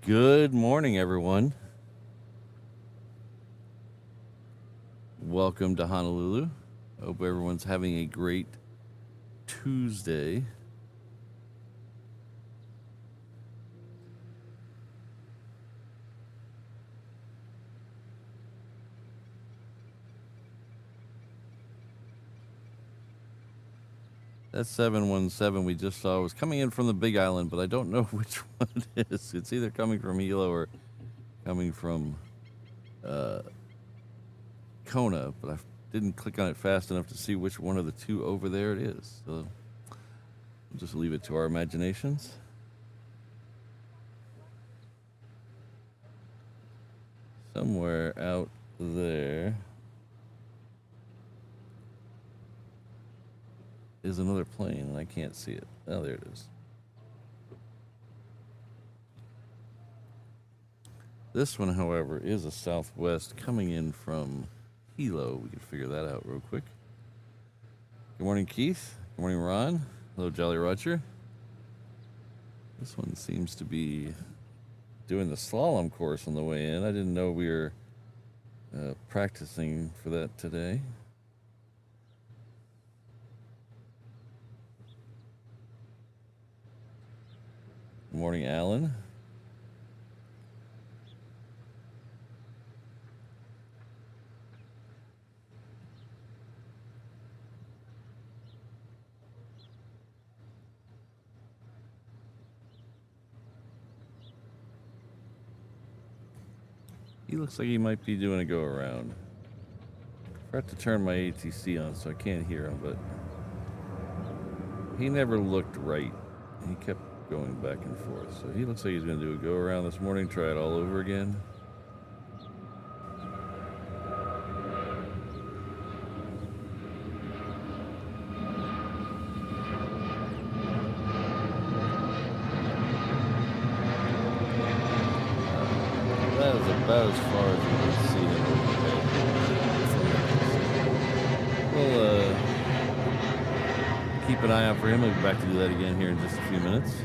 Good morning, everyone. Welcome to Honolulu. I hope everyone's having a great Tuesday. That 717 we just saw was coming in from the Big Island, but I don't know which one it is. It's either coming from Hilo or coming from Kona, but I didn't click on it fast enough to see which one of the two over there it is. So we'll just leave it to our imaginations. Somewhere out there is another plane, and I can't see it. Oh, there it is. This one, however, is a Southwest coming in from Hilo. We can figure that out real quick. Good morning, Keith. Good morning, Ron. Hello, Jolly Roger. This one seems to be doing the slalom course on the way in. I didn't know we were practicing for that today. Good morning, Alan. He looks like he might be doing a go around. I forgot to turn my ATC on, so I can't hear him, but he never looked right. He kept going back and forth. So he looks like he's going to do a go around this morning, try it all over again. That is about as far as we can see him overhead. We'll keep an eye out for him. We'll be back to do that again here in just a few minutes.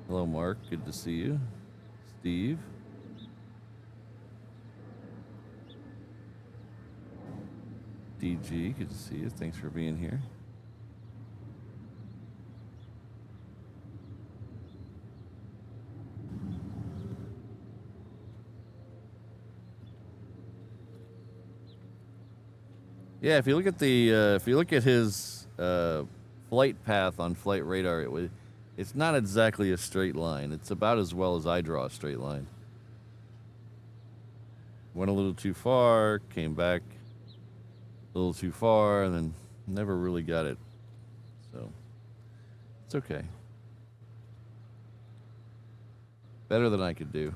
Hello, Mark. Good to see you. Steve. DG, good to see you. Thanks for being here. Yeah, if you look at his flight path on Flight Radar, it's not exactly a straight line. It's about as well as I draw a straight line. Went a little too far, came back a little too far, and then never really got it. So it's okay. Better than I could do.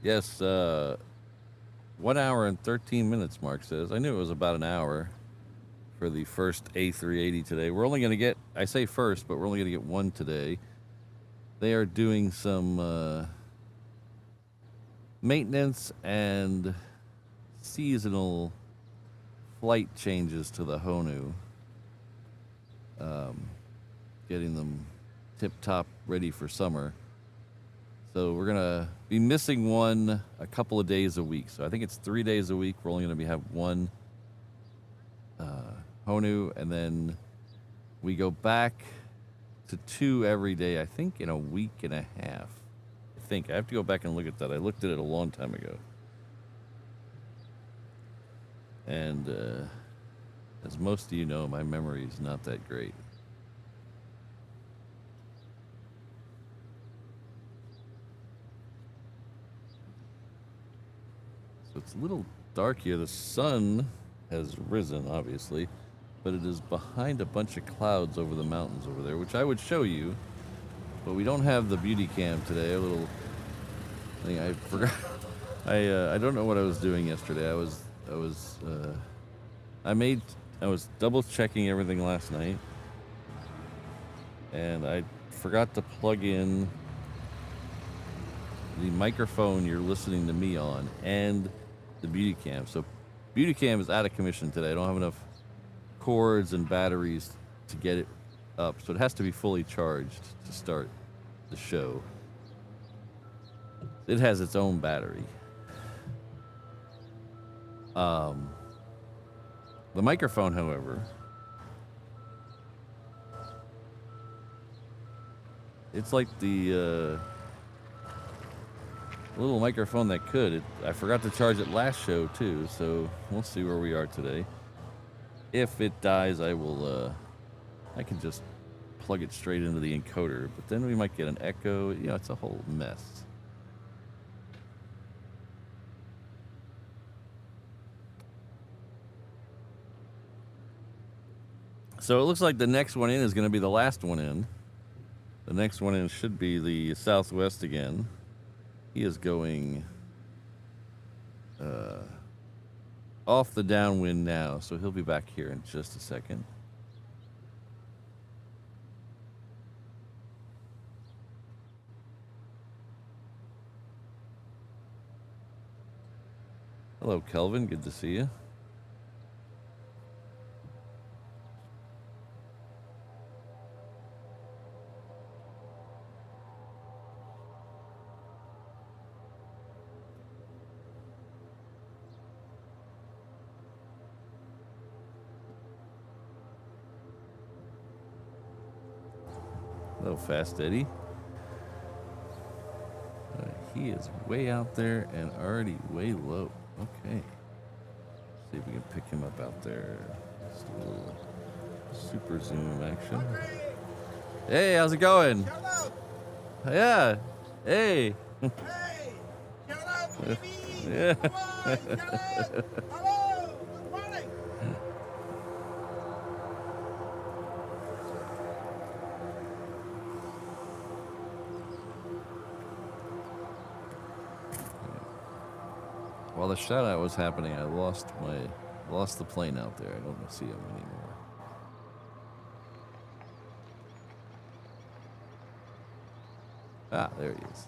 Yes, 1 hour and 13 minutes, Mark says. I knew it was about an hour for the first A380 today. We're only going to get, I say first, but we're only going to get one today. They are doing some maintenance and seasonal flight changes to the Honu. Getting them tip-top ready for summer. So we're going to be missing one a couple of days a week. So I think it's 3 days a week. We're only going to have one Honu, and then we go back to 2 every day, I think in a week and a half. I have to go back and look at that. I looked at it a long time ago. And as most of you know, my memory is not that great. So it's a little dark here. The sun has risen, obviously, but it is behind a bunch of clouds over the mountains over there, which I would show you, but we don't have the beauty cam today. A little thing I forgot. I don't know what I was doing yesterday. I was double checking everything last night, and I forgot to plug in the microphone you're listening to me on and the beauty cam. So beauty cam is out of commission today. I don't have enough cords and batteries to get it up, so it has to be fully charged to start the show. It has its own battery. The microphone, however, it's like the little microphone that could. I forgot to charge it last show too, so we'll see where we are today. If it dies, I will. I can just plug it straight into the encoder, but then we might get an echo. You know, it's a whole mess. So it looks like the next one in is going to be the last one in. The next one in should be the Southwest again. He is going off the downwind now, so he'll be back here in just a second. Hello, Kelvin. Good to see you. Hello, Fast Eddie. He is way out there and already way low. Okay. See if we can pick him up out there. Just a little super zoom action. Hey, how's it going? Yeah. Hey. Hey, shout out to me. Yeah. Come on, shout out. Hello, good morning. While the shout out was happening, I lost the plane out there. I don't see him anymore. Ah, there he is.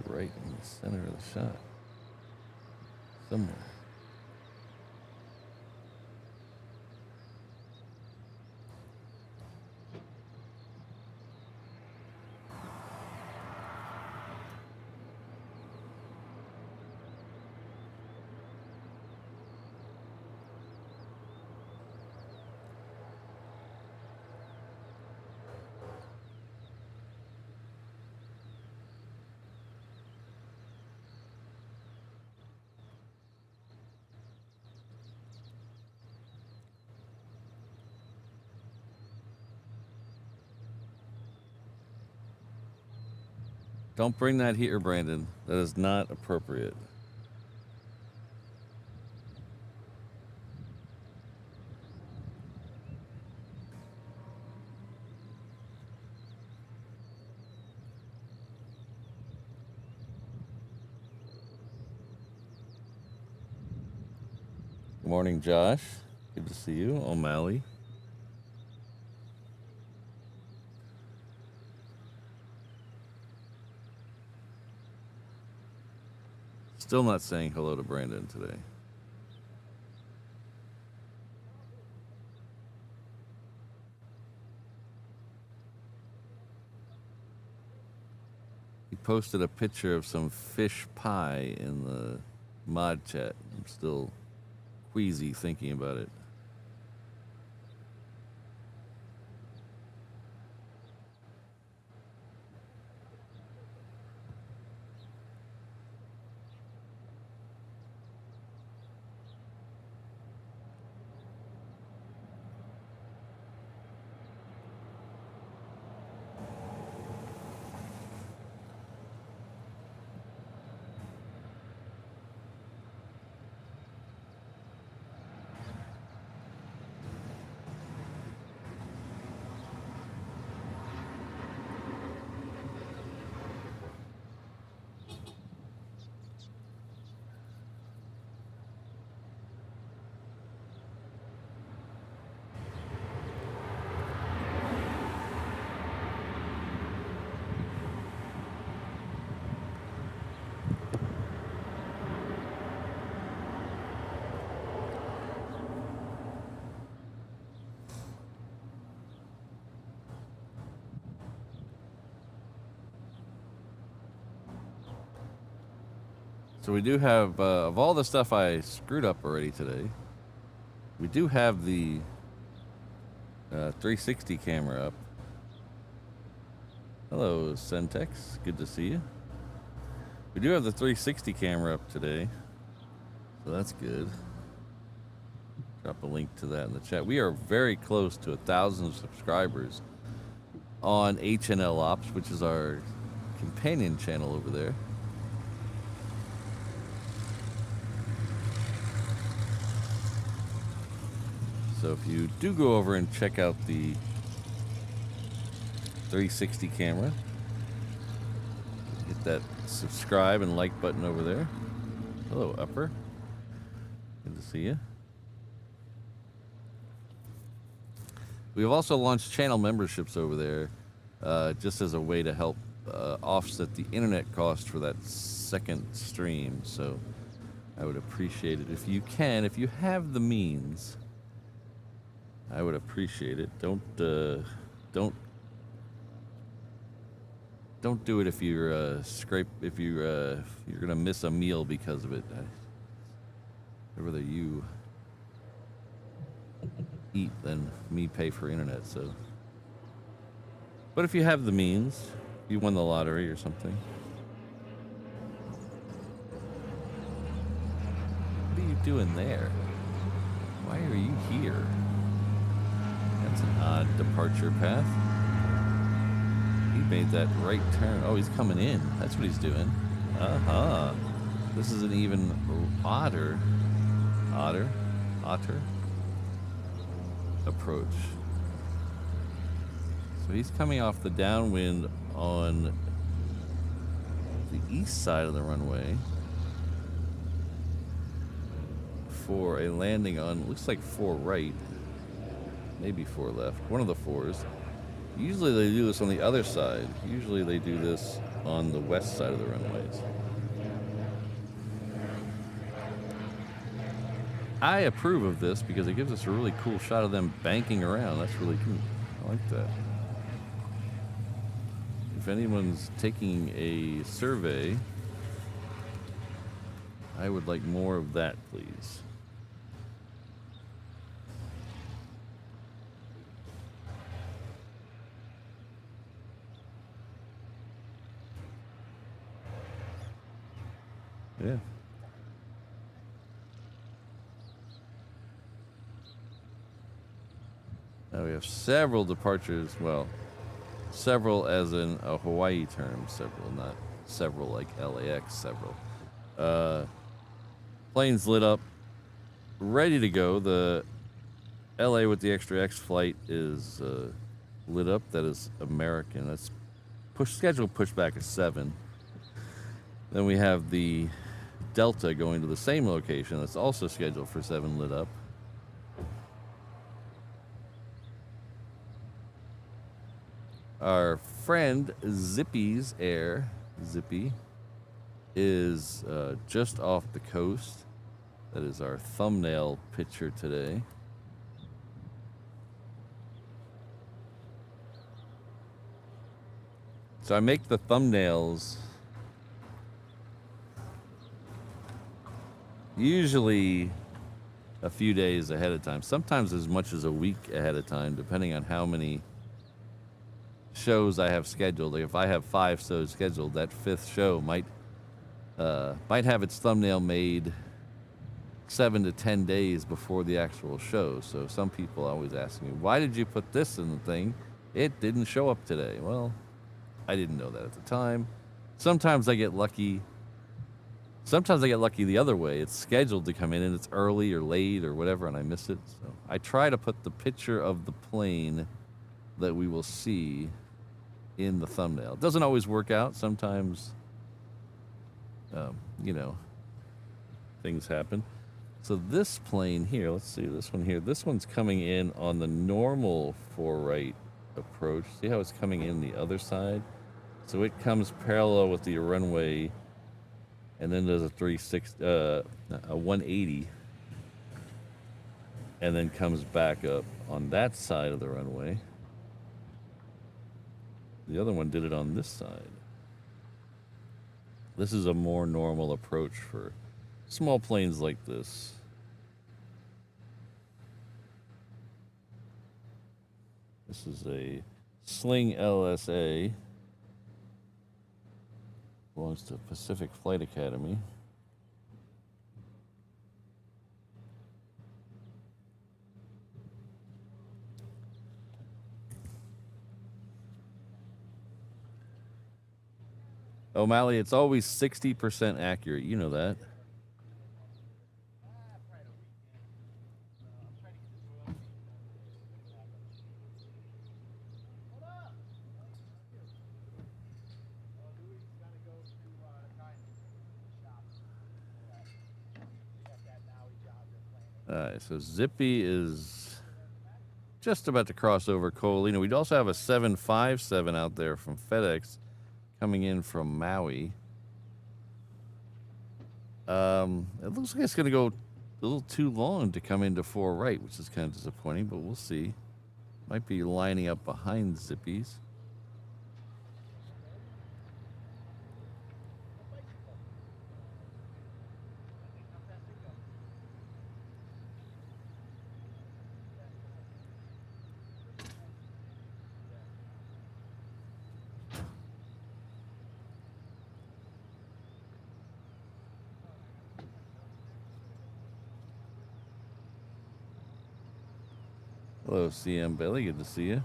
Right in the center of the shot. Somewhere. Don't bring that here, Brandon. That is not appropriate. Good morning, Josh. Good to see you. O'Malley. Still not saying hello to Brandon today. He posted a picture of some fish pie in the mod chat. I'm still queasy thinking about it. So we do have, of all the stuff I screwed up already today, we do have the 360 camera up. Hello, Centex. Good to see you. We do have the 360 camera up today, so that's good. Drop a link to that in the chat. We are very close to 1,000 subscribers on HNL Ops, which is our companion channel over there. So if you do go over and check out the 360 camera, hit that subscribe and like button over there. Hello, Upper. Good to see you. We've also launched channel memberships over there, just as a way to help offset the internet cost for that second stream. So I would appreciate it if you can, if you have the means. I would appreciate it. Don't do it if you're if you're gonna miss a meal because of it. I'd rather you eat than me pay for internet. So, but if you have the means, you won the lottery or something. What are you doing there? Why are you here? That's an odd departure path. He made that right turn. Oh, he's coming in. That's what he's doing. Uh-huh. This is an even otter approach. So he's coming off the downwind on the east side of the runway for a landing on, looks like 4 right. Maybe 4 left, one of the 4s. Usually they do this on the other side. Usually they do this on the west side of the runways. I approve of this because it gives us a really cool shot of them banking around. That's really cool. I like that. If anyone's taking a survey, I would like more of that, please. Yeah. Now we have several departures. Well, several as in a Hawaii term. Several, not several like LAX. Several. Planes lit up, ready to go. The LA with the extra X flight is lit up. That is American. That's scheduled pushback at 7. Then we have the Delta going to the same location. That's also scheduled for 7, lit up. Our friend Zippy's Air, Zippy, is just off the coast. That is our thumbnail picture today. So I make the thumbnails usually a few days ahead of time, sometimes as much as a week ahead of time, depending on how many shows I have scheduled. Like if I have 5 shows scheduled, that 5th show might have its thumbnail made 7 to 10 days before the actual show. So some people always ask me, why did you put this in the thing? It didn't show up today. Well, I didn't know that at the time. Sometimes I get lucky. Sometimes I get lucky the other way. It's scheduled to come in and it's early or late or whatever and I miss it. So I try to put the picture of the plane that we will see in the thumbnail. It doesn't always work out. Sometimes, you know, things happen. So this plane here, let's see this one here. This one's coming in on the normal 4 right approach. See how it's coming in the other side? So it comes parallel with the runway and then does a 180 and then comes back up on that side of the runway. The other one did it on this side. This is a more normal approach for small planes like this. This is a Sling LSA. Belongs to Pacific Flight Academy. O'Malley, it's always 60% accurate. You know that. All right, so Zippy is just about to cross over Colina. We'd also have a 757 out there from FedEx coming in from Maui. It looks like it's going to go a little too long to come into 4 right, which is kind of disappointing, but we'll see. Might be lining up behind Zippy's. Hello, CM Bailey. Good to see you.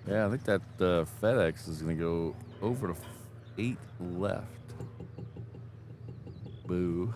Yeah, I think that FedEx is going to go over to 8 left. Boo.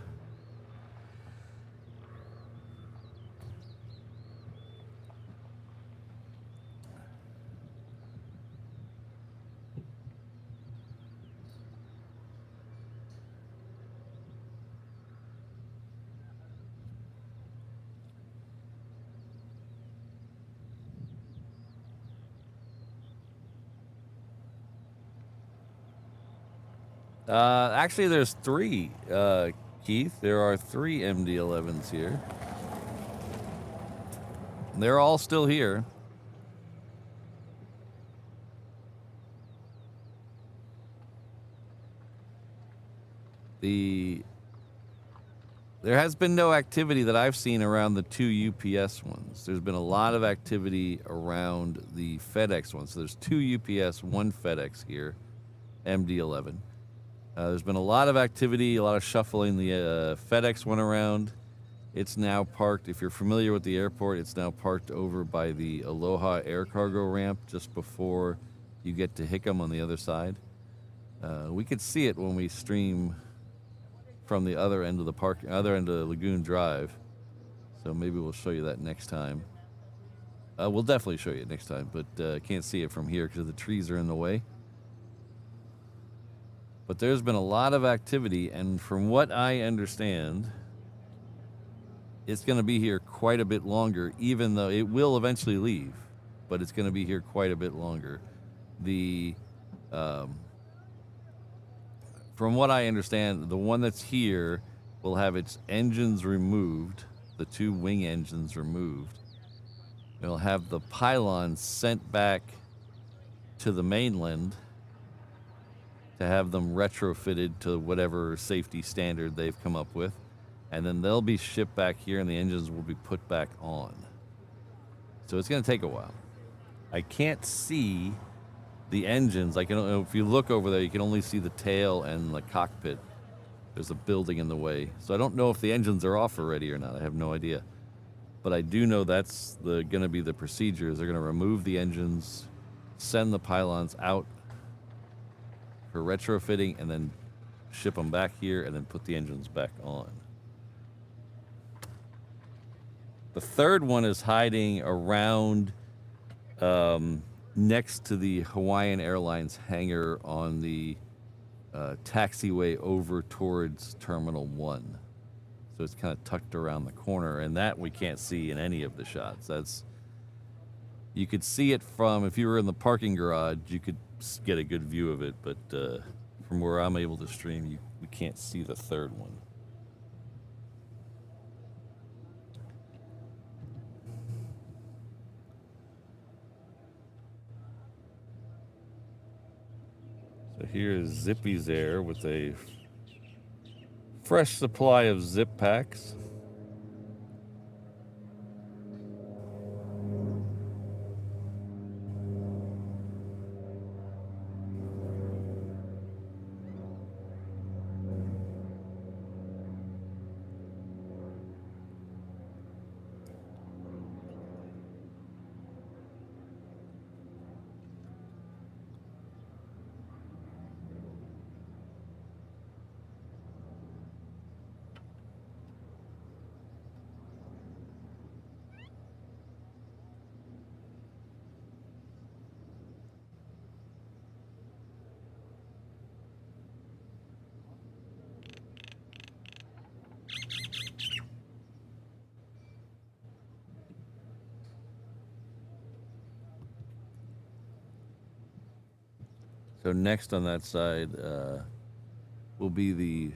Actually, there's 3, Keith. There are 3 MD-11s here. They're all still here. There has been no activity that I've seen around the 2 UPS ones. There's been a lot of activity around the FedEx ones. So there's 2 UPS, 1 FedEx here, MD-11. There's been a lot of activity, a lot of shuffling. The FedEx one around. It's now parked. If you're familiar with the airport, it's now parked over by the Aloha air cargo ramp just before you get to Hickam on the other side. We could see it when we stream from the other end of the park, other end of Lagoon Drive. So maybe we'll show you that next time. We'll definitely show you it next time, but can't see it from here because the trees are in the way. But there's been a lot of activity, and from what I understand, it's going to be here quite a bit longer, even though it will eventually leave, but it's going to be here quite a bit longer. From what I understand, the one that's here will have its engines removed, the 2 wing engines removed. It'll have the pylons sent back to the mainland to have them retrofitted to whatever safety standard they've come up with. And then they'll be shipped back here and the engines will be put back on. So it's going to take a while. I can't see the engines. If you look over there, you can only see the tail and the cockpit. There's a building in the way. So I don't know if the engines are off already or not. I have no idea. But I do know that's going to be the procedures. They're going to remove the engines, send the pylons out for retrofitting, and then ship them back here and then put the engines back on. The third one is hiding around next to the Hawaiian Airlines hangar on the taxiway over towards Terminal 1. So it's kind of tucked around the corner, and that we can't see in any of the shots. You could see it from, if you were in the parking garage, you could get a good view of it, but from where I'm able to stream, we can't see the third one. So here is Zippy's Air with a fresh supply of zip packs. So next on that side will be the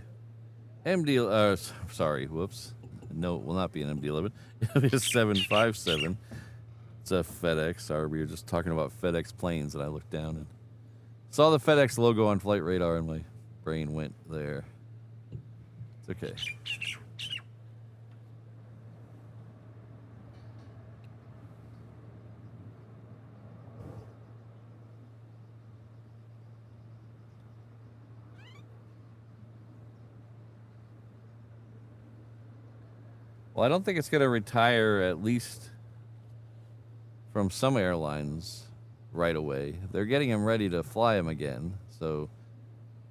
MD. Sorry, whoops. No, it will not be an MD-11. It'll be a 757. It's a FedEx. Sorry, we were just talking about FedEx planes, and I looked down and saw the FedEx logo on flight radar, and my brain went there. It's okay. Well, I don't think it's going to retire, at least from some airlines, right away. They're getting them ready to fly them again, so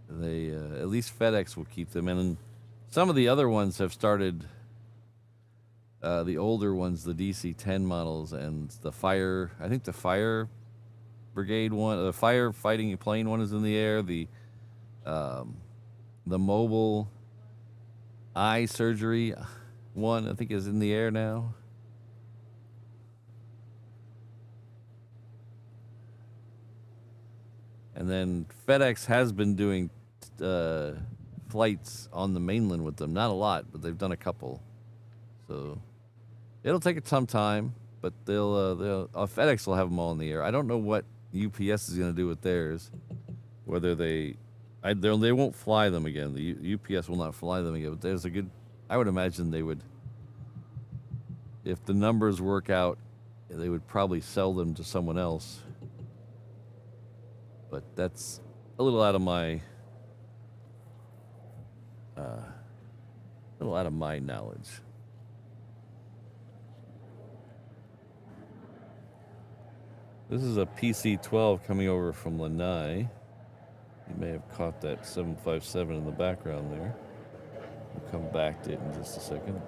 they at least FedEx will keep them. And some of the other ones have started, the older ones, the DC-10 models, and the fire, I think the fire brigade one, the firefighting plane one is in the air. The mobile eye surgery one, I think, is in the air now. And then FedEx has been doing flights on the mainland with them. Not a lot, but they've done a couple. So it'll take some time, but FedEx will have them all in the air. I don't know what UPS is going to do with theirs. Whether they won't fly them again. The UPS will not fly them again. But there's a good. I would imagine they would, if the numbers work out, they would probably sell them to someone else. But that's a little out of my knowledge. This is a PC-12 coming over from Lanai. You may have caught that 757 in the background there. We'll come back to it in just a second.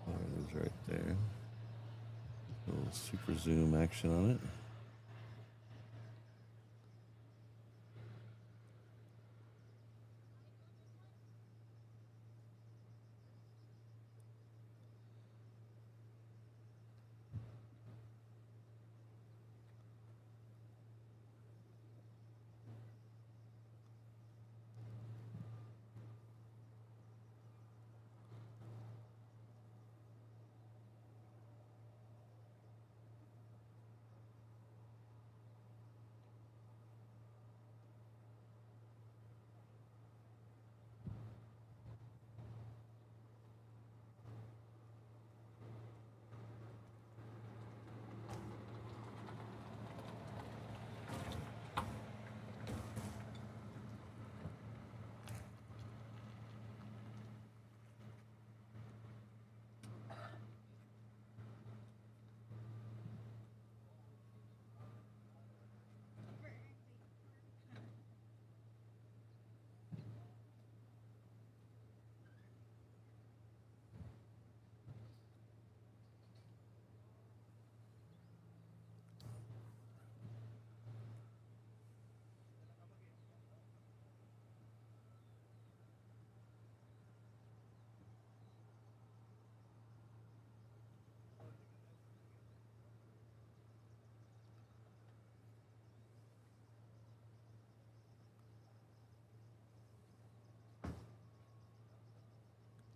There it is right there. A little super zoom action on it.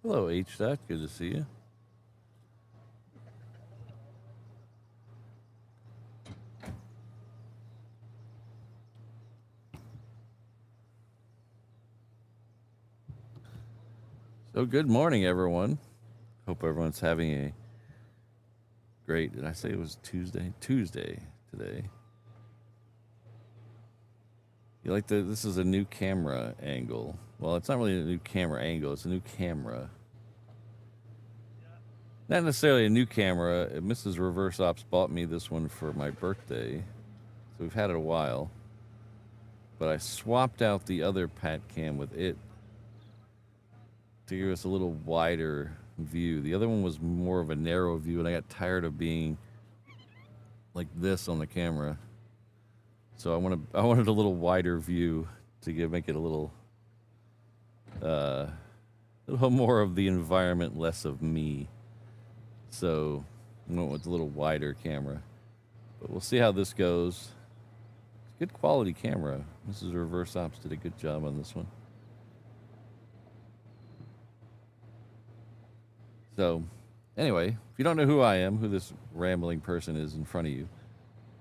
Hello, H. Dot. Good to see you. So good morning, everyone. Hope everyone's having a great, did I say it was Tuesday? Tuesday today. You like this is a new camera angle. Well, it's not really a new camera angle, it's a new camera. Not necessarily a new camera. Mrs. Reverse Ops bought me this one for my birthday. So we've had it a while. But I swapped out the other Pat Cam with it to give us a little wider view. The other one was more of a narrow view, and I got tired of being like this on the camera. So I wanted a little wider view to make it a little more of the environment, less of me. So I went with a little wider camera. But we'll see how this goes. It's a good quality camera. Mrs. Reverse Ops did a good job on this one. So, anyway, if you don't know who I am, who this rambling person is in front of you,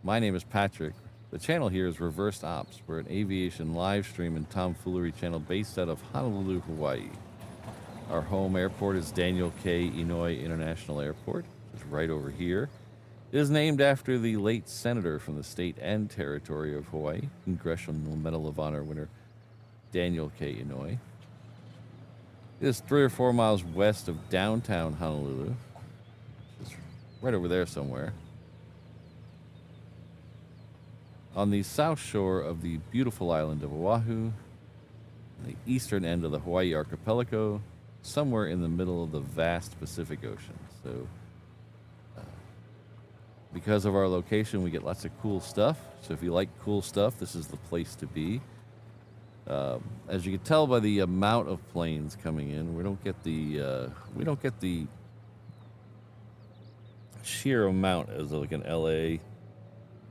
my name is Patrick. The channel here is Reversed Ops. We're an aviation live stream and tomfoolery channel based out of Honolulu, Hawaii. Our home airport is Daniel K. Inouye International Airport, which is right over here. It is named after the late senator from the state and territory of Hawaii, Congressional Medal of Honor winner Daniel K. Inouye. It is 3 or 4 miles west of downtown Honolulu. It's right over there somewhere. On the south shore of the beautiful island of Oahu, the eastern end of the Hawaii archipelago, somewhere in the middle of the vast Pacific Ocean. So, because of our location, we get lots of cool stuff. So if you like cool stuff, this is the place to be. As you can tell by the amount of planes coming in, we don't get the sheer amount as like an LA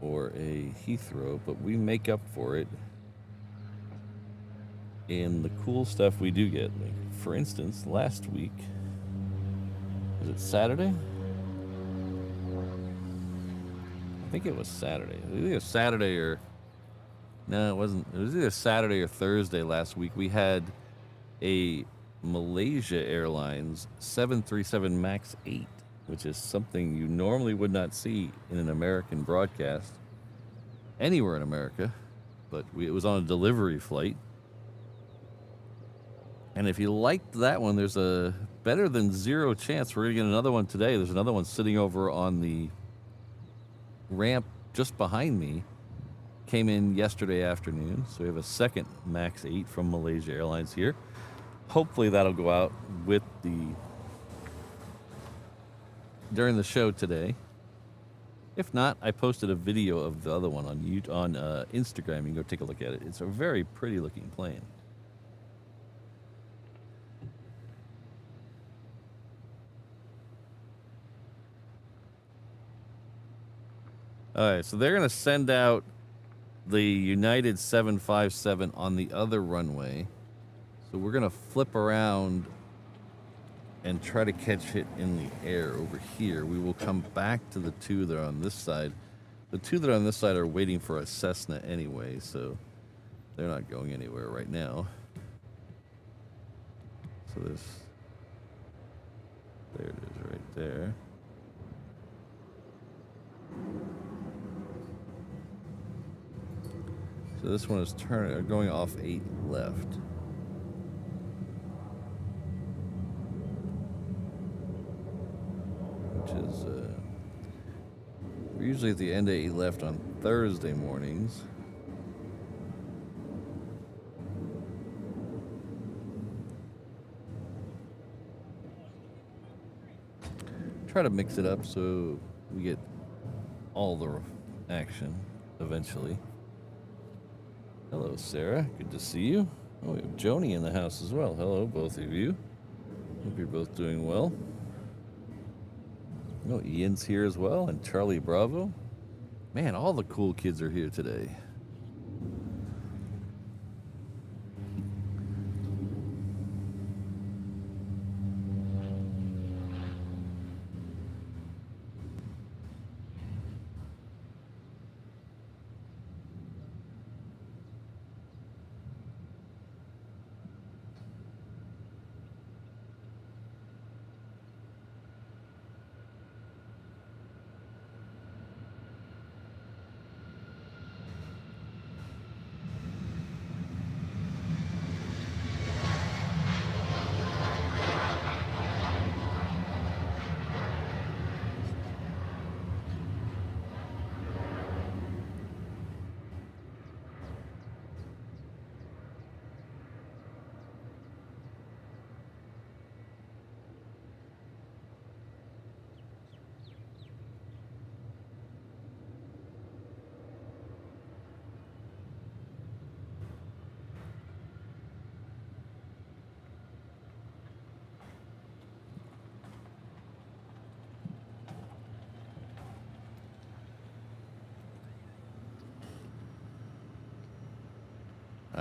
or a Heathrow, but we make up for it in the cool stuff we do get. Like, for instance, last week, was it Saturday? I think it was Saturday. It was either Saturday or no, it wasn't. It was either Saturday or Thursday last week. We had a Malaysia Airlines 737 MAX 8, which is something you normally would not see in an American broadcast anywhere in America, but it was on a delivery flight. And if you liked that one, there's a better than zero chance we're going to get another one today. There's another one sitting over on the ramp just behind me. Came in yesterday afternoon, so we have a second MAX 8 from Malaysia Airlines here. Hopefully that'll go out during the show today. If not, I posted a video of the other one on Instagram. You can go take a look at it. It's a very pretty looking plane. All right, so they're going to send out the United 757 on the other runway. So we're going to flip around and try to catch it in the air over here. We will come back to the two that are on this side. The two that are on this side are waiting for a Cessna anyway, so they're not going anywhere right now. So there it is right there. So this one is going off 8 left. Which is, we're usually at the end of 8 left on Thursday mornings. Try to mix it up so we get all the action eventually. Hello, Sarah. Good to see you. Oh, we have Joni in the house as well. Hello, both of you. Hope you're both doing well. Oh, Ian's here as well, and Charlie Bravo. Man, all the cool kids are here today.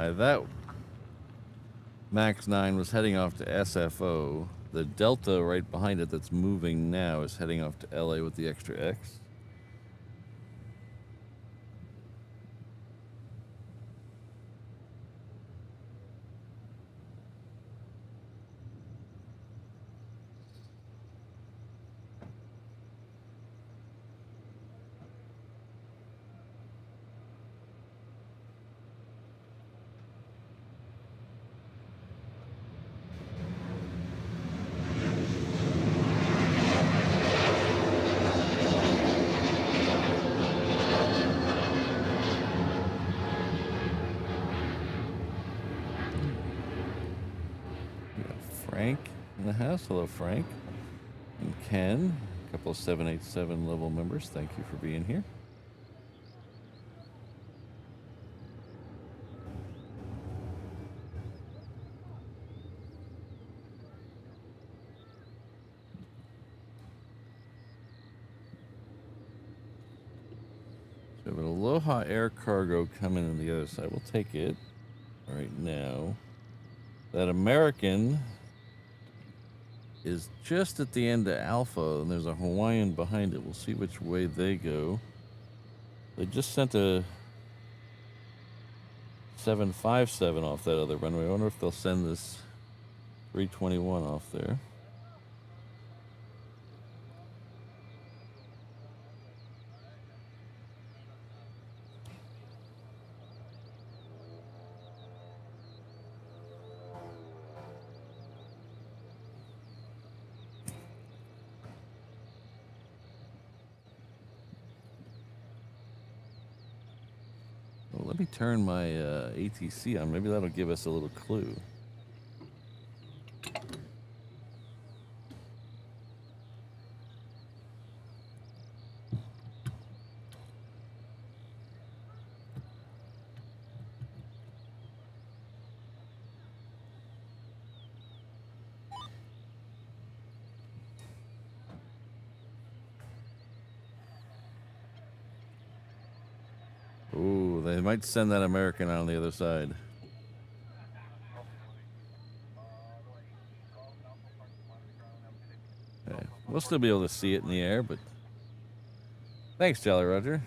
That MAX 9 was heading off to SFO. The Delta right behind it that's moving now is heading off to LA with the extra X. Frank in the house. Hello, Frank. And Ken, a couple of 787 level members. Thank you for being here. So we have an Aloha Air Cargo coming on the other side. We'll take it right now. That American is just at the end of Alpha, and there's a Hawaiian behind it. We'll see which way they go. They just sent a 757 off that other runway. I wonder if they'll send this 321 off there. Let me turn my ATC on. Maybe that'll give us a little clue. Ooh, they might send that American on the other side. Okay. We'll still be able to see it in the air, but thanks, Jolly Roger.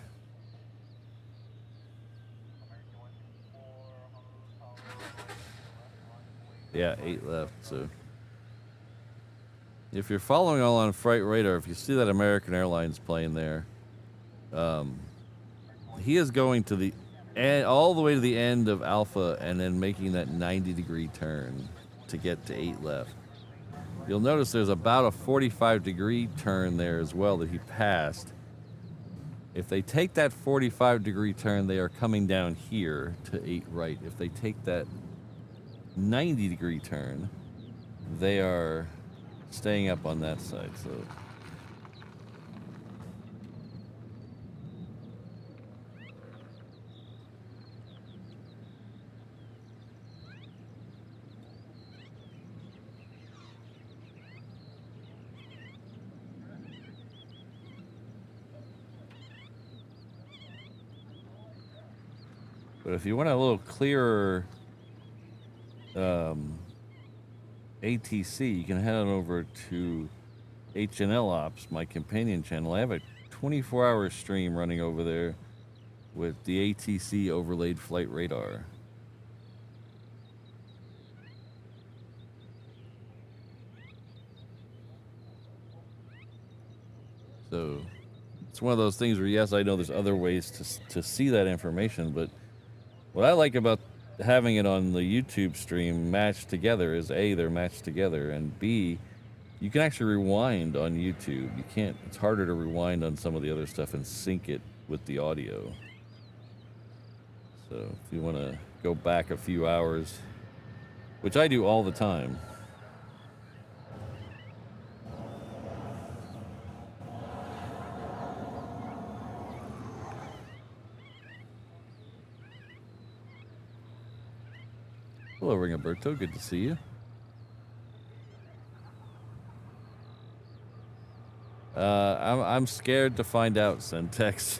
Yeah, 8 left, so if you're following all on Flight Radar, if you see that American Airlines plane there, he is going to the all the way to the end of Alpha and then making that 90-degree turn to get to 8 left. You'll notice there's about a 45-degree turn there as well that he passed. If they take that 45-degree turn, they are coming down here to 8 right. If they take that 90-degree turn, they are staying up on that side. So but if you want a little clearer ATC, you can head on over to HNL Ops, my companion channel. I have a 24-hour stream running over there with the ATC overlaid flight radar. So it's one of those things where, yes, I know there's other ways to see that information, but what I like about having it on the YouTube stream matched together is A, they're matched together, and B, you can actually rewind on YouTube. You can't, it's harder to rewind on some of the other stuff and sync it with the audio. So if you want to go back a few hours, which I do all the time. Hello, Ringoberto. Good to see you. I'm scared to find out, Centex.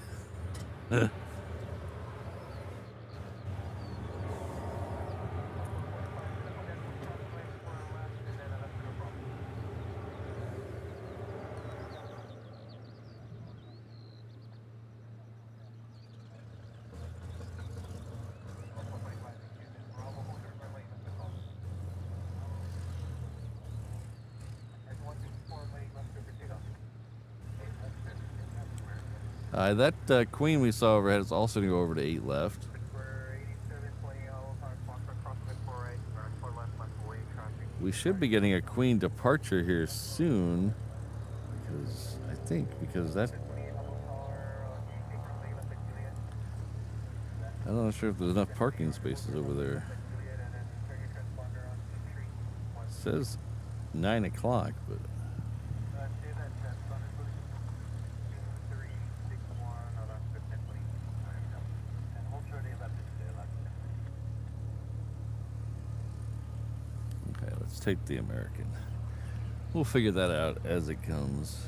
That Queen we saw overhead is also going to go over to 8 left. We should be getting a Queen departure here soon. Because that... I'm not sure if there's enough parking spaces over there. It says 9 o'clock, but... Okay, let's take the American. We'll figure that out as it comes.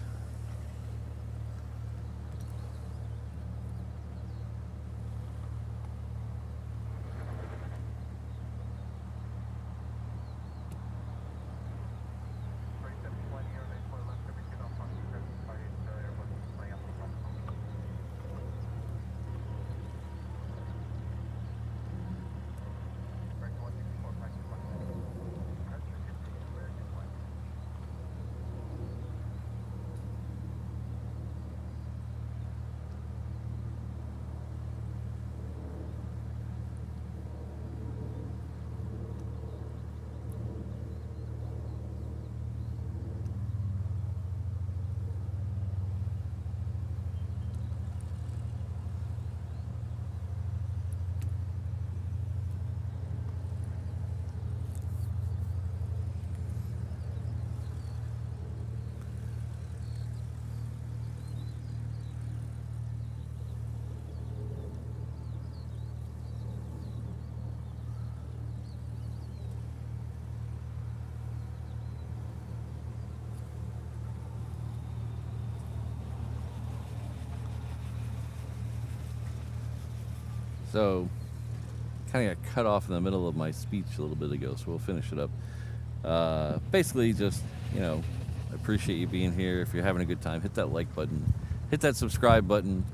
So, kind of got cut off in the middle of my speech a little bit ago, so we'll finish it up. Basically, just, I appreciate you being here. If you're having a good time, hit that like button. Hit that subscribe button.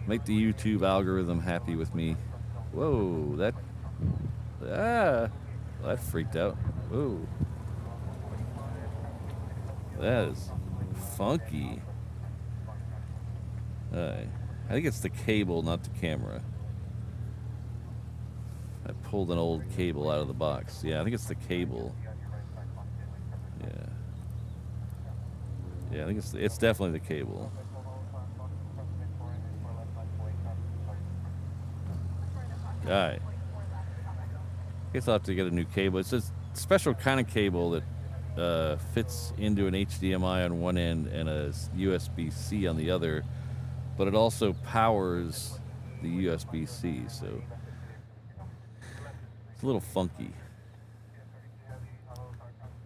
Make the YouTube algorithm happy with me. Whoa, that freaked out. Whoa. That is funky. I think it's the cable, not the camera. I pulled an old cable out of the box. Yeah, I think it's the cable. Yeah, I think it's definitely the cable. Alright. Guess I'll have to get a new cable. It's a special kind of cable that fits into an HDMI on one end and a USB-C on the other, but it also powers the USB-C, so it's a little funky.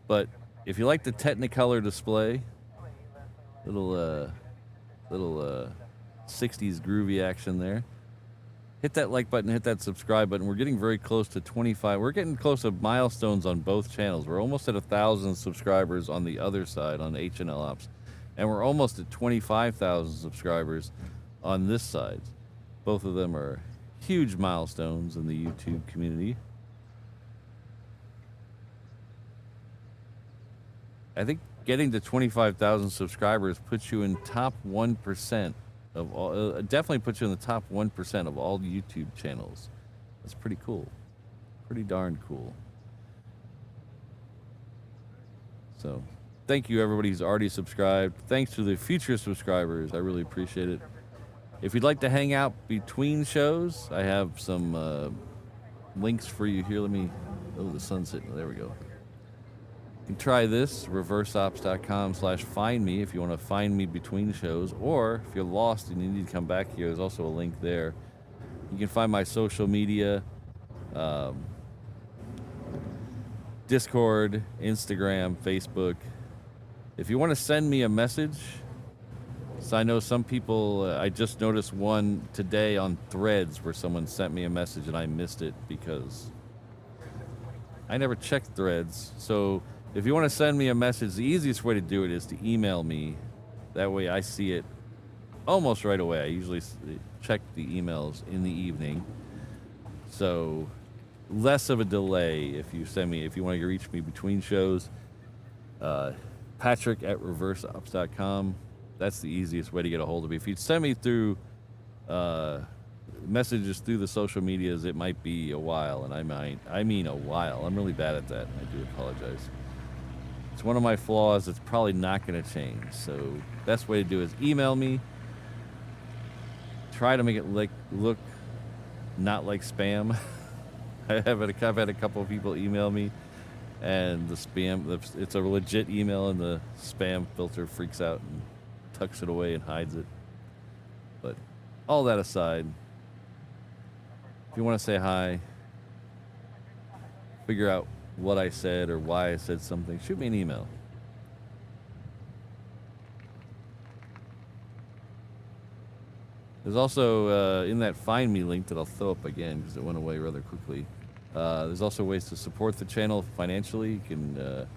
But if you like the Technicolor display, little 60s groovy action there, hit that like button, hit that subscribe button. We're getting very close to 25. We're getting close to milestones on both channels. We're almost at 1,000 subscribers on the other side, on HNL Ops. And we're almost at 25,000 subscribers on this side. Both of them are huge milestones in the YouTube community. I think getting to 25,000 subscribers puts you in top 1% of all, definitely puts you in the top 1% of all YouTube channels. That's pretty cool. Pretty darn cool. So, thank you everybody who's already subscribed. Thanks to the future subscribers. I really appreciate it. If you'd like to hang out between shows, I have some links for you here. Oh, the sun's hitting. There we go. You can try this, reverseops.com/find me if you want to find me between shows, or if you're lost and you need to come back here, there's also a link there. You can find my social media, Discord, Instagram, Facebook. If you want to send me a message, so I know some people, I just noticed one today on Threads where someone sent me a message and I missed it because I never checked Threads. So if you want to send me a message, the easiest way to do it is to email me. That way I see it almost right away. I usually check the emails in the evening. So less of a delay if you want to reach me between shows. Patrick at reverseops.com. That's the easiest way to get a hold of me. If you send me through messages through the social medias, it might be a while, and I mean a while. I'm really bad at that, and I do apologize. It's one of my flaws. It's probably not going to change. So best way to do it is email me. Try to make it look not like spam. I've had a couple of people email me, and the spam, it's a legit email, and the spam filter freaks out and tucks it away and hides it. But all that aside, if you want to say hi, figure out what I said or why I said something, shoot me an email. There's also, in that Find Me link that I'll throw up again because it went away rather quickly, there's also ways to support the channel financially. You can, the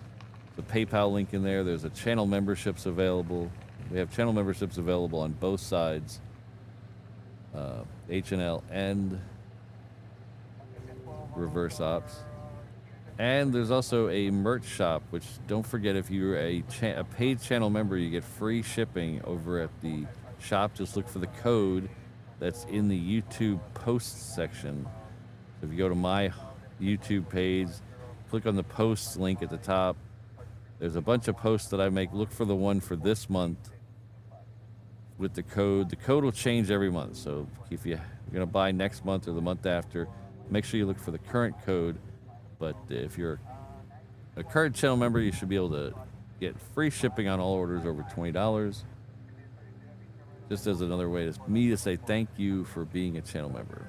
PayPal link in there. There's a channel memberships available. We have channel memberships available on both sides, HNL and Reverse Ops. And there's also a merch shop, which don't forget, if you're a paid channel member, you get free shipping over at the shop. Just look for the code that's in the YouTube posts section. So if you go to my YouTube page, click on the posts link at the top. There's a bunch of posts that I make. Look for the one for this month with the code. The code will change every month. So if you're going to buy next month or the month after, make sure you look for the current code. But if you're a current channel member, you should be able to get free shipping on all orders over $20. Just as another way to me to say thank you for being a channel member.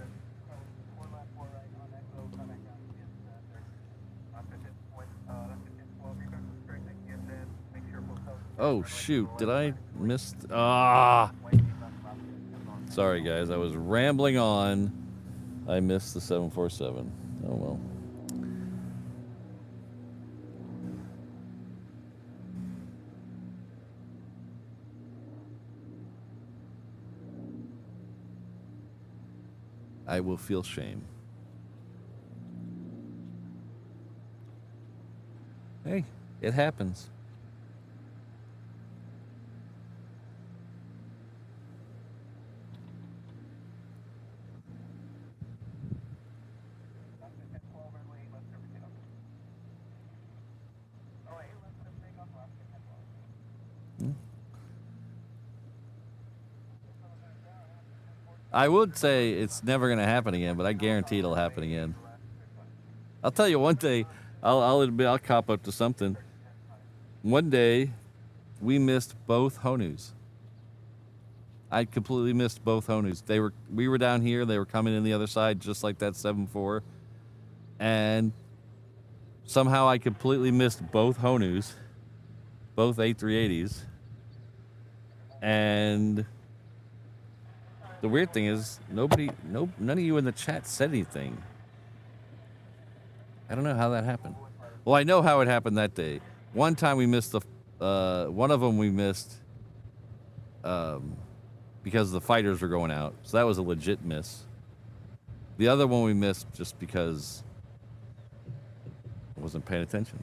Oh shoot, did I miss? Sorry guys, I was rambling on. I missed the 747. Oh well. I will feel shame. Hey, it happens. I would say it's never going to happen again, but I guarantee it'll happen again. I'll tell you one day, I'll admit, I'll cop up to something. One day, we missed both Honus. I completely missed both Honus. We were down here, they were coming in the other side, just like that 7-4. And somehow I completely missed both Honus, both A380s. And the weird thing is, none of you in the chat said anything. I don't know how that happened. Well, I know how it happened that day. One time we missed one of them we missed because the fighters were going out. So that was a legit miss. The other one we missed just because I wasn't paying attention.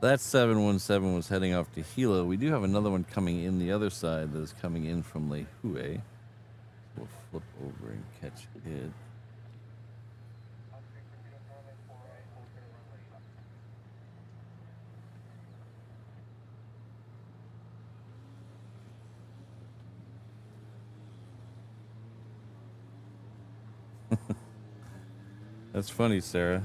That 717 was heading off to Hilo. We do have another one coming in the other side that is coming in from Lehue. We'll flip over and catch it. That's funny, Sarah.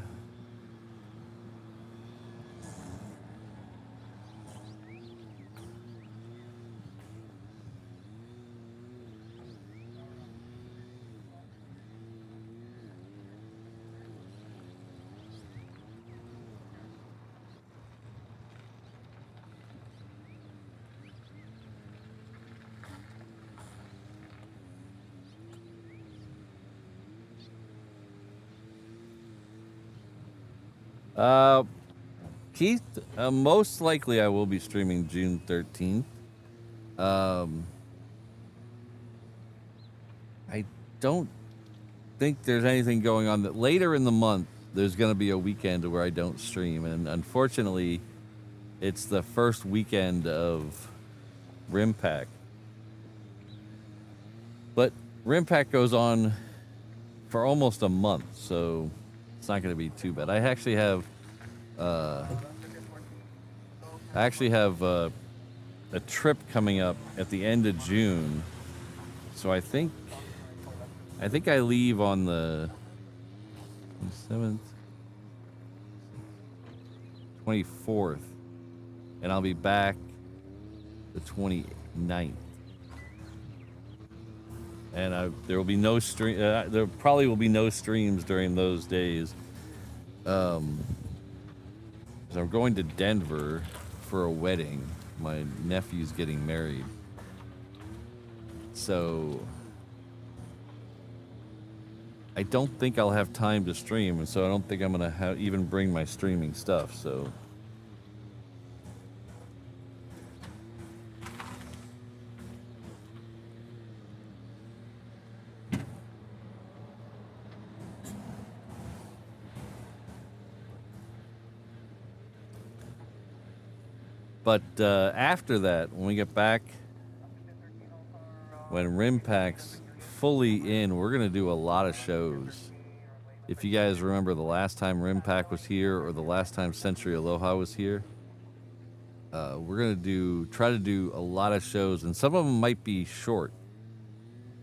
Keith, most likely I will be streaming June 13th. I don't think there's anything going on that later in the month there's going to be a weekend where I don't stream, and unfortunately it's the first weekend of RimPack. But RimPack goes on for almost a month, so it's not going to be too bad. I actually have a trip coming up at the end of June, so I think I leave on the 7th, 24th, and I'll be back the 29th. And there will be no stream. There probably will be no streams during those days. So I'm going to Denver for a wedding. My nephew's getting married. So I don't think I'll have time to stream, and so I don't think I'm gonna even bring my streaming stuff. So. But after that, when we get back, when RimPack's fully in, we're going to do a lot of shows. If you guys remember the last time RimPack was here or the last time Century Aloha was here, we're going to try to do a lot of shows, and some of them might be short.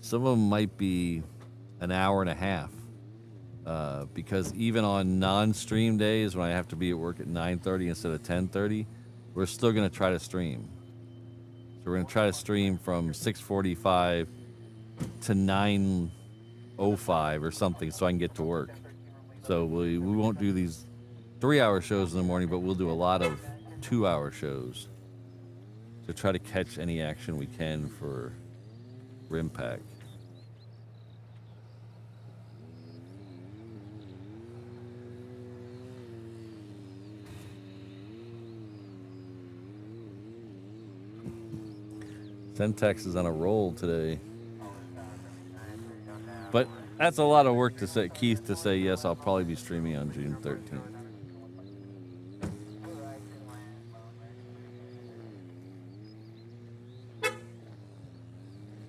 Some of them might be an hour and a half. Because even on non-stream days when I have to be at work at 9:30 instead of 10:30, we're still going to try to stream. So we're going to try to stream from 6:45 to 9:05 or something so I can get to work. So we won't do these 3-hour shows in the morning, but we'll do a lot of 2-hour shows to try to catch any action we can for RimPack. Centex is on a roll today. But that's a lot of work to say, Keith, to say, yes, I'll probably be streaming on June 13th.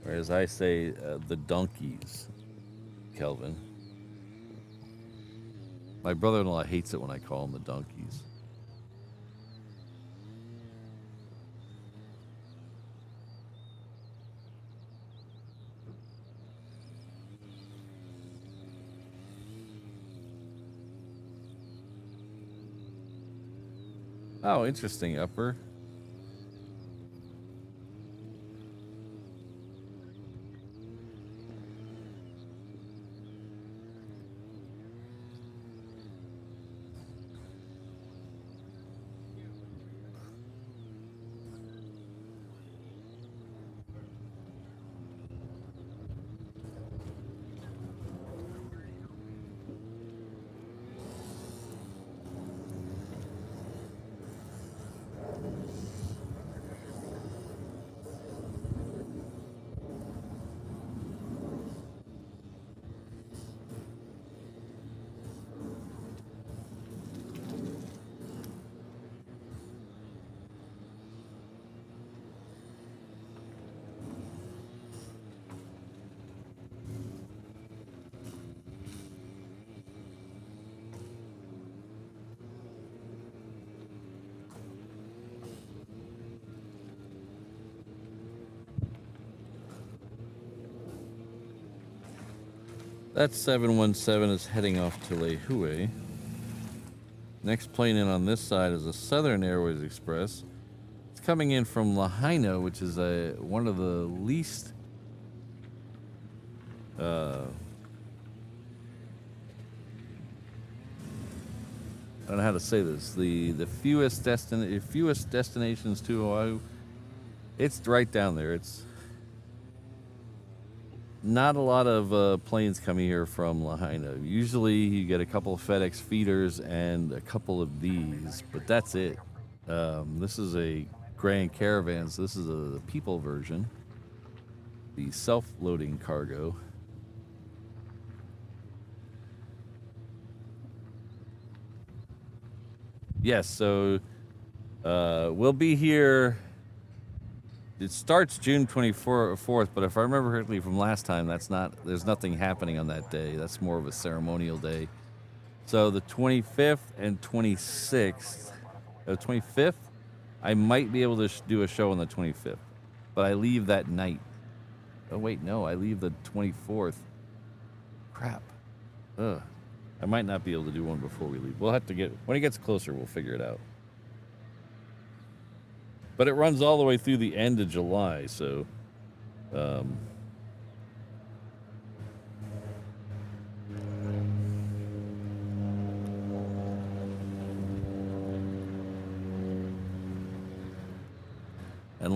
Or as I say, the donkeys, Kelvin. My brother-in-law hates it when I call them the donkeys. Oh, interesting, Upper. That 717 is heading off to Lehue. Next plane in on this side is a Southern Airways Express. It's coming in from Lahaina, which is one of the least I don't know how to say this. The fewest destinations to Oahu. It's right down there. It's not a lot of planes coming here from Lahaina. Usually you get a couple of FedEx feeders and a couple of these, but that's it. This is a Grand Caravan, so this is the people version. The self-loading cargo. Yes, so we'll be here. It starts June 24th, but if I remember correctly from last time, there's nothing happening on that day. That's more of a ceremonial day. So the 25th and 26th, 25th, I might be able to do a show on the 25th, but I leave that night. Oh wait, no, I leave the 24th. Crap. Ugh. I might not be able to do one before we leave. We'll have to when it gets closer, we'll figure it out. But it runs all the way through the end of July, so and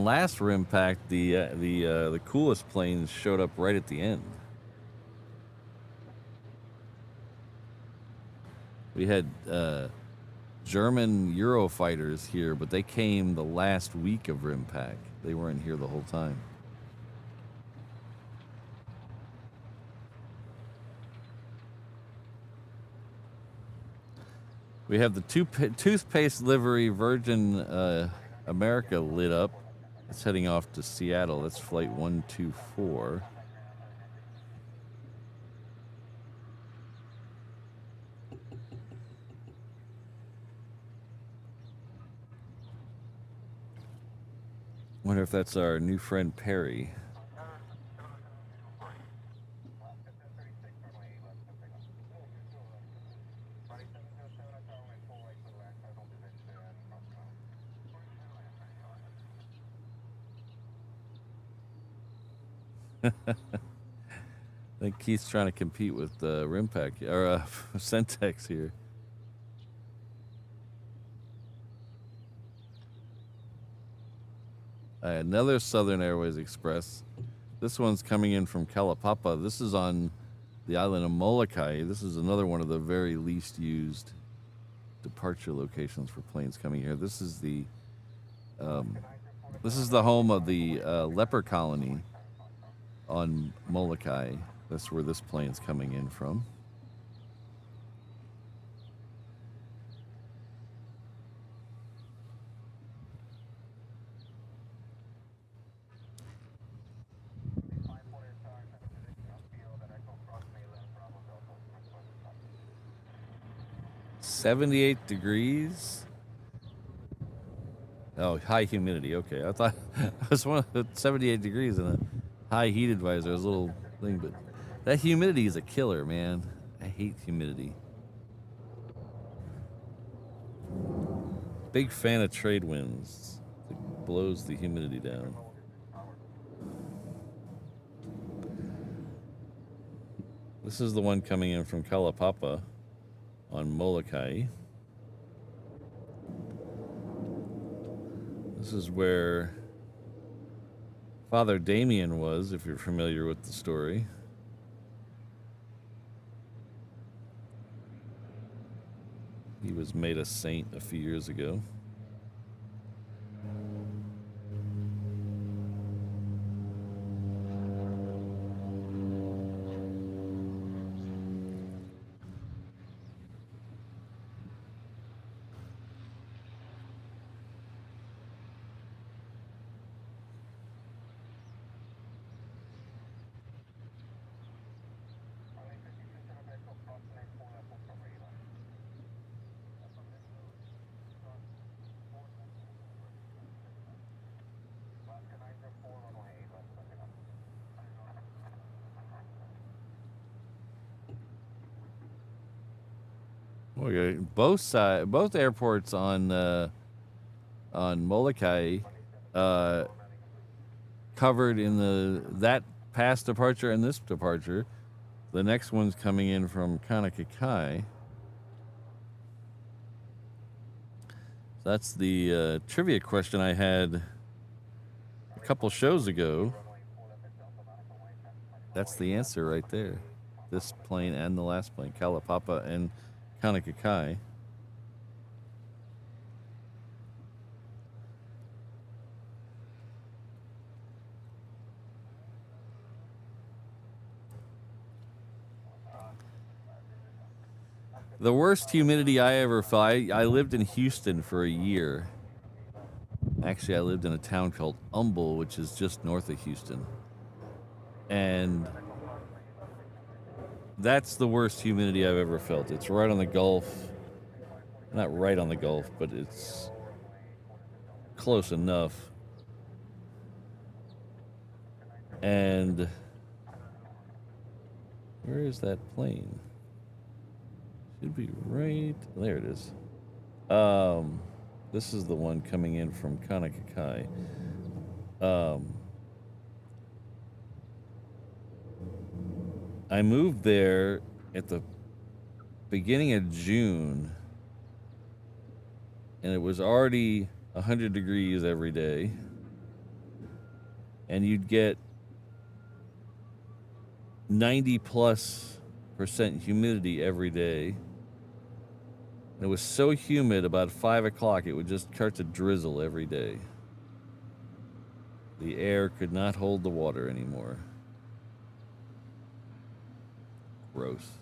last RIMPAC, the coolest planes showed up right at the end. We had German Eurofighters here, but they came the last week of RIMPAC. They weren't here the whole time. We have the toothpaste livery Virgin America lit up. It's heading off to Seattle. That's flight 124. Wonder if that's our new friend Perry. I think Keith's trying to compete with RIMPAC or Centex here. Another Southern Airways Express. This one's coming in from Kalapapa. This is on the island of Molokai. This is another one of the very least used departure locations for planes coming here. This is the home of the leper colony on Molokai. That's where this plane's coming in from. "78 degrees." Oh, high humidity. Okay, I thought I was one of 78 degrees and a high heat advisor. It was a little thing, but that humidity is a killer, man. I hate humidity. Big fan of trade winds. It blows the humidity down. This is the one coming in from Kalapapa on Molokai. This is where Father Damien was, if you're familiar with the story. He was made a saint a few years ago. Okay, both airports on Molokai covered in that past departure and this departure. The next one's coming in from Kaunakakai. That's the trivia question I had a couple shows ago. That's the answer right there. This plane and the last plane, Kalapapa and Kaunakakai. The worst humidity I ever felt, I lived in Houston for a year. Actually, I lived in a town called Humble, which is just north of Houston. And that's the worst humidity I've ever felt. It's right on the Gulf. Not right on the Gulf, but it's close enough. And where is that plane? Should be right there. It is. This is the one coming in from Kaunakakai. I moved there at the beginning of June, and it was already 100 degrees every day, and you'd get 90+% humidity every day. And it was so humid, about 5 o'clock, it would just start to drizzle every day. The air could not hold the water anymore. Gross.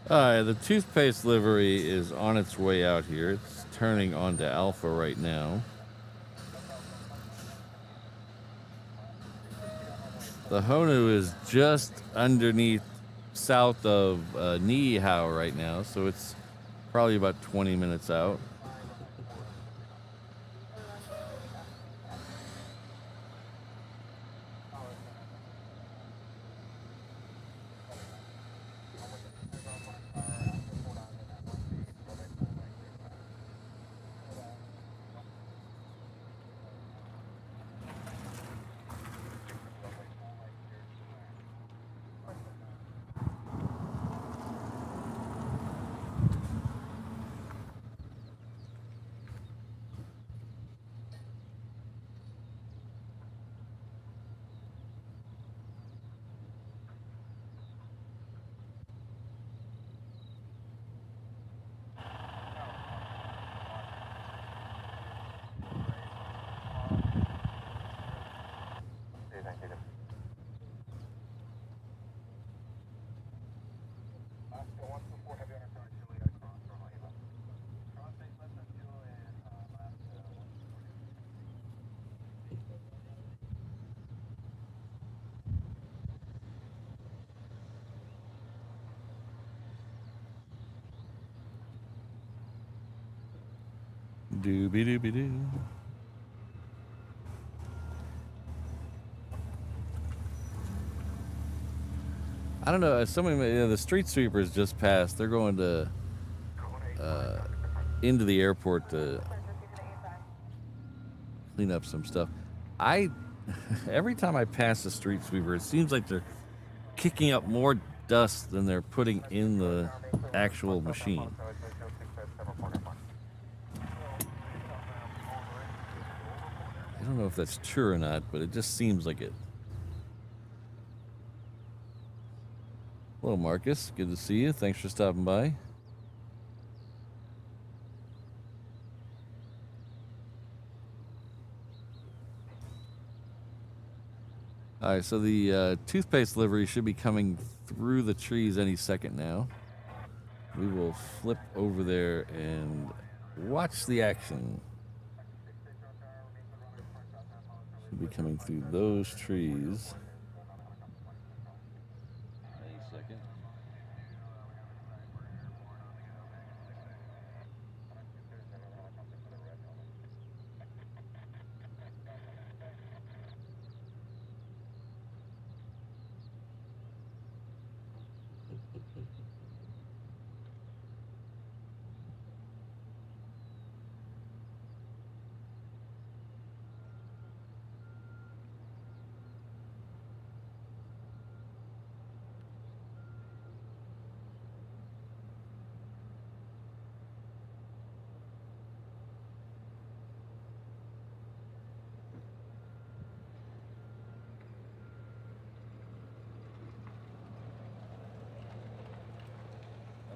The toothpaste livery is on its way out here. It's turning onto Alpha right now. The Honu is just underneath, south of Niihau right now, so it's probably about 20 minutes out. Doobie doobie doo. I don't know. Somebody, the street sweepers just passed. They're going to into the airport to clean up some stuff. Every time I pass a street sweeper, it seems like they're kicking up more dust than they're putting in the actual machine. I don't know if that's true or not, but it just seems like it. Hello, Marcus. Good to see you. Thanks for stopping by. All right, so the toothpaste delivery should be coming through the trees any second now. We will flip over there and watch the action. Should be coming through those trees. Any second.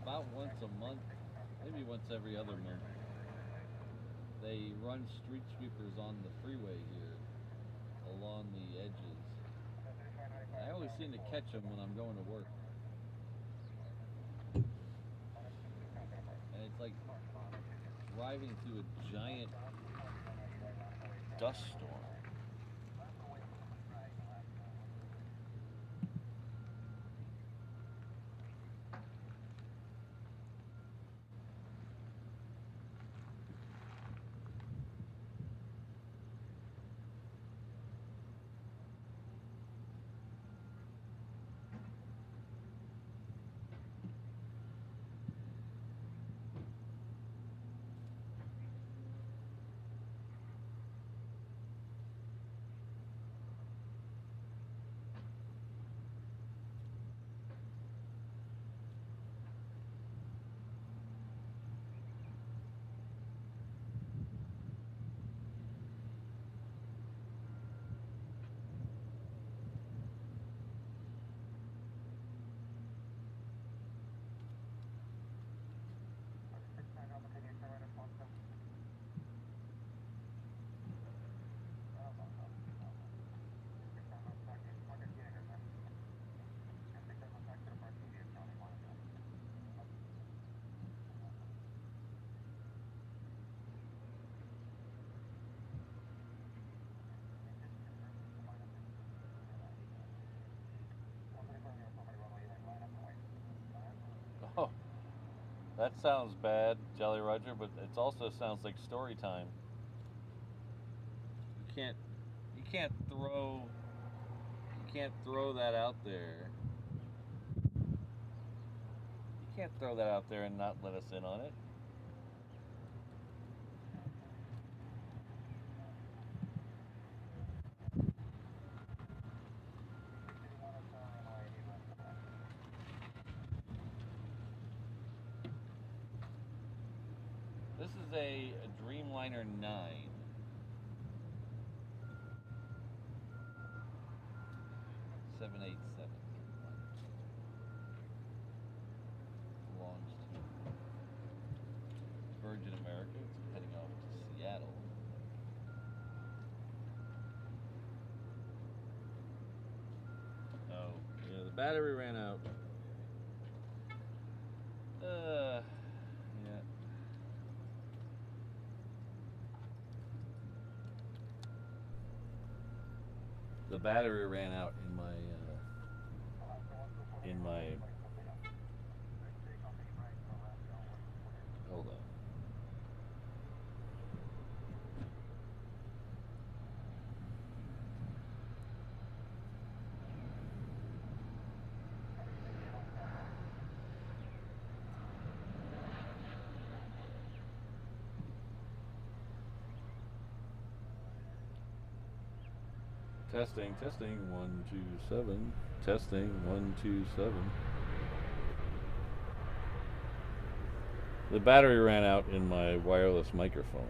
About once a month, maybe once every other month, they run street sweepers on the freeway here along the edges. I always seem to catch them when I'm going to work. And it's like driving through a giant dust storm. Oh, that sounds bad, Jolly Roger, but it also sounds like story time. You can't throw that out there. You can't throw that out there and not let us in on it. This is a Dreamliner 9. Belongs to Virgin America. It's heading off to Seattle. Oh, yeah, the battery ran out. Yeah. The battery ran out in my hold on. Testing, testing, 127. Testing, 127. The battery ran out in my wireless microphone.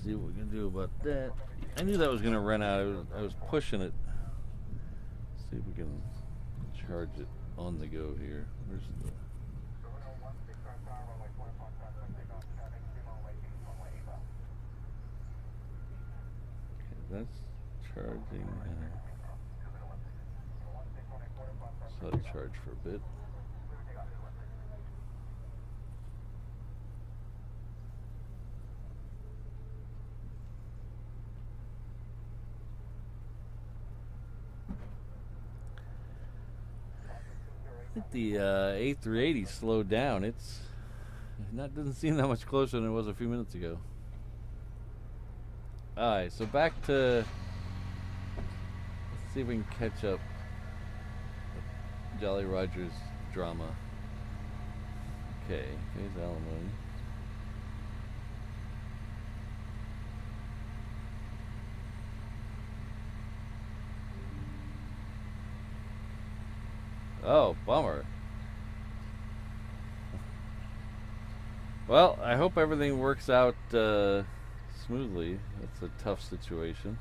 See what we can do about that. I knew that was going to run out. I was pushing it. See if we can charge it on the go here. Where's the... Okay, that's charging. So I'll charge for a bit. I think the A380 slowed down. It's not doesn't seem that much closer than it was a few minutes ago. Alright, so back to, let's see if we can catch up Jolly Roger's drama. Okay, here's alimony. Oh, bummer. Well, I hope everything works out smoothly. That's a tough situation.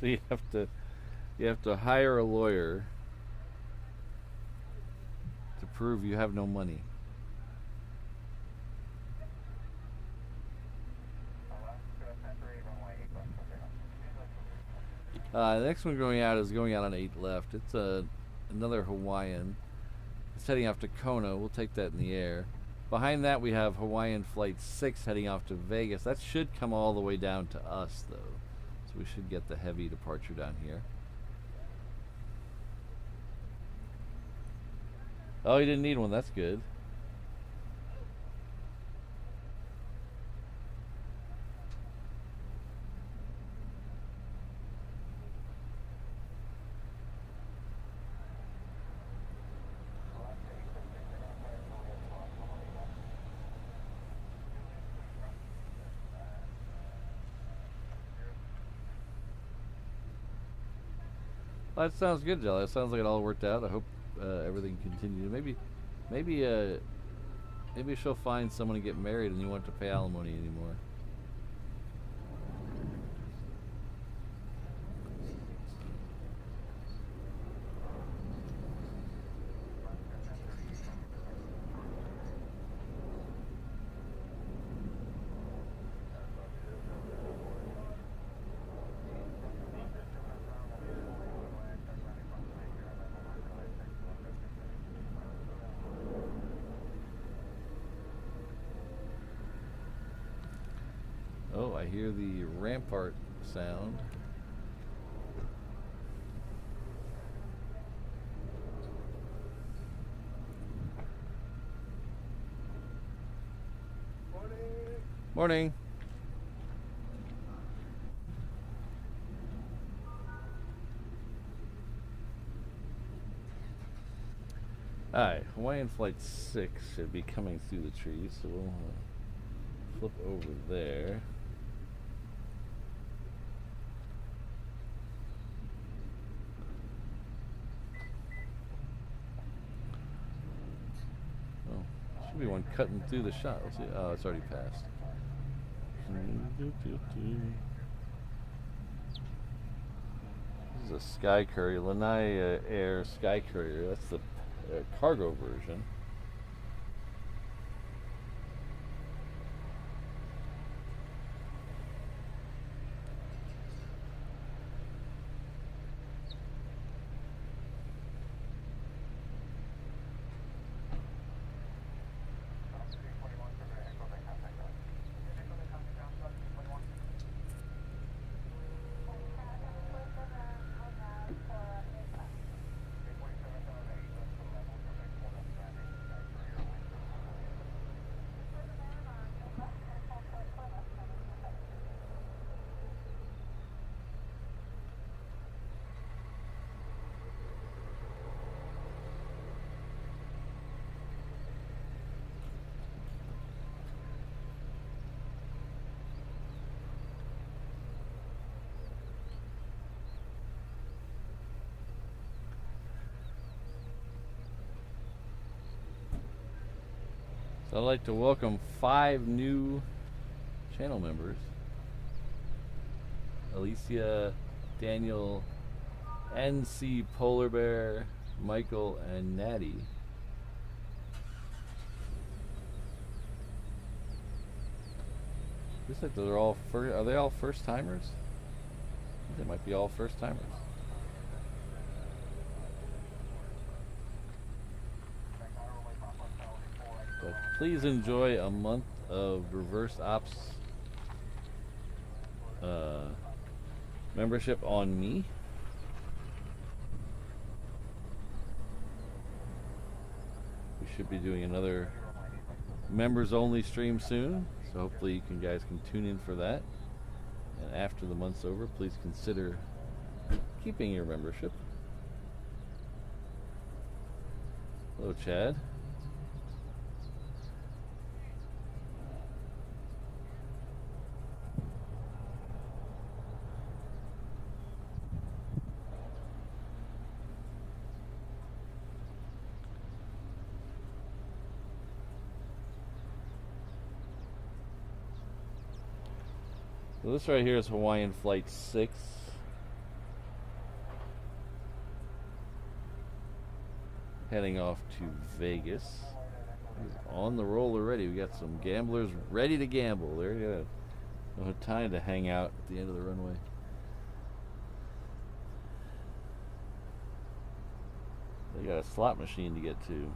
So you have to hire a lawyer to prove you have no money. The next one going out is going out on 8 left. It's another Hawaiian. It's heading off to Kona. We'll take that in the air. Behind that, we have Hawaiian Flight 6 heading off to Vegas. That should come all the way down to us, though. So we should get the heavy departure down here. Oh, you didn't need one. That's good. That sounds good, Jelly. That sounds like it all worked out. I hope everything continued. Maybe she'll find someone to get married and you won't have to pay alimony anymore. Oh, I hear the Rampart sound. Morning. Alright, Hawaiian Flight 6 should be coming through the trees, so we'll flip over there. Should be one cutting through the shot. Let's see. Oh, it's already passed. This is a Sky Courier, Lanai Air Sky Courier. That's the cargo version. So I'd like to welcome 5 new channel members. Alicia, Daniel, NC Polar Bear, Michael, and Natty. Looks like they're all are they all first timers? They might be all first timers. But please enjoy a month of reverse ops membership on me. We should be doing another members only stream soon, so hopefully you guys can tune in for that. And after the month's over, please consider keeping your membership. Hello, Chad. So this right here is Hawaiian Flight 6. Heading off to Vegas. He's on the roll already. We got some gamblers ready to gamble. There you go. No time to hang out at the end of the runway. They got a slot machine to get to.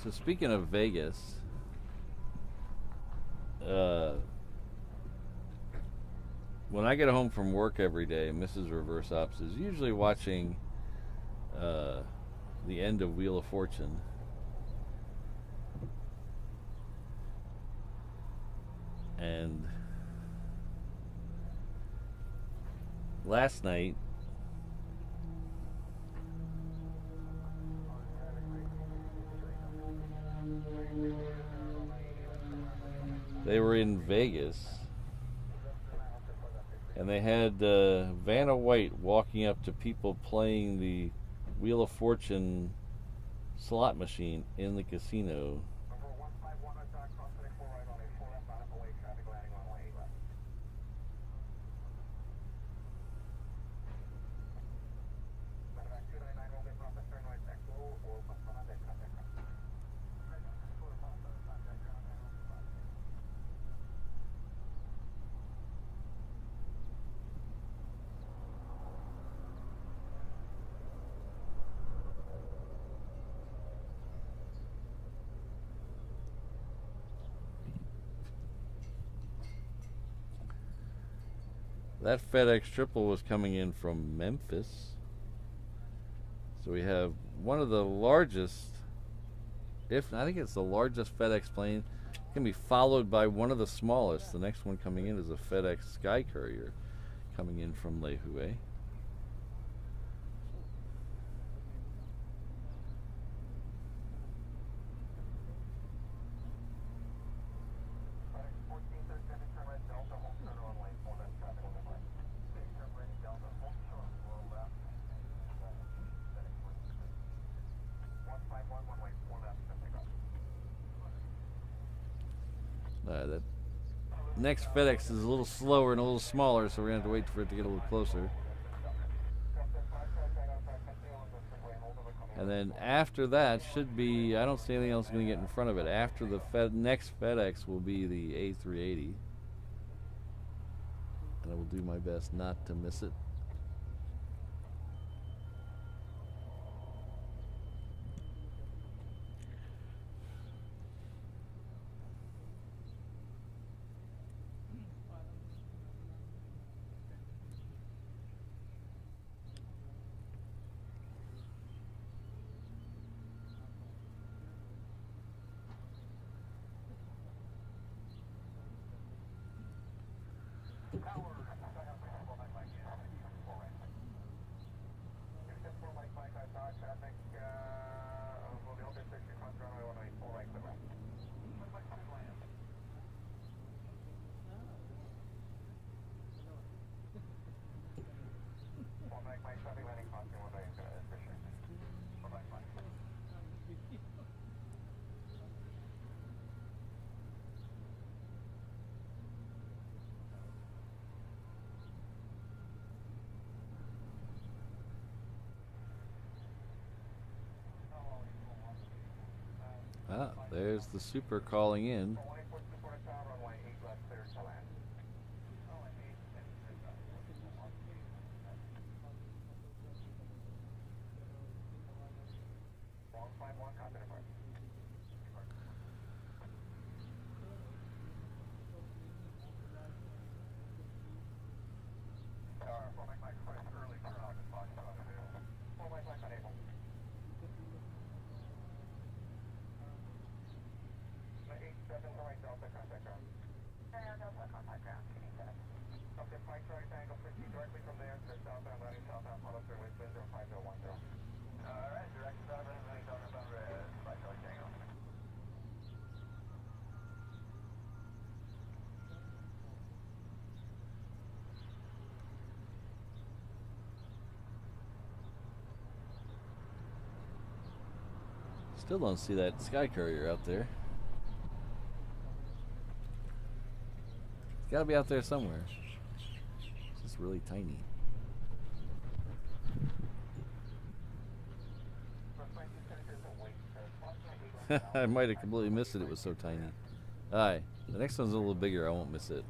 So speaking of Vegas, when I get home from work every day, Mrs. Reverse Ops is usually watching the end of Wheel of Fortune. And last night, they were in Vegas, and they had Vanna White walking up to people playing the Wheel of Fortune slot machine in the casino. That FedEx triple was coming in from Memphis. So we have one of the largest, I think it's the largest FedEx plane. It can be followed by one of the smallest. The next one coming in is a FedEx Sky Courier coming in from Lehue. That next FedEx is a little slower and a little smaller, so we're going to have to wait for it to get a little closer. And then after that should be, I don't see anything else going to get in front of it. After the next FedEx will be the A380. And I will do my best not to miss it. Ah, there's the Super calling in. Still don't see that Sky Courier out there. It's got to be out there somewhere. It's just really tiny. I might have completely missed it. It was so tiny. Alright, the next one's a little bigger. I won't miss it.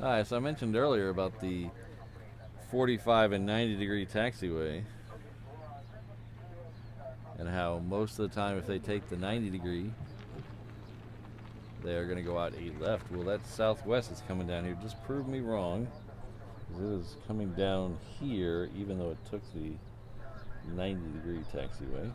Alright, so I mentioned earlier about the 45 and 90 degree taxiway and how most of the time if they take the 90 degree they're going to go out 8 left. Well, that Southwest is coming down here. Just proved me wrong. It is coming down here even though it took the 90 degree taxiway.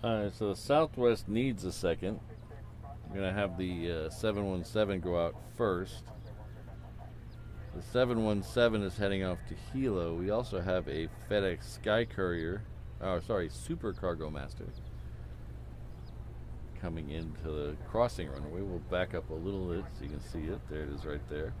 Alright, so the Southwest needs a second. I'm going to have the 717 go out first. The 717 is heading off to Hilo. We also have a FedEx Sky Courier, Super Cargo Master coming into the crossing runway. We'll back up a little bit so you can see it. There it is right there.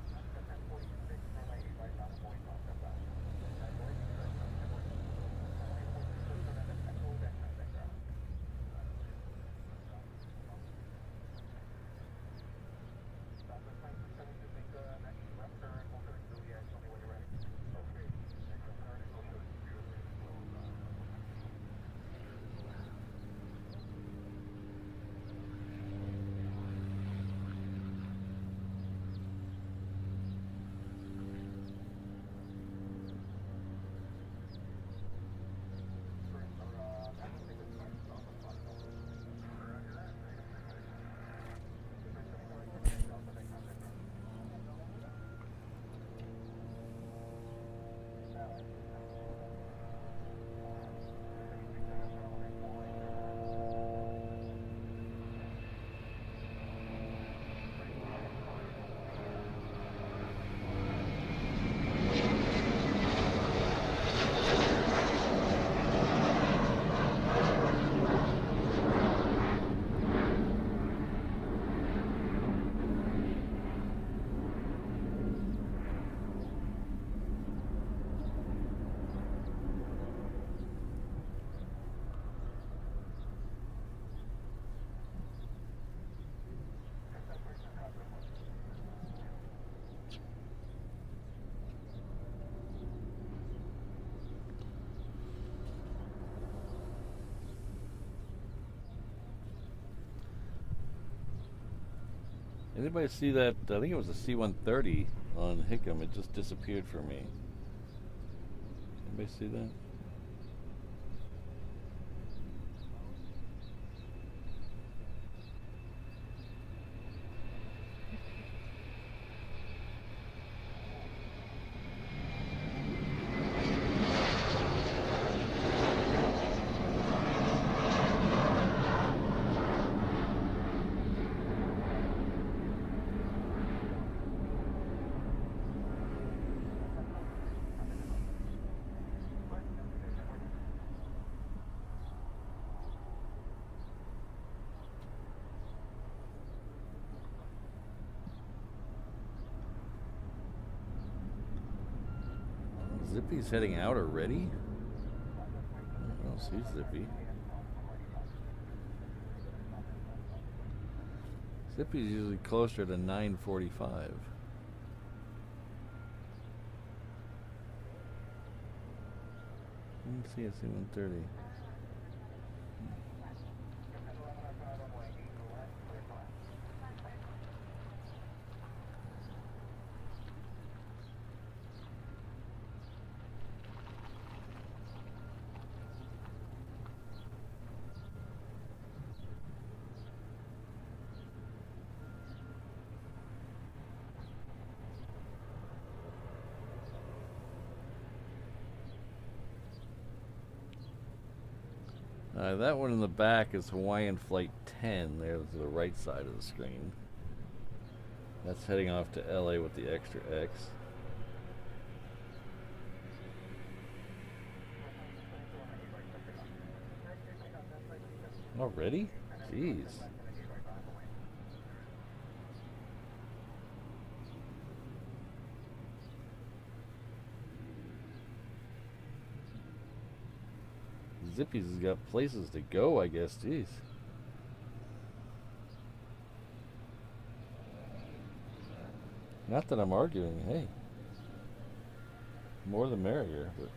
Anybody see that? I think it was a C-130 on Hickam. It just disappeared from me. Anybody see that? Zippy's heading out already? I don't see Zippy. Zippy's usually closer to 9:45. I didn't see a C-130. That one in the back is Hawaiian Flight 10, there to the right side of the screen. That's heading off to LA with the extra X. Already? Jeez. Zippy's has got places to go, I guess. Jeez. Not that I'm arguing. Hey, more the merrier. But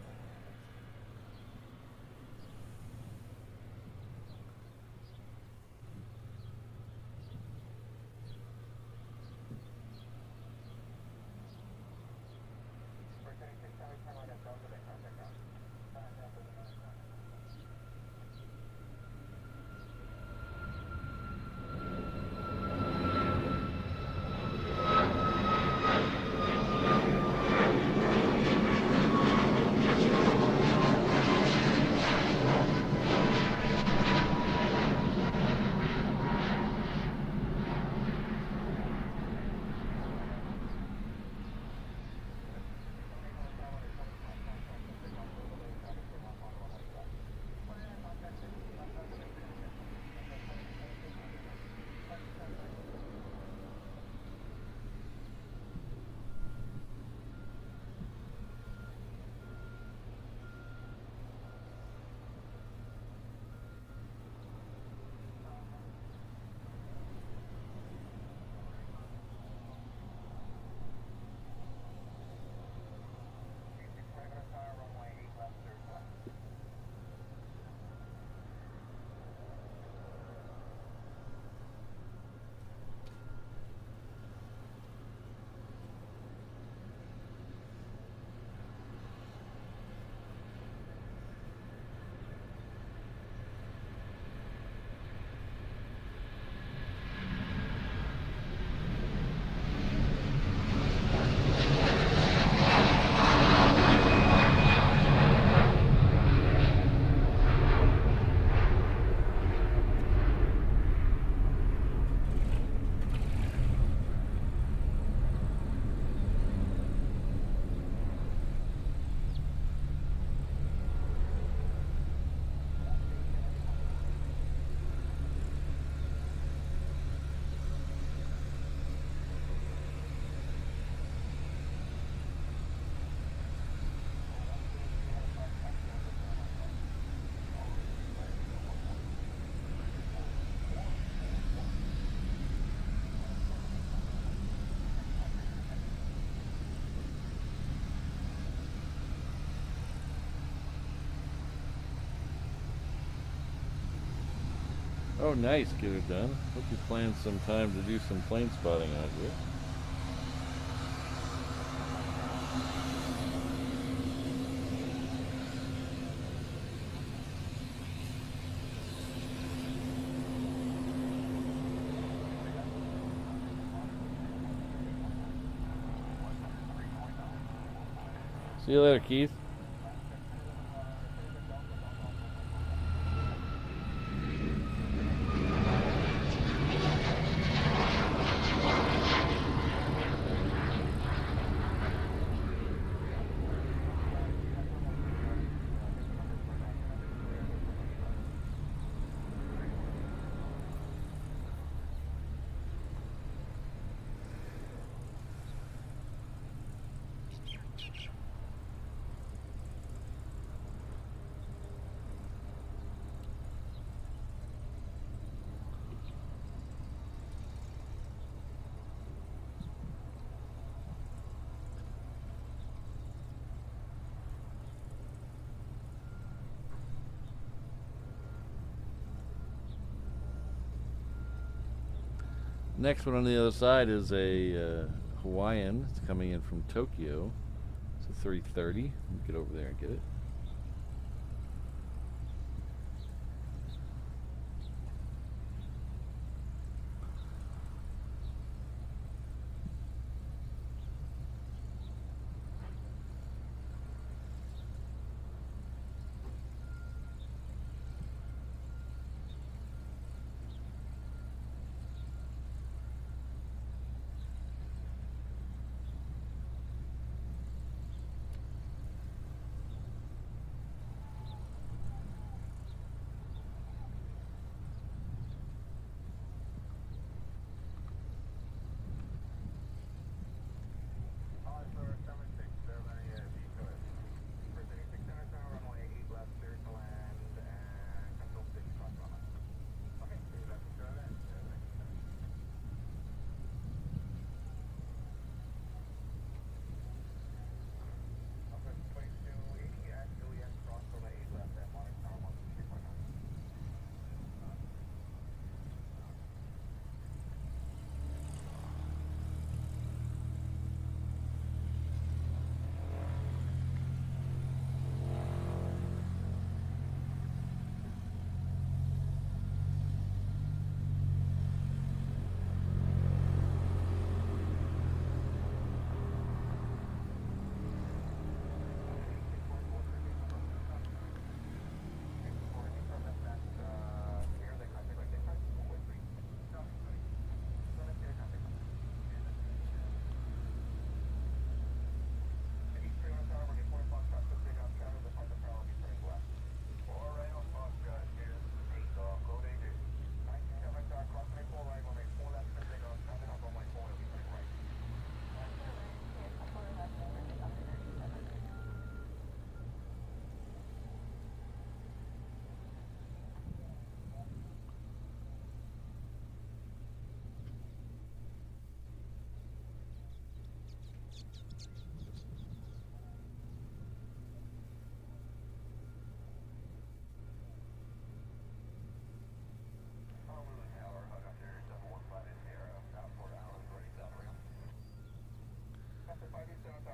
Oh, nice. Get her done. Hope you plan some time to do some plane spotting out here. See you later, Keith. Next one on the other side is a Hawaiian. It's coming in from Tokyo. It's a 330. Get over there and get it.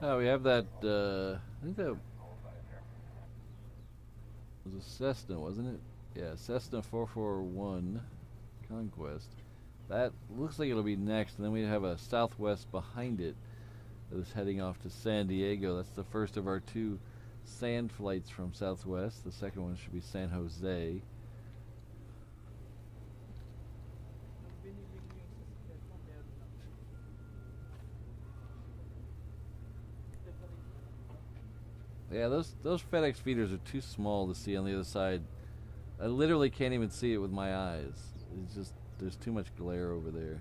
Oh, we have that, I think that was a Cessna, wasn't it? Yeah, Cessna 441 Conquest. That looks like it'll be next, and then we have a Southwest behind it that is heading off to San Diego. That's the first of our two sand flights from Southwest. The second one should be San Jose. Yeah, those FedEx feeders are too small to see on the other side. I literally can't even see it with my eyes. It's just, there's too much glare over there.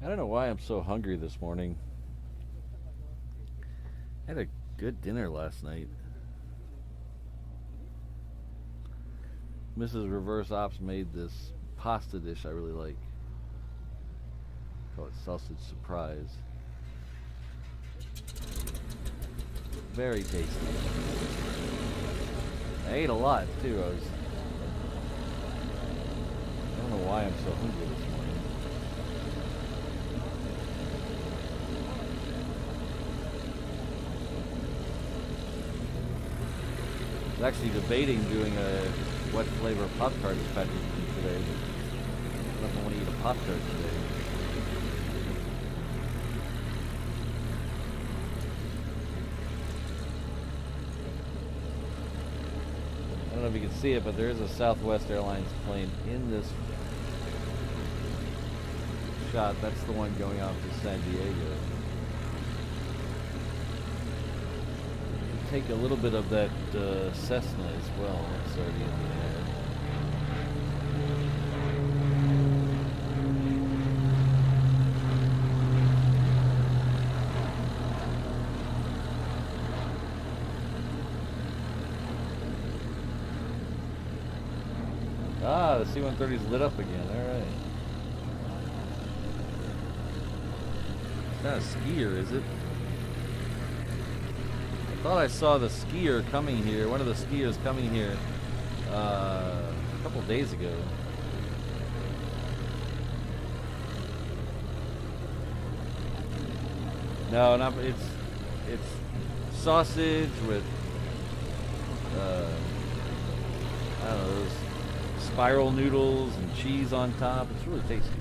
don't know why I'm so hungry this morning. I had a good dinner last night. Mrs. Reverse Ops made this pasta dish I really like. Call it sausage surprise. Very tasty. I ate a lot too. I don't know why I'm so hungry this morning. I was actually debating doing a what flavor Pop-Tart is packaged in today, but I don't want to eat a Pop-Tart today. I don't know if you can see it, but there is a Southwest Airlines plane in this shot. That's the one going out to San Diego. Take a little bit of that Cessna as well. It's already in the air. Ah, the C-130's lit up again. All right. It's not a skier, is it? I thought I saw the skier coming here, one of the skiers coming here a couple days ago. No, not it's sausage with I don't know, those spiral noodles and cheese on top. It's really tasty.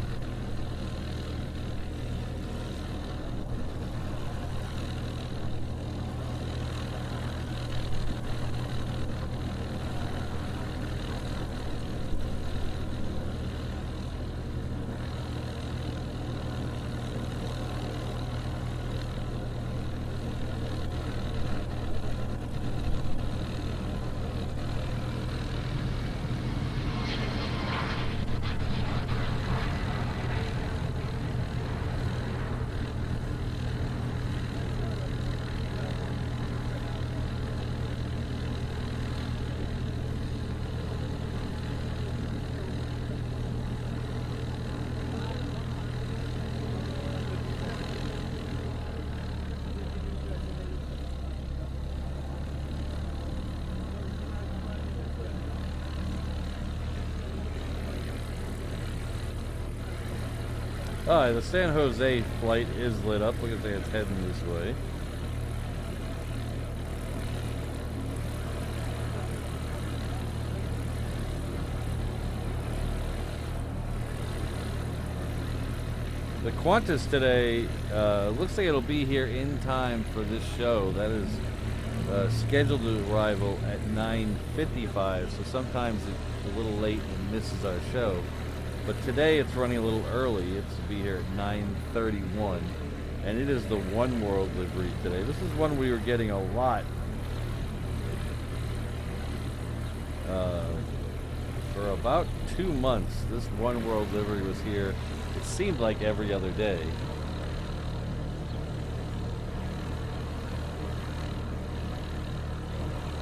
Alright, the San Jose flight is lit up. Look at that, it's heading this way. The Qantas today looks like it'll be here in time for this show. That is scheduled to arrival at 9:55, so sometimes it's a little late and misses our show. But today it's running a little early. It's to be here at 9:31, and it is the One World livery today. This is one we were getting a lot for about 2 months. This One World livery was here. It seemed like every other day.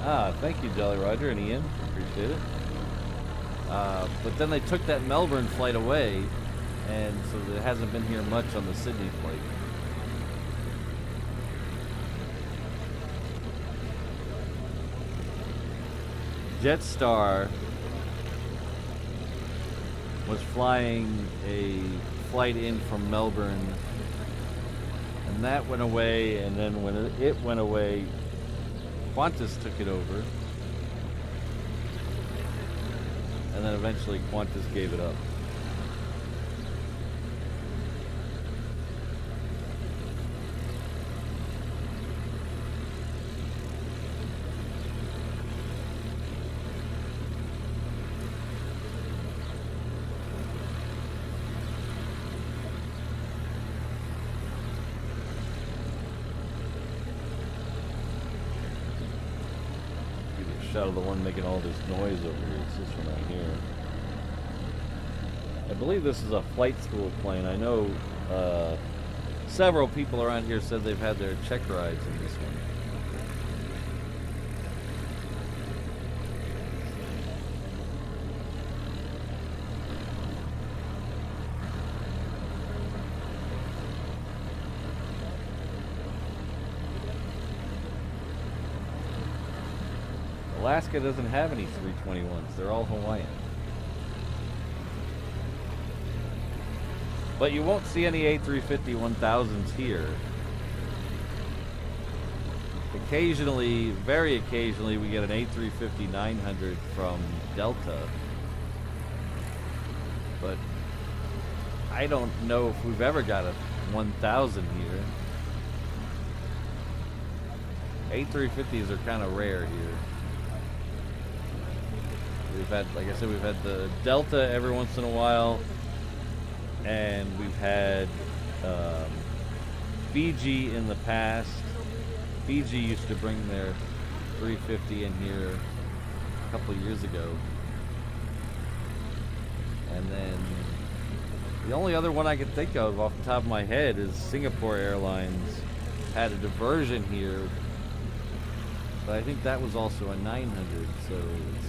Ah, thank you, Jolly Roger and Ian. Appreciate it. But then they took that Melbourne flight away, and so it hasn't been here much on the Sydney flight. Jetstar was flying a flight in from Melbourne, and that went away, and then when it went away, Qantas took it over. And then eventually Qantas gave it up. Give you a shot of the one making all this noise over here. It's this one out here. I believe this is a flight school plane. I know Several people around here said they've had their check rides in this one. Alaska doesn't have any 321s. They're all Hawaiian. But you won't see any A350 1000s here. Occasionally, very occasionally, we get an A350 900 from Delta. But I don't know if we've ever got a 1000 here. A350s are kind of rare here. We've had, like I said, we've had the Delta every once in a while, and we've had Fiji in the past. Fiji used to bring their 350 in here a couple of years ago. And then the only other one I can think of off the top of my head is Singapore Airlines had a diversion here, but I think that was also a 900, so it's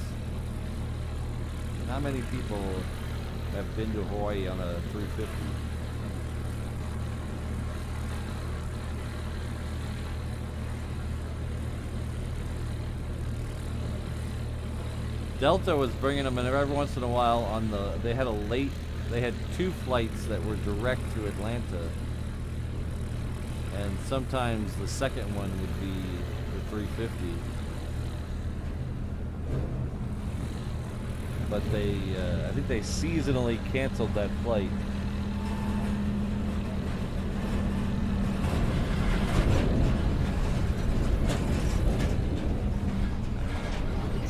not many people have been to Hawaii on a 350. Delta was bringing them in every once in a while on the, they had 2 flights that were direct to Atlanta. And sometimes the second one would be the 350. But they, I think they seasonally canceled that flight.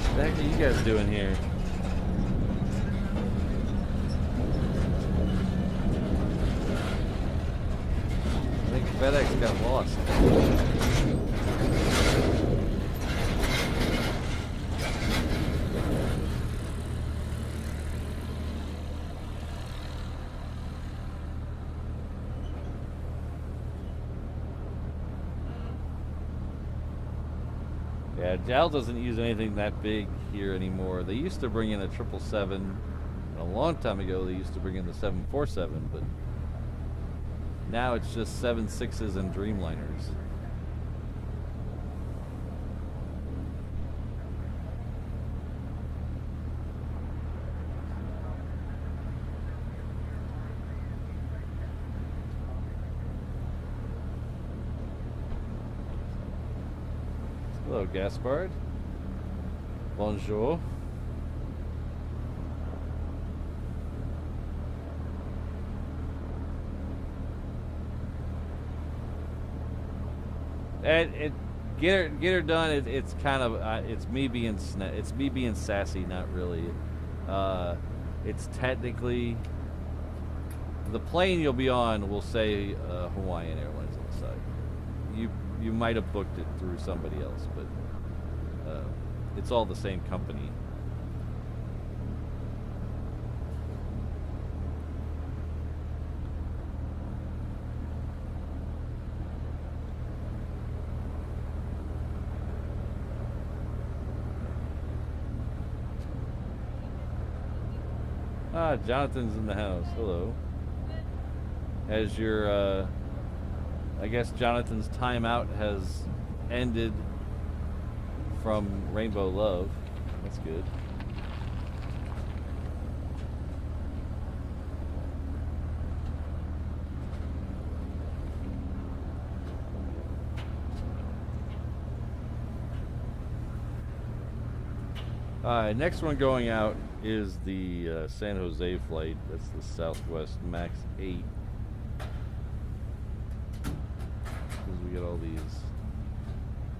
What the heck are you guys doing here? I think FedEx got lost. Yeah, JAL doesn't use anything that big here anymore. They used to bring in a 777. A long time ago, they used to bring in the 747, but now it's just 76s and Dreamliners. Hello, Gaspard. Bonjour. And get her done. It's kind of it's me being sassy, not really. It's technically the plane you'll be on will say Hawaiian Airlines on the side. You might have booked it through somebody else, but it's all the same company. Ah, Jonathan's in the house. Hello. As your I guess Jonathan's timeout has ended from Rainbow Love. That's good. Next one going out is the San Jose flight. That's the Southwest Max 8. We get all these.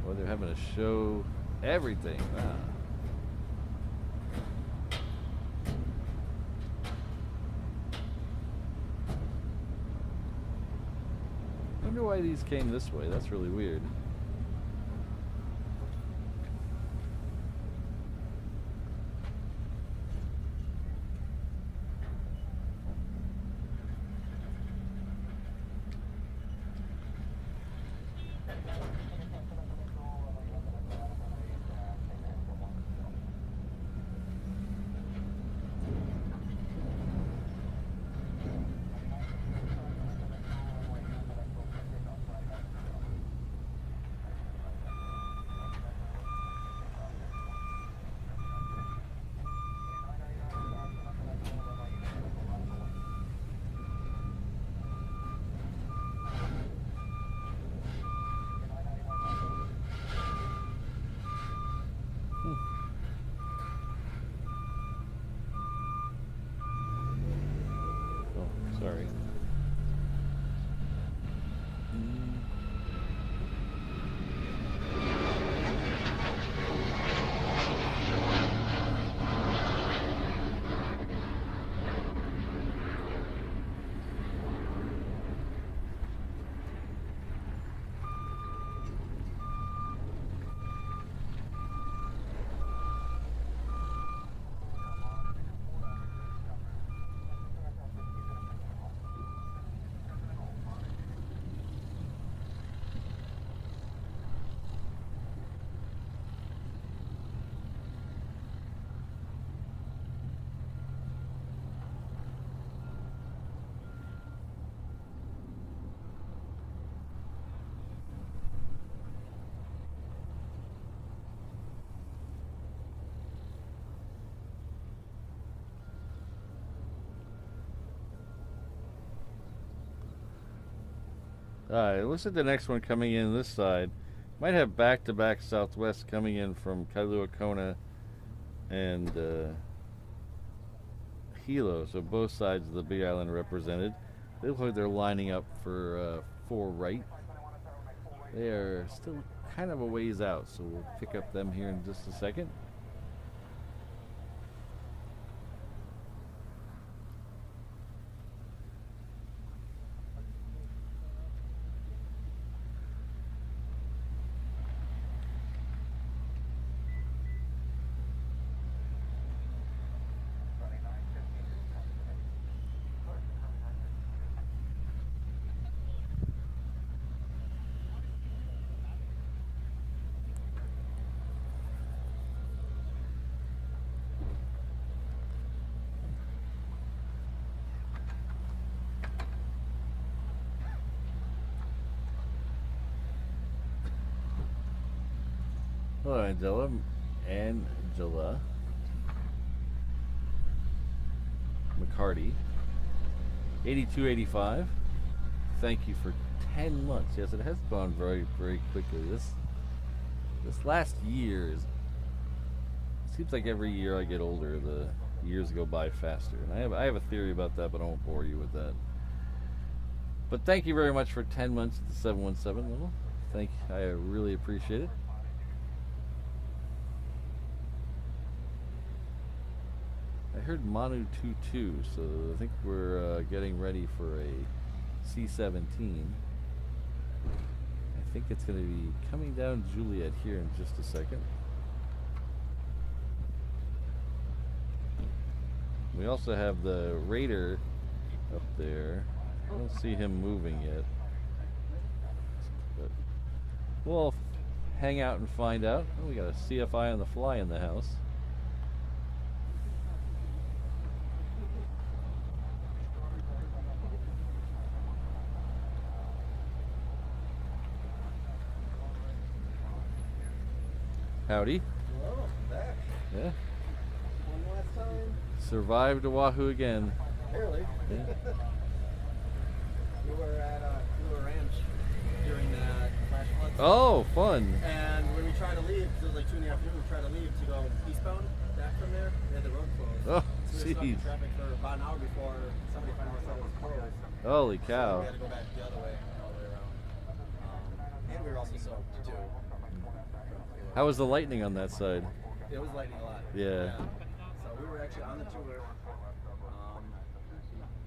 Well, they're having a show. Everything. Wow. I wonder why these came this way. That's really weird. Alright, it looks like the next one coming in this side might have back-to-back Southwest coming in from Kailua Kona and Hilo, so both sides of the Big Island represented. They look like they're lining up for 4 right. They are still kind of a ways out, so we'll pick up them here in just a second. Hello, Angela McCarty, 8285. Thank you for 10 months. Yes, it has gone very, very quickly. This last year is. Seems like every year I get older, the years go by faster. And I have a theory about that, but I won't bore you with that. But thank you very much for 10 months at the 717 level. Thank you. I really appreciate it. I heard Manu 22, so I think we're getting ready for a C-17. I think it's going to be coming down Juliet here in just a second. We also have the Raider up there. I don't see him moving yet, but we'll hang out and find out. Oh, we got a CFI on the fly in the house. Howdy. Hello, I'm back. Yeah. One last time. Survived Oahu again. Barely. Yeah. We were at Lua Ranch during that flash flood. Oh, fun. And when we tried to leave, 'cause it was like 2 in the afternoon, we tried to leave to go eastbound back from there. We had the road closed. Oh, so we were stuck in jeez. traffic for about an hour before somebody finally said it was closed. Holy So cow. we had to go back the other way, all the way around. And we were also soaked too. How was the lightning on that side? It was lightning a lot. Yeah. So we were actually on the tour,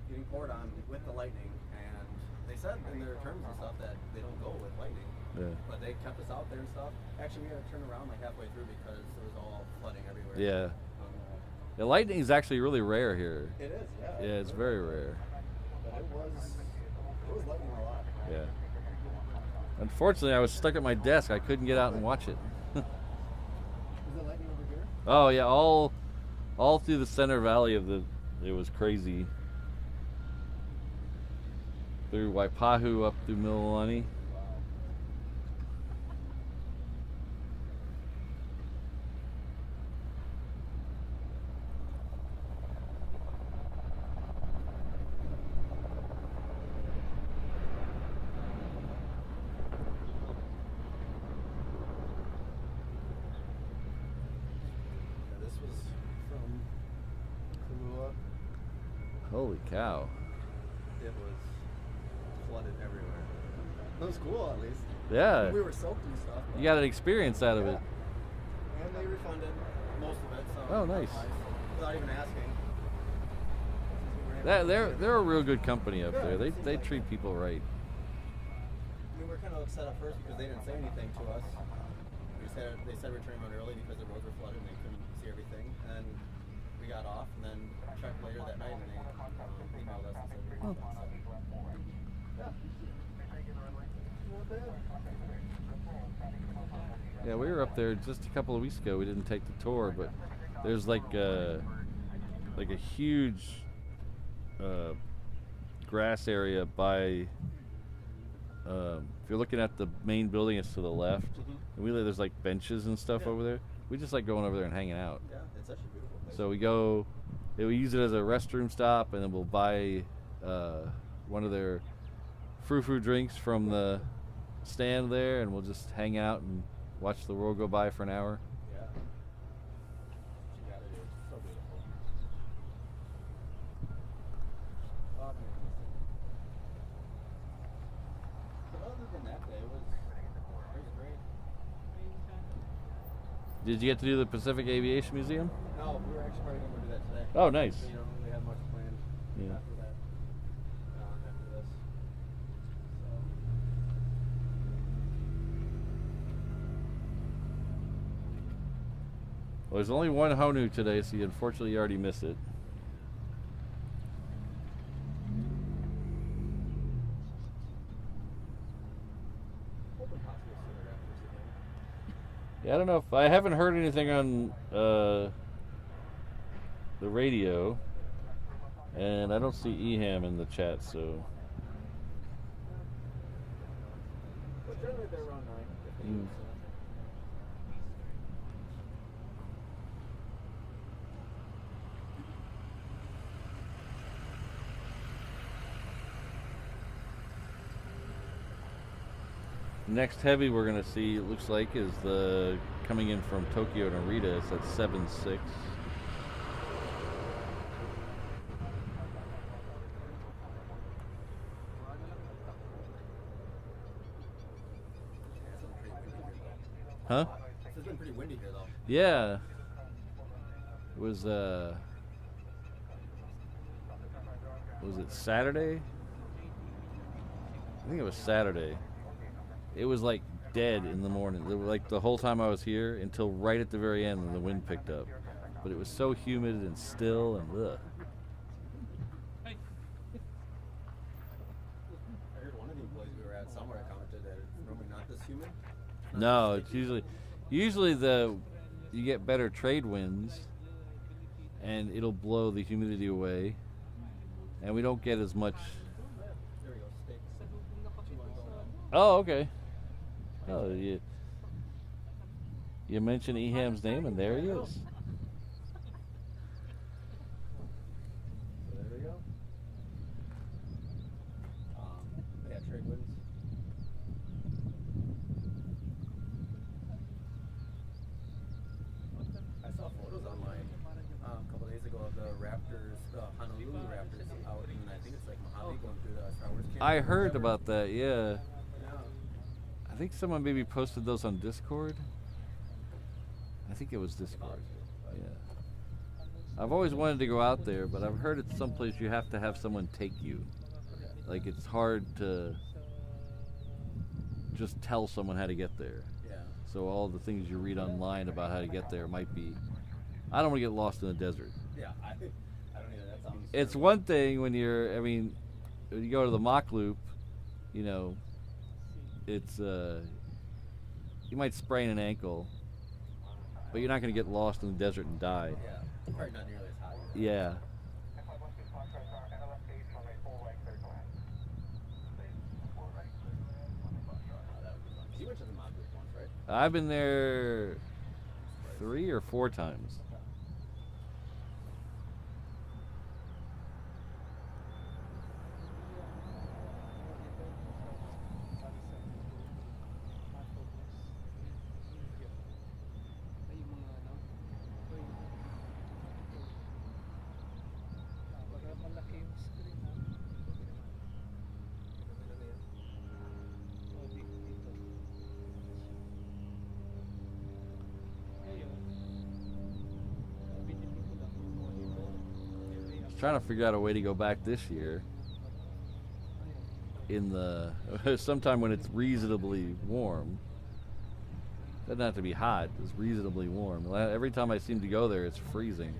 getting poured on with the lightning, and they said in their terms and stuff that they don't go with lightning. Yeah. But they kept us out there and stuff. Actually, we had to turn around like halfway through because it was all flooding everywhere. Yeah. The lightning is actually really rare here. It is, yeah. Yeah, it's very rare. But it was lightning a lot. Yeah. Unfortunately, I was stuck at my desk. I couldn't get out and watch it. Is it lightning over here? Oh yeah, all through the center valley of it was crazy. Through Waipahu up through Mililani. This was from Kailua. Holy cow. It was flooded everywhere. It was cool, at least. Yeah. We were soaked and stuff. You got an experience out of it. And they refunded most of it. So Oh, nice. Without even asking. They're a real good company up there. They treat people right. We were kind of upset at first because they didn't say anything to us. They said returning out early because the roads were flooded and they couldn't see everything. And we got off and then checked later that night and they emailed us and said we were done. Yeah, we were up there just a couple of weeks ago. We didn't take the tour, but there's like a huge grass area by. If you're looking at the main building, it's to the left. And there's like benches and stuff over there. We just like going over there and hanging out. Yeah, it's actually beautiful. So we go. We use it as a restroom stop, and then we'll buy one of their frou-frou drinks from the stand there, and we'll just hang out and watch the world go by for an hour. Yeah. You gotta do. It's so beautiful. Oh, man. But other than that day, it was great. Did you get to do the Pacific Aviation Museum? No, we were actually probably going to do that today. Oh, nice. So you don't really have much planned Yeah. after that. After this. Well, there's only one Honu today, so you unfortunately already missed it. Yeah, I don't know if I haven't heard anything on the radio, and I don't see Eham in the chat, so. But generally they're around 9. Next heavy we're gonna see, it looks like, is the coming in from Tokyo Narita. It's at 7.6. Huh? It's been pretty windy here, though. Yeah. It was it Saturday? I think it was Saturday. It was like dead in the morning. Like the whole time I was here until right at the very end when the wind picked up. But it was so humid and still and ugh. I heard one of the employees we were at somewhere commented that it's normally not this humid. No, it's usually you get better trade winds and it'll blow the humidity away and we don't get as much. There we go, steak. Oh, okay. Oh, you mentioned Eham's name and there he is. So there we go. Yeah, trade winds. I saw photos online a couple days ago of the Raptors, the Honolulu Raptors out in, I think it's like Mojave, going through the Star Wars camp. I heard about that, yeah. Yeah. I think someone maybe posted those on Discord. I think it was Discord. Yeah. I've always wanted to go out there, but I've heard it's someplace you have to have someone take you. Like it's hard to just tell someone how to get there. Yeah. So all the things you read online about how to get there might be. I don't want to get lost in the desert. Yeah, I don't either. That sounds. It's one thing when when you go to the Mach Loop, you know, it's you might sprain an ankle, but you're not going to get lost in the desert and die. Yeah, probably not nearly as high. Yeah. You went to the Mach Loop once, right? I've been there 3 or 4 times. Trying to figure out a way to go back this year in the sometime when it's reasonably warm. Doesn't have to be hot, it's reasonably warm. Every time I seem to go there, it's freezing.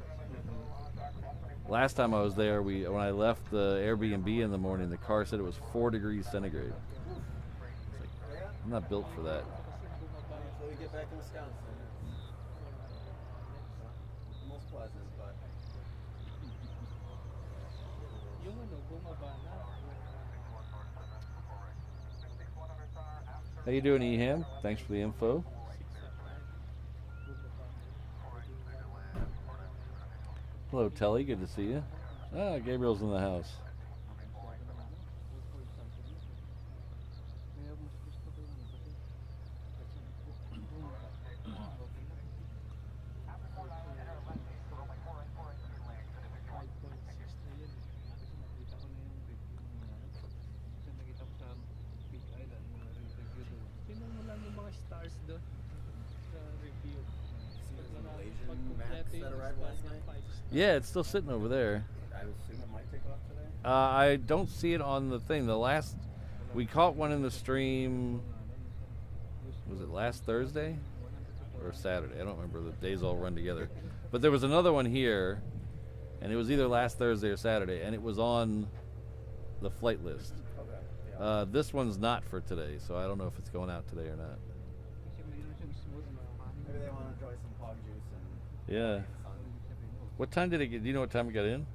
Last time I was there, when I left the Airbnb in the morning, the car said it was 4 degrees centigrade. It's like, I'm not built for that. Until we get back to Wisconsin. It's most pleasant, but. How you doing, Eham? Thanks for the info. Hello, Telly. Good to see you. Ah, Gabriel's in the house. stars doon sa review. See those Malaysian Macs that arrived last night? Yeah, it's still sitting over there. I would assume it might take off today. I don't see it on the thing. We caught one in the stream. Was it last Thursday or Saturday? I don't remember. The days all run together. But there was another one here, and it was either last Thursday or Saturday, and it was on the flight list. Okay. Yeah. This one's not for today, so I don't know if it's going out today or not. Maybe they want to enjoy some pog juice and Yeah. sun. What time did it get? Do you know what time it got in?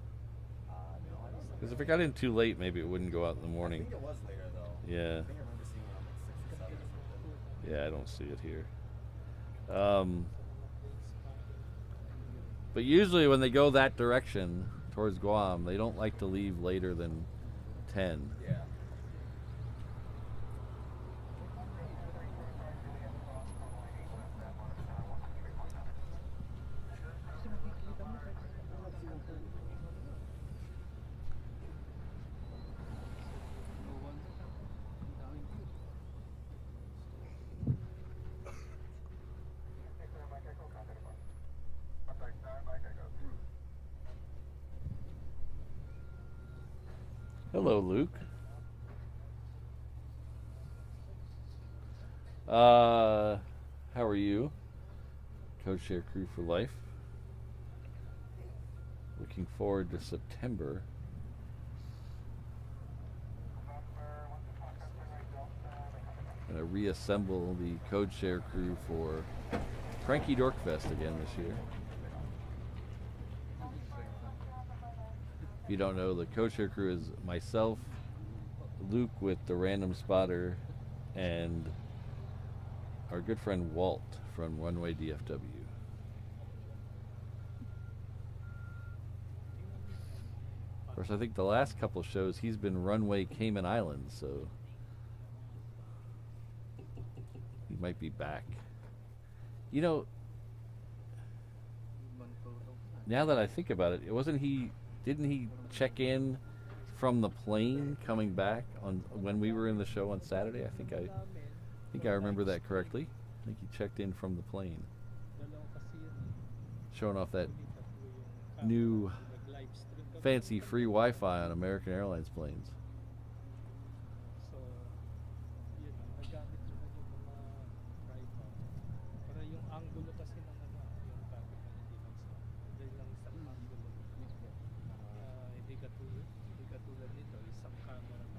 No, I don't Because if it got in too late, maybe it wouldn't go out in the I morning. think it was later though. Yeah. I think I remember seeing it on like 6 or 7 or something. Yeah, I don't see it here. But usually when they go that direction towards Guam, they don't like to leave later than 10. Yeah. Hello, Luke. How are you? Code Share Crew for Life. Looking forward to September. Gonna reassemble the Code Share crew for Cranky Dorkfest again this year. If you don't know, the Code Share crew is myself, Luke with the Random Spotter, and our good friend Walt from Runway DFW. Of course, I think the last couple shows he's been Runway Cayman Islands, so he might be back. You know, now that I think about it, didn't he check in from the plane coming back on when we were in the show on Saturday? I think I remember that correctly. I think he checked in from the plane, showing off that new fancy free Wi-Fi on American Airlines planes. So, yun, nagamit ko na yung mga tripod. Para yung angulo kasi ng yung camera hindi lang dahil lang isang angulo. Hindi katulad nito, isang camera lang.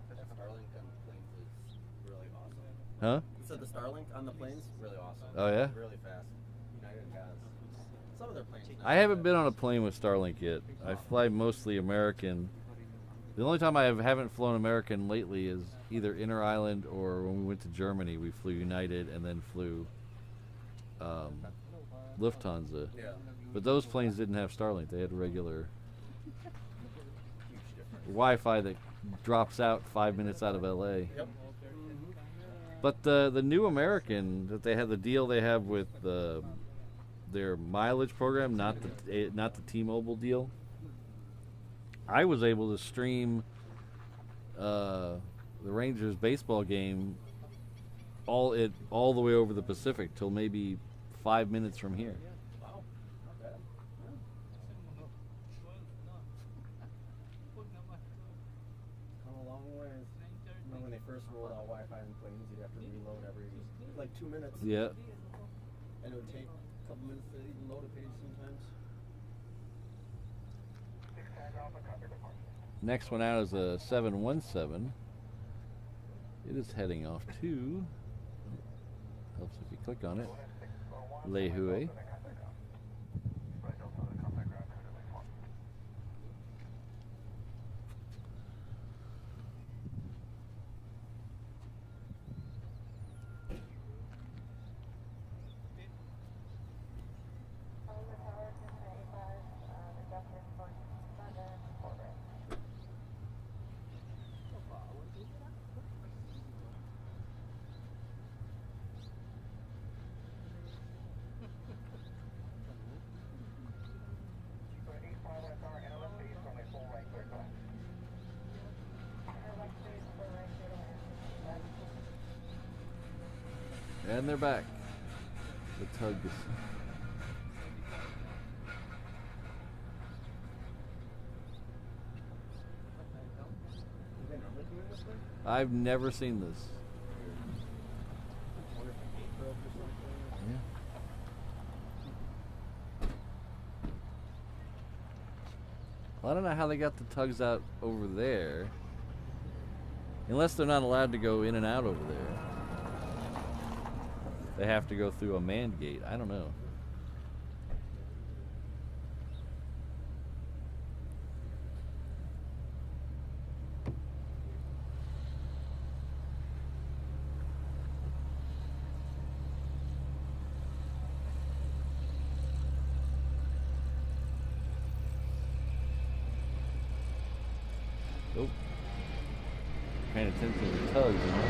That Starlink on the planes is really awesome. Huh? You said the Starlink on the planes, really awesome. Oh, yeah? Really fast. United has some of their planes. I haven't been on a plane with Starlink yet. I fly mostly American. The only time I haven't flown American lately is either inter-island or when we went to Germany. We flew United and then flew Lufthansa. Yeah. But those planes didn't have Starlink. They had regular Huge difference. Wi-Fi that drops out 5 minutes out of LA. Yep. But the new American that they have, the deal they have with their mileage program, not the T-Mobile deal. I was able to stream the Rangers baseball game all the way over the Pacific till maybe 5 minutes from here. Wow. Not bad. Come a long ways. Remember when they first rolled out Wi-Fi in planes, you'd have to reload every like 2 minutes. Yeah. And it would take a couple minutes to even load a page sometimes. Next one out is a 717. It is heading off to, helps if you click on it, Lehue. And they're back. The tugs. I've never seen this. Yeah. Well, I don't know how they got the tugs out over there. Unless they're not allowed to go in and out over there. They have to go through a manned gate. I don't know. Nope. Paying attention to the tugs, you know?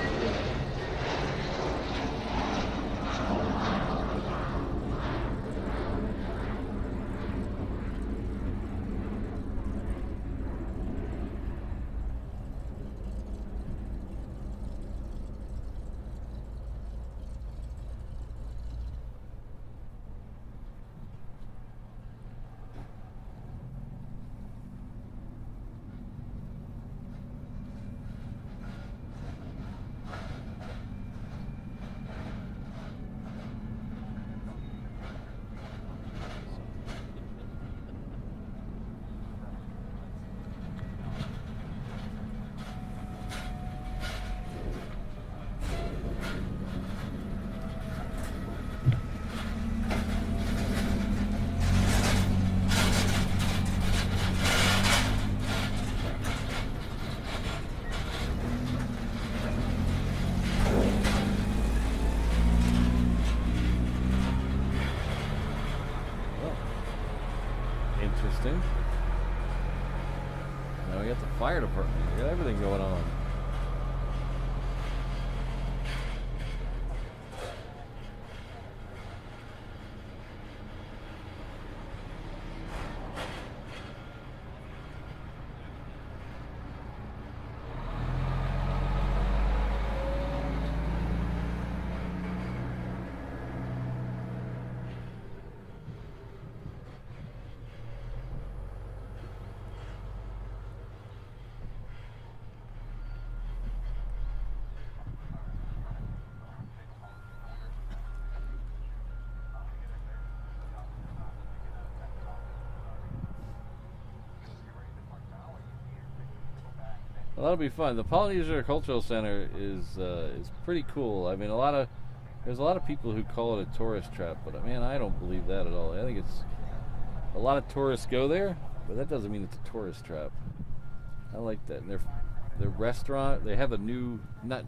Interesting. Now we got the fire department. We got everything going on. Well, that'll be fun. The Polynesia Cultural Center is pretty cool. I mean, there's a lot of people who call it a tourist trap, but man, I don't believe that at all. I think it's a lot of tourists go there, but that doesn't mean it's a tourist trap. I like that. And their restaurant, they have a new, not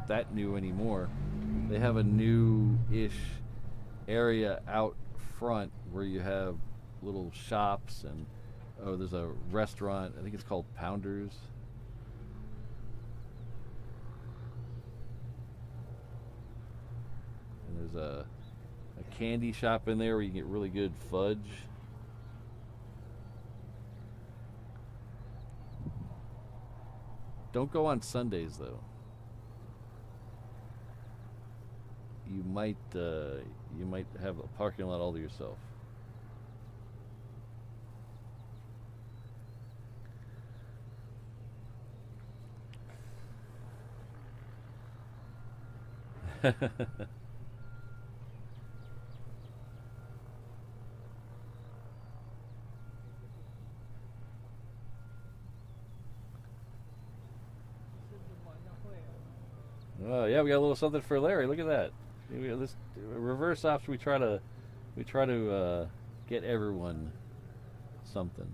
that new anymore. They have a new-ish area out front where you have little shops and there's a restaurant. I think it's called Pounders. There's a candy shop in there where you can get really good fudge. Don't go on Sundays though. You might have a parking lot all to yourself. Oh yeah, we got a little something for Larry. Look at that. This reverse ops. We try to get everyone something.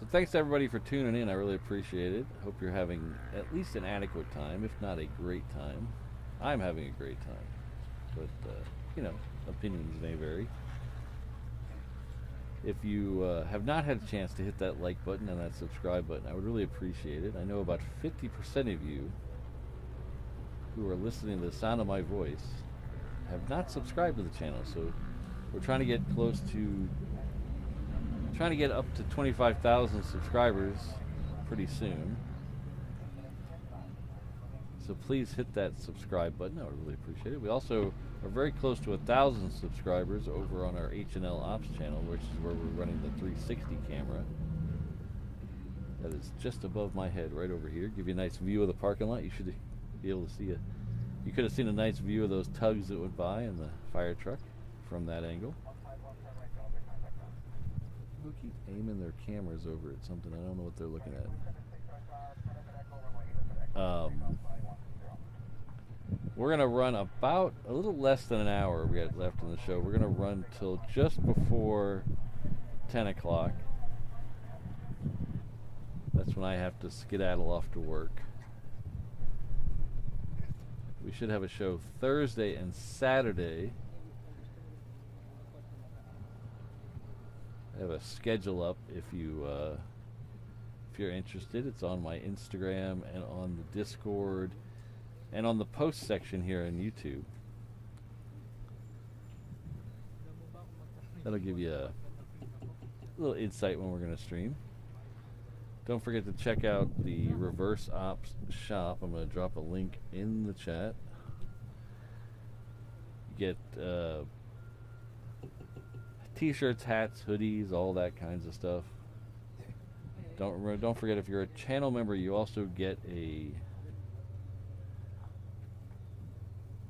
So thanks to everybody for tuning in. I really appreciate it. Hope you're having at least an adequate time, if not a great time. I'm having a great time. But, you know, opinions may vary. If you have not had a chance to hit that like button and that subscribe button, I would really appreciate it. I know about 50% of you who are listening to the sound of my voice have not subscribed to the channel, so we're trying to get up to 25,000 subscribers pretty soon. So please hit that subscribe button. I would really appreciate it. We also are very close to 1,000 subscribers over on our HNL Ops channel, which is where we're running the 360 camera. That is just above my head, right over here. Give you a nice view of the parking lot. You should be able to see you could have seen a nice view of those tugs that went by and the fire truck from that angle. People keep aiming their cameras over at something. I don't know what they're looking at. We're going to run about a little less than an hour we got left in the show. We're going to run till just before 10 o'clock. That's when I have to skedaddle off to work. We should have a show Thursday and Saturday. I have a schedule up if you're interested. It's on my Instagram and on the Discord and on the post section here on YouTube. That'll give you a little insight when we're going to stream. Don't forget to check out the Reverse Ops shop. I'm going to drop a link in the chat. You get t-shirts, hats, hoodies, all that kinds of stuff. Don't forget, if you're a channel member, you also get a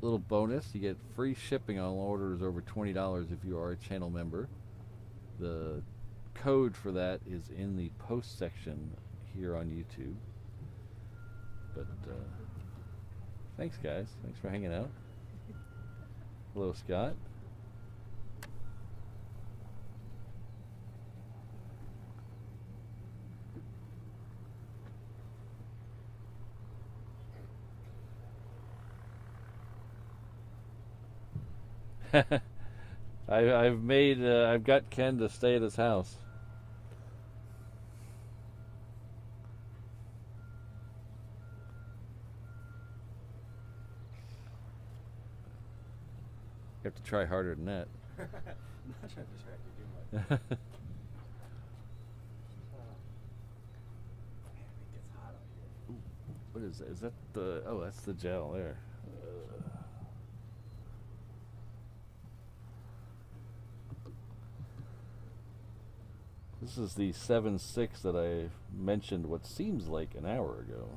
little bonus. You get free shipping on orders over $20 if you are a channel member. The code for that is in the post section here on YouTube. But thanks, guys. Thanks for hanging out. Hello, Scott. I've got Ken to stay at his house. You have to try harder than that. I'm not trying to distract you too much. Man, it gets hot out here. What is that? Is that the... Oh, that's the gel there. This is the 7.6 that I mentioned what seems like an hour ago.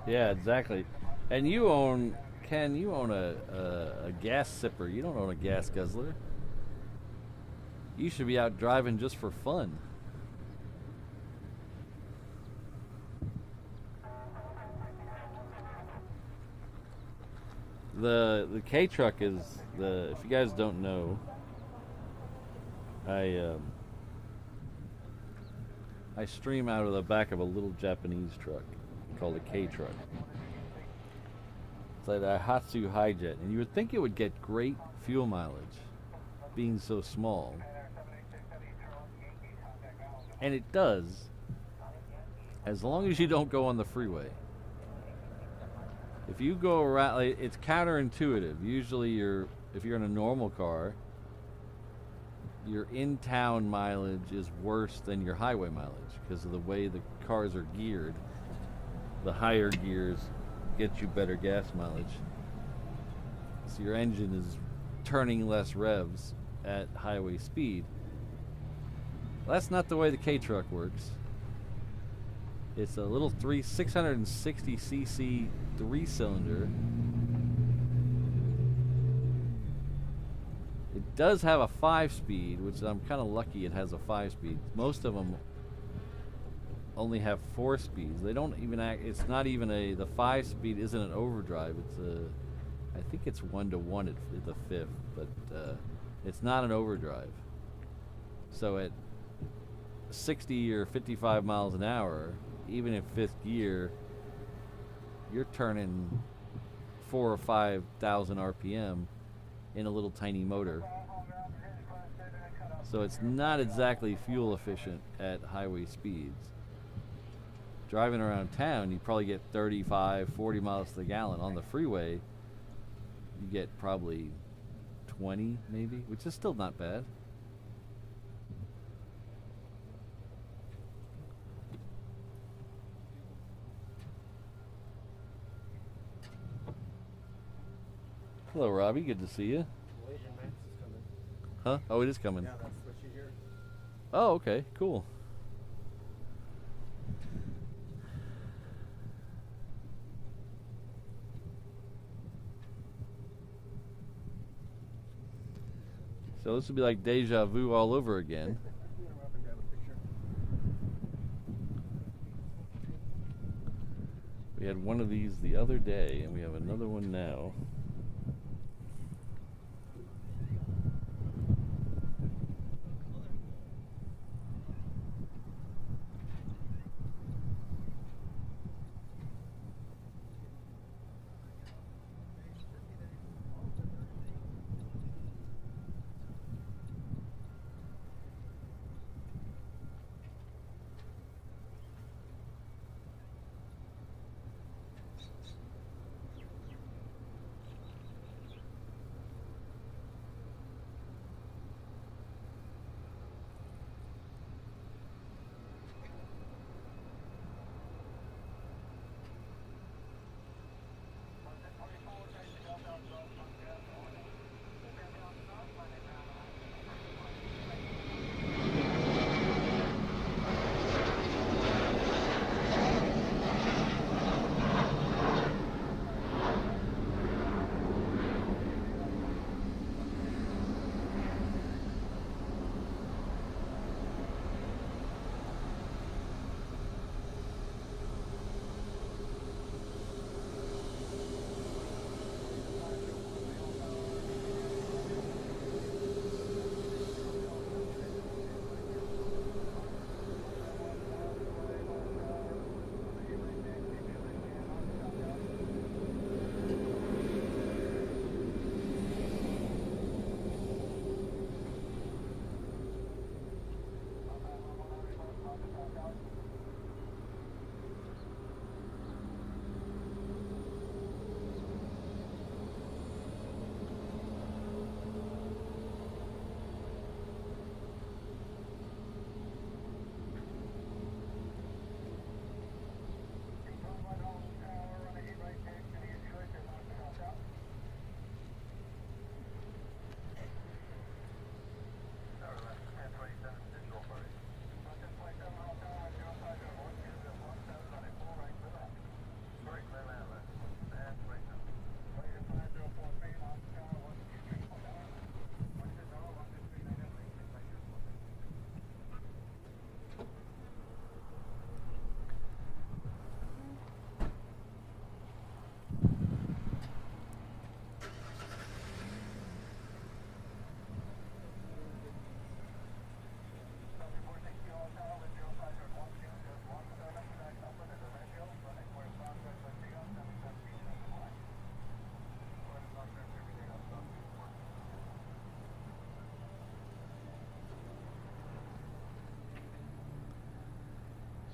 Yeah, exactly. And you own... Ken, you own a gas sipper. You don't own a gas guzzler. You should be out driving just for fun. The K truck is the... If you guys don't know, I stream out of the back of a little Japanese truck called a K truck. It's like a Hatsu Hijet, and you would think it would get great fuel mileage, being so small. And it does, as long as you don't go on the freeway. If you go around, like, it's counterintuitive. Usually if you're in a normal car, your in-town mileage is worse than your highway mileage because of the way the cars are geared. The higher gears get you better gas mileage. So your engine is turning less revs at highway speed. Well, that's not the way the K-Truck works. It's a little 660cc 3-cylinder It does have a 5-speed, which I'm kind of lucky it has a 5-speed. Most of them only have 4 speeds. They don't even it's not even the 5-speed isn't an overdrive. It's I think it's 1-to-1 at the 5th, but it's not an overdrive. So at 60 or 55 miles an hour, even in 5th gear, you're turning 4,000 or 5,000 RPM in a little tiny motor. So it's not exactly fuel efficient at highway speeds. Driving around town, you probably get 35, 40 miles to the gallon. On the freeway, you get probably 20 maybe, which is still not bad. Hello, Robbie. Good to see you. Wait, and Max is coming. Huh? Oh, it is coming. Yeah, that's what you hear. Oh, okay. Cool. So this would be like deja vu all over again. Up and grab a picture. We had one of these the other day, and we have another one now.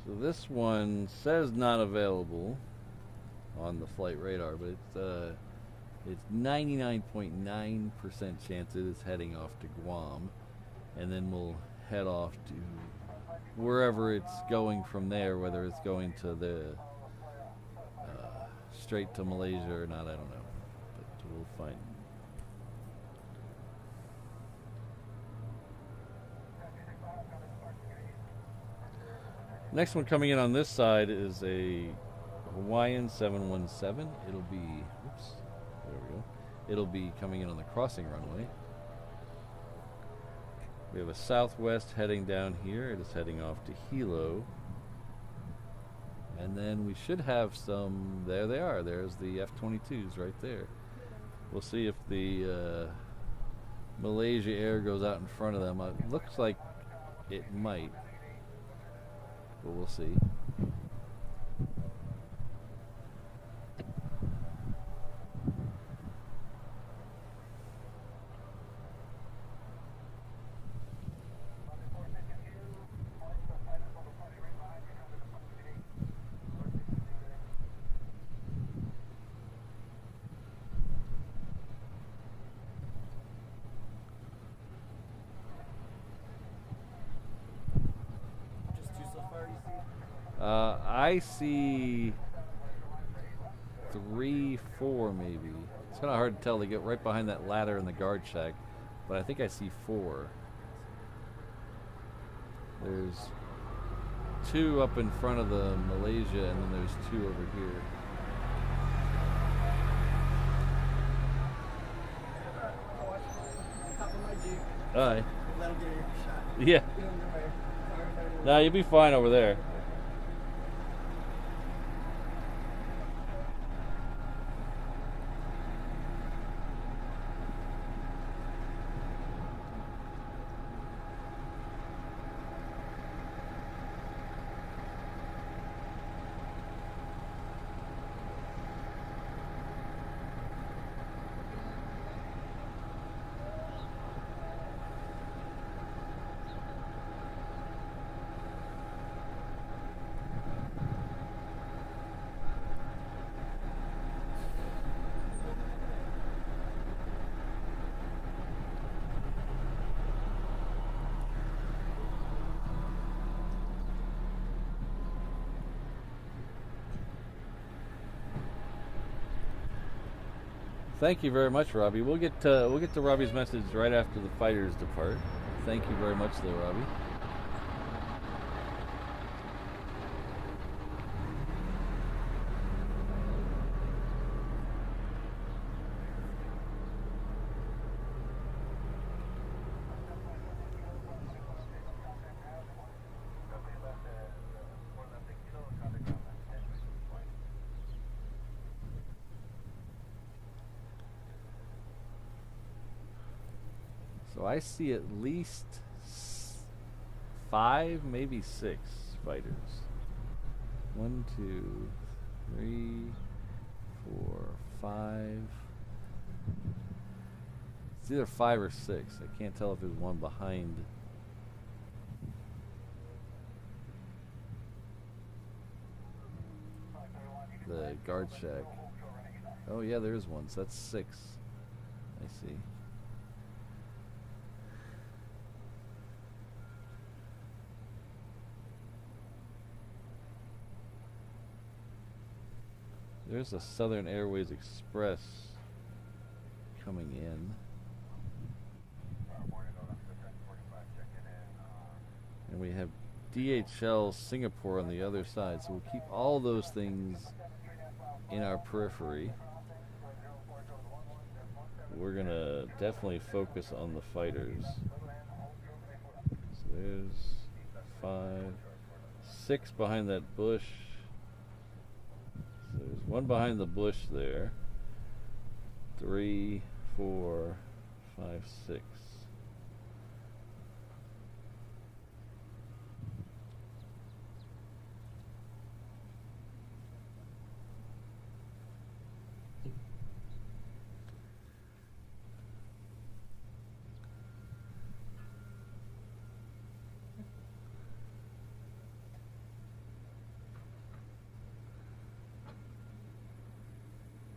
So this one says not available on the flight radar, but it's 99.9% chance it is heading off to Guam, and then we'll head off to wherever it's going from there, whether it's going to the straight to Malaysia or not, I don't know, but we'll find. Next one coming in on this side is a Hawaiian 717. It'll be, oops, there we go. It'll be coming in on the crossing runway. We have a Southwest heading down here. It is heading off to Hilo. And then we should have some, there they are. There's the F-22s right there. We'll see if the Malaysia Air goes out in front of them. It looks like it might, but we'll see. I see 3, 4 maybe. It's kind of hard to tell. They get right behind that ladder in the guard shack, but I think I see 4. There's 2 up in front of the Malaysia, and then there's 2 over here. Alright. Yeah. Nah, you'll be fine over there. Thank you very much, Robbie. We'll get to Robbie's message right after the fighters depart. Thank you very much, though, Robbie. So I see at least 5, maybe 6 fighters. 1, 2, 3, 4, 5. It's either 5 or 6. I can't tell if there's one behind. The guard shack. Oh yeah, there is one. So that's 6. I see. There's a Southern Airways Express coming in. And we have DHL Singapore on the other side. So we'll keep all those things in our periphery. We're going to definitely focus on the fighters. So there's 5, 6 behind that bush. So there's one behind the bush there. 3, 4, 5, 6.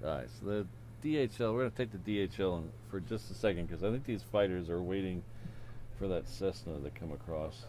Alright, so the DHL, we're going to take the DHL for just a second because I think these fighters are waiting for that Cessna to come across.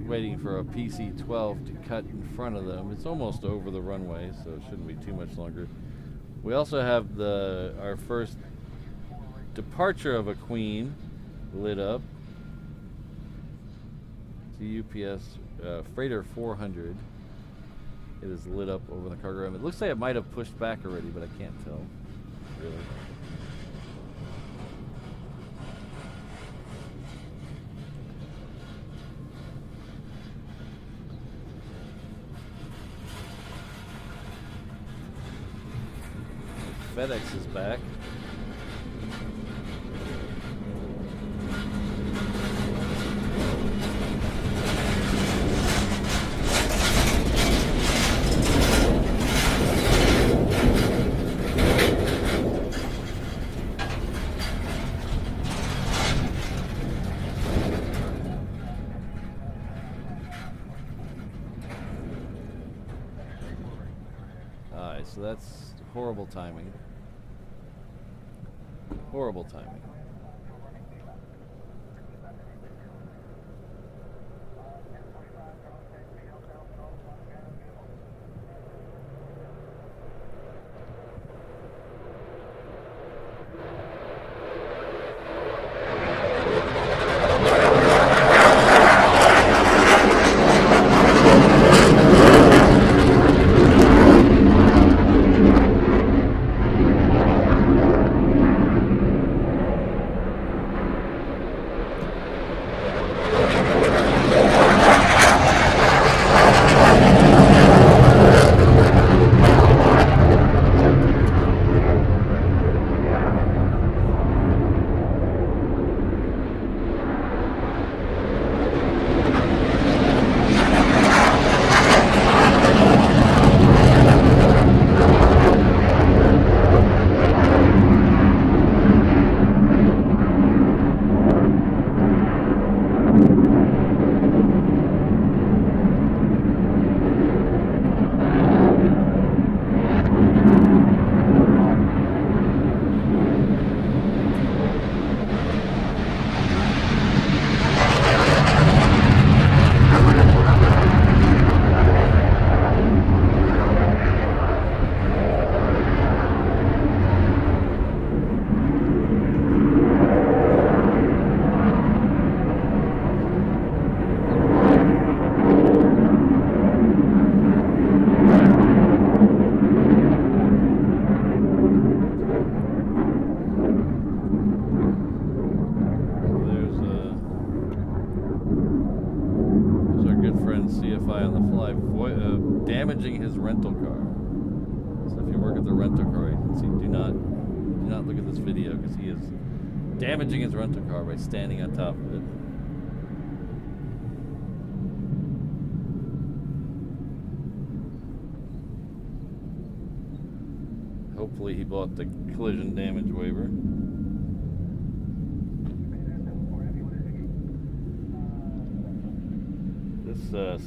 waiting for a PC-12 to cut in front of them. It's almost over the runway, so it shouldn't be too much longer. We also have our first departure of a Queen lit up. It's a UPS Freighter 400. It is lit up over the cargo room. It looks like it might have pushed back already, but I can't tell. Really. FedEx is back. Alright, so that's horrible timing. Horrible timing. Damaging his rental car. So if you work at the rental car agency, do not look at this video because he is damaging his rental car by standing on top of it. Hopefully he bought the collision damage waiver.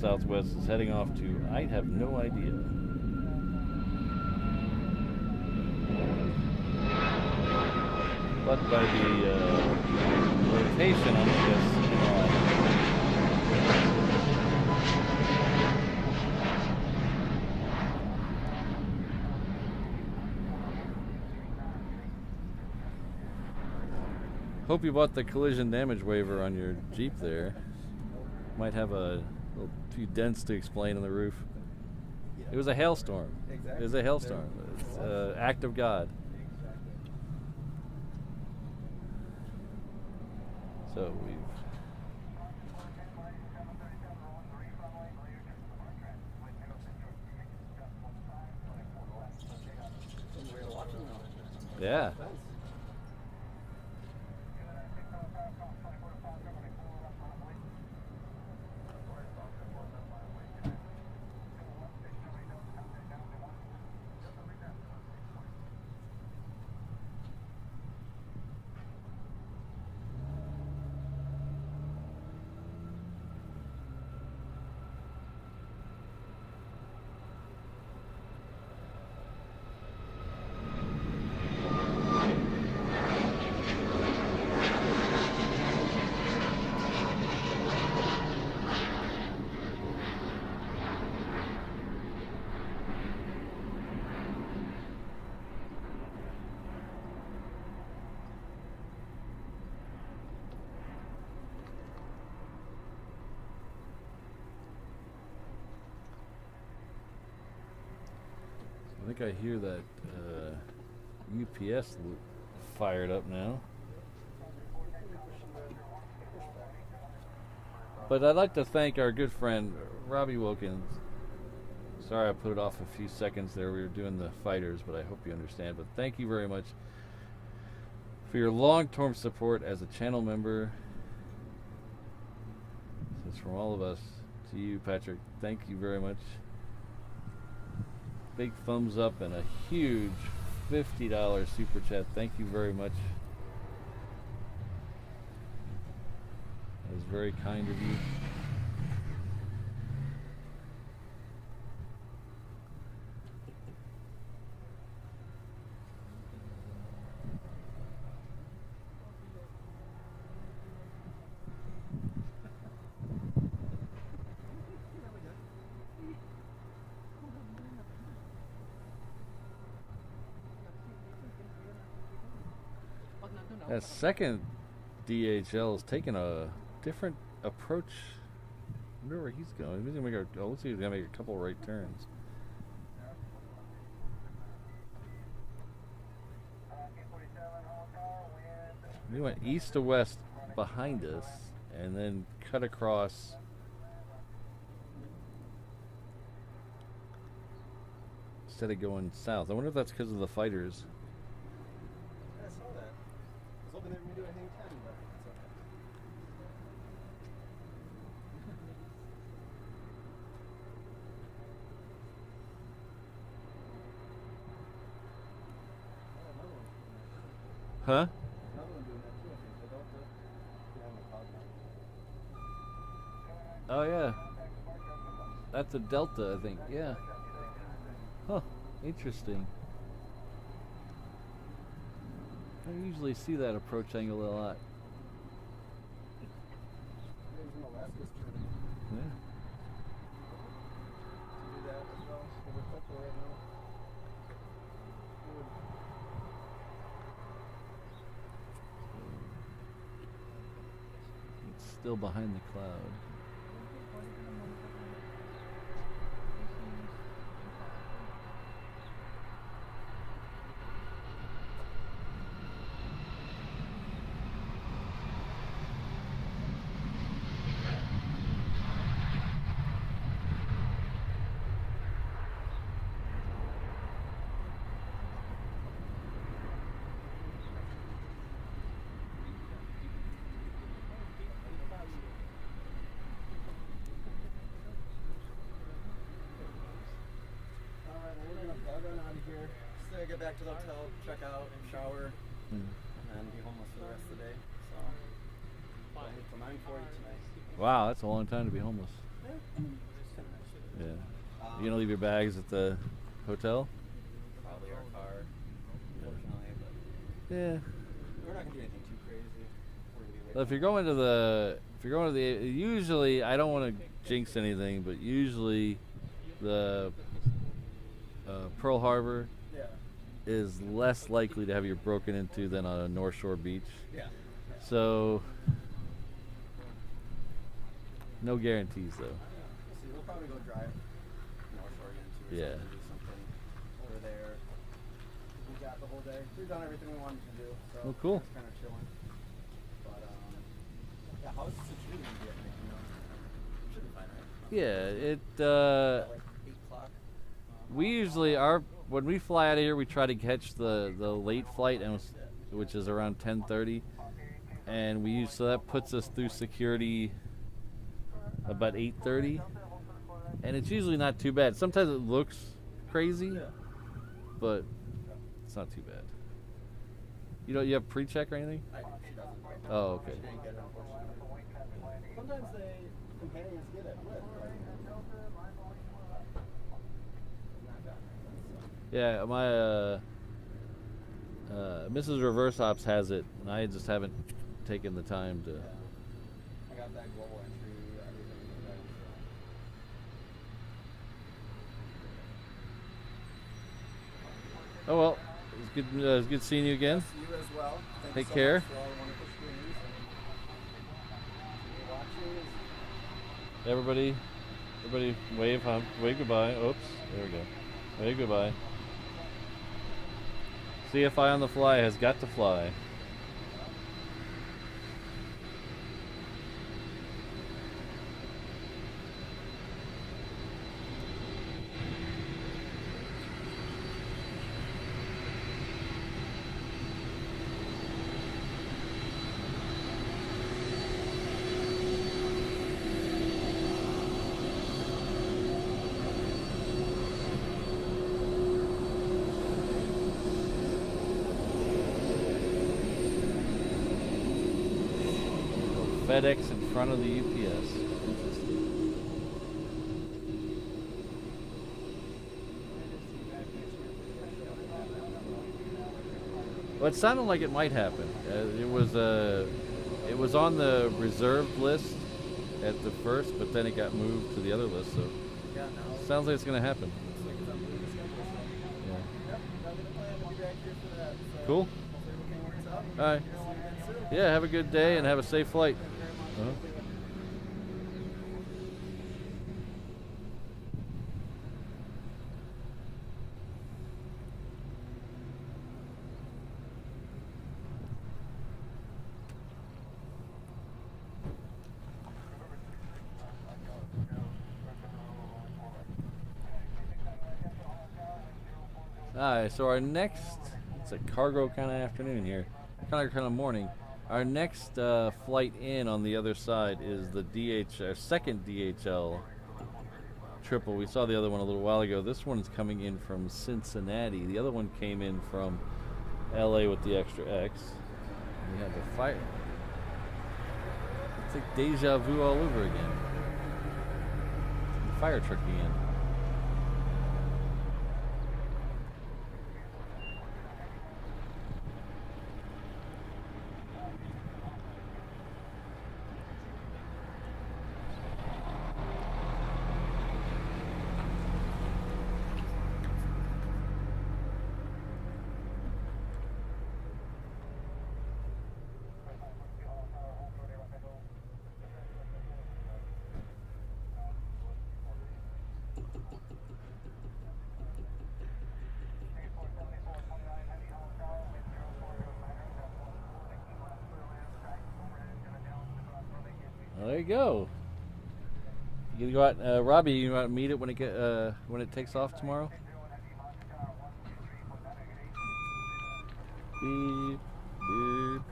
Southwest is heading off to, I have no idea. But by the rotation on this, hope you bought the collision damage waiver on your Jeep there. Might have a few dents to explain on the roof. Yeah. It was a hailstorm. Exactly. It was a hailstorm. It's an act of God. So we've yeah. think I hear that UPS fired up now. But I'd like to thank our good friend Robbie Wilkins. Sorry I put it off a few seconds there. We were doing the fighters, but I hope you understand. But thank you very much for your long-term support as a channel member. This is from all of us to you, Patrick. Thank you very much. Big thumbs up and a huge $50 super chat. Thank you very much. That was very kind of you. That second DHL is taking a different approach. I wonder where he's going. He's gonna make looks like he's gonna make a couple right turns. We went east to west behind us, and then cut across. Instead of going south. I wonder if that's because of the fighters. I saw that. I was hoping they were going to do a hang 10, but it's okay. Huh? Another one doing that too, I think. The Delta. They have a cloud now. Oh yeah. That's a Delta, I think. Yeah. Huh. Interesting. I usually see that approach angle a lot. Maybe in Alaska's turning. Yeah. To do that as well. Over Coco right now. It's still behind the cloud. Get back to the hotel, check out, shower, and then be homeless for the rest of the day. So, I'll hit for 9:40 tonight. Wow, that's a long time to be homeless. Yeah. You gonna leave your bags at the hotel? Probably our car, unfortunately, but Yeah. we're not gonna do anything too crazy. We're gonna be late. Well, if you're going to the, usually, I don't want to jinx anything, but usually the Pearl Harbor Yeah. is less likely to have you broken into than on a North Shore beach. Yeah. So, no guarantees though. See, we'll probably go drive North Shore again too. Or Yeah. something, do something over there. We got the whole day. We've done everything we wanted to do. So Oh, cool. It's kind of chilling. But yeah, how's the security gonna be at night? You know, should be fine, right? Yeah, At like 8 o'clock. we usually when we fly out of here, we try to catch the late flight, which is around 10:30, and so that puts us through security about 8:30, and it's usually not too bad. Sometimes it looks crazy, but it's not too bad. You have pre-check or anything? She doesn't. Oh, okay. She didn't get it, unfortunately. Sometimes companions get it with, right? Yeah, my Mrs. Reverse Ops has it, and I just haven't taken the time to. I got that global entry, everything. Oh well, it's good seeing you again. You as well. Thank Take you so care. much for all the wonderful screens and watching. Everybody wave goodbye. Oops, there we go. Wave goodbye. CFI on the fly has got to fly. FedEx in front of the UPS. Well, it sounded like it might happen. It was on the reserved list at the first, but then it got moved to the other list. So Yeah, now sounds like it's going to happen. looks like it's on the schedule. So. Yeah. Yep, got the plan. We'll be back here for that. So Cool. hopefully everything works out. All right. See you again soon. Yeah. Have a good day and have a safe flight. Thank you very much. Uh-huh. Alright, so our next, it's a cargo kind of afternoon here, kind of morning. Our next flight in on the other side is the our second DHL triple. We saw the other one a little while ago. This one's coming in from Cincinnati. The other one came in from LA with the extra X. We have the fire. It's like deja vu all over again. The fire truck again. Well, there you go. You gonna go out, Robbie? You want to meet it when it takes off tomorrow? Beep, beep.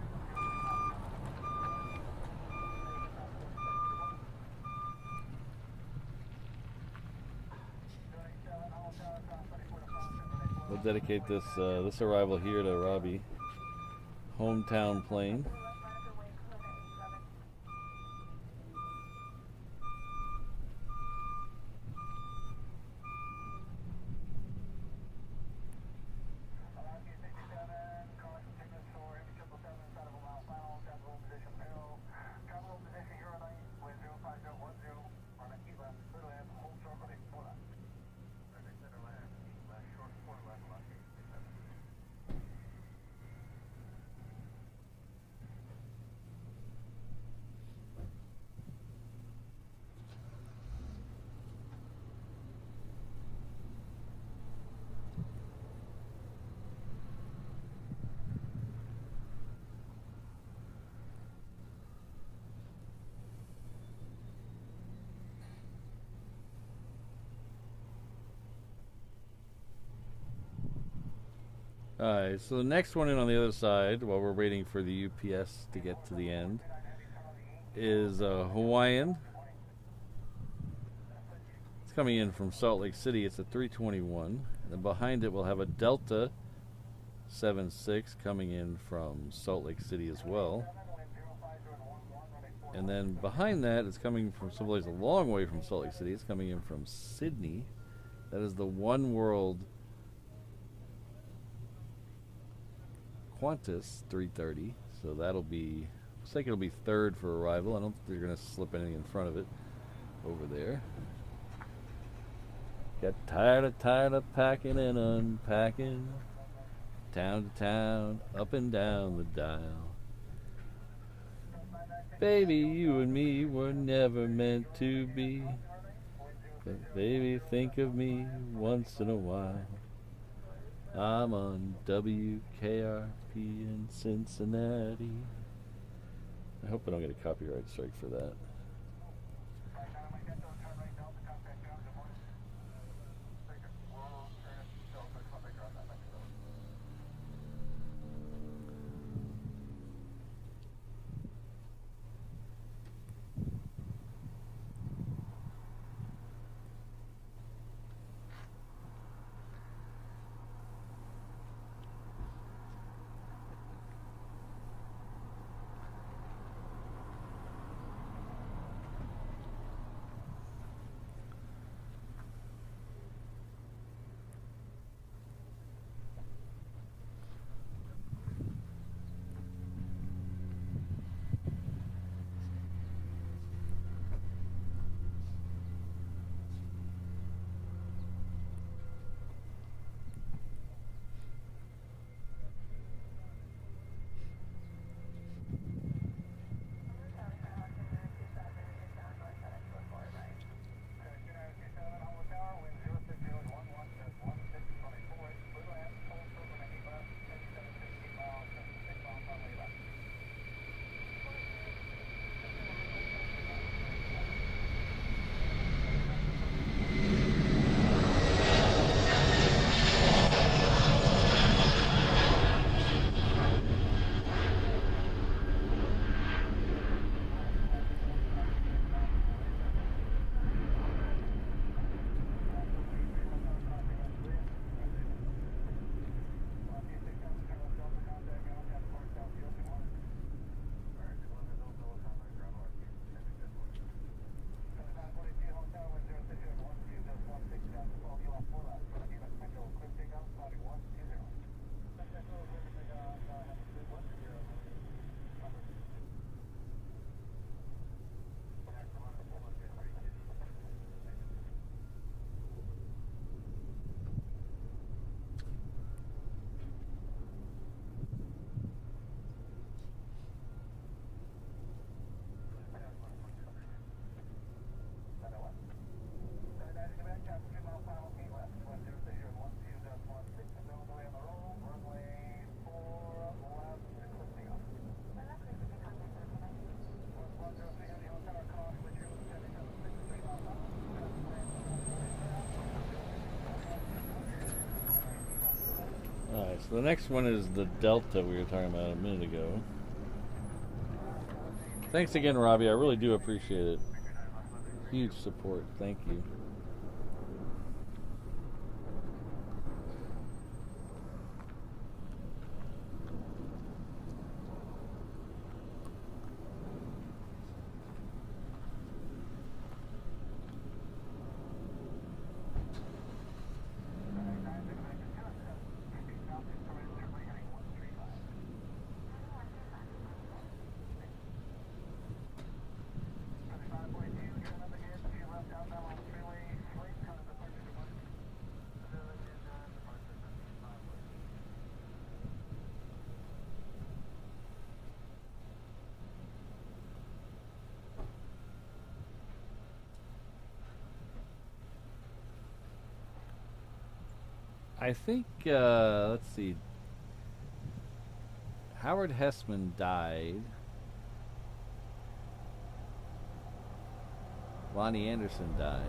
We'll dedicate this this arrival here to Robbie. Hometown plane. Alright, so the next one in on the other side, while we're waiting for the UPS to get to the end, is Hawaiian. It's coming in from Salt Lake City. It's a 321. And then behind it we'll have a Delta 76 coming in from Salt Lake City as well. And then behind that, it's coming from someplace a long way from Salt Lake City. It's coming in from Sydney. That is the One World Qantas 330, so that'll be, looks like it'll be third for arrival. I don't think they're going to slip anything in front of it over there. Got tired of packing and unpacking, town to town, up and down the dial. Baby, you and me were never meant to be, but baby, think of me once in a while. I'm on WKRP in Cincinnati. I hope I don't get a copyright strike for that. Alright, so the next one is the Delta we were talking about a minute ago. Thanks again, Robbie. I really do appreciate it. Huge support. Thank you. I think, let's see, Howard Hessman died. Lonnie Anderson died.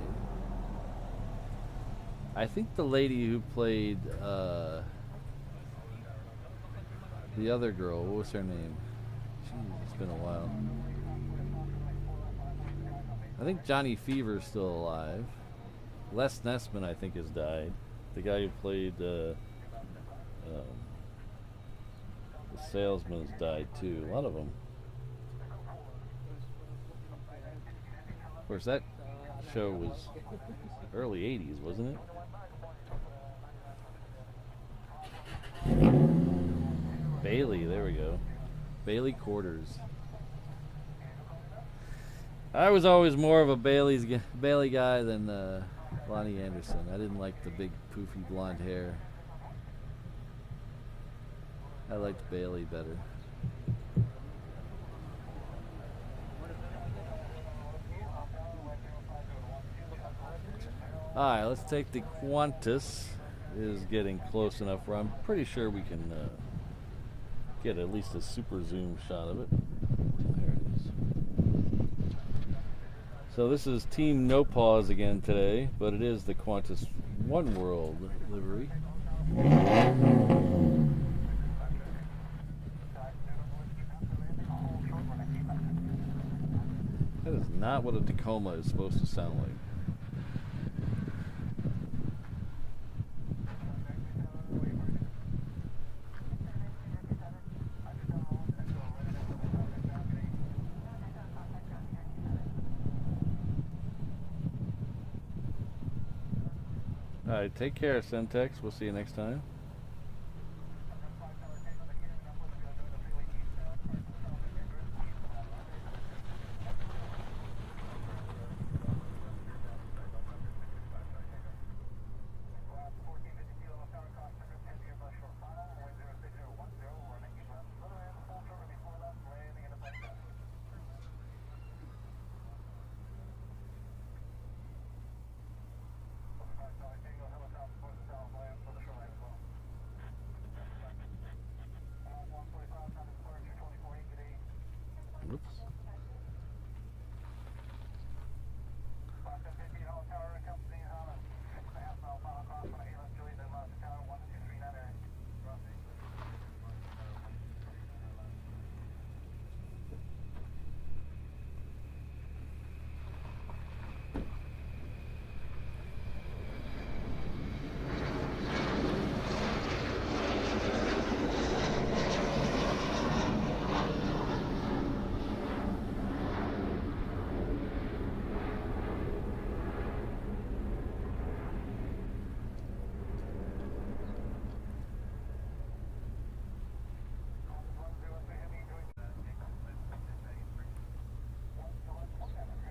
I think the lady who played the other girl, what was her name? Jeez, it's been a while. I think Johnny Fever's still alive. Les Nessman, I think, has died. The guy who played the salesman has died too. A lot of them. Of course, that show was early 80s, wasn't it? Bailey, there we go. Bailey Quarters. I was always more of a Bailey guy than Lonnie Anderson. I didn't like the big poofy blonde hair. I liked Bailey better. Alright, let's take the Qantas is getting close enough where I'm pretty sure we can get at least a super zoom shot of it. There it is. So this is Team No Pause again today, but it is the Qantas One World livery. That is not what a Tacoma is supposed to sound like. Alright, take care, Centex. We'll see you next time. Oops.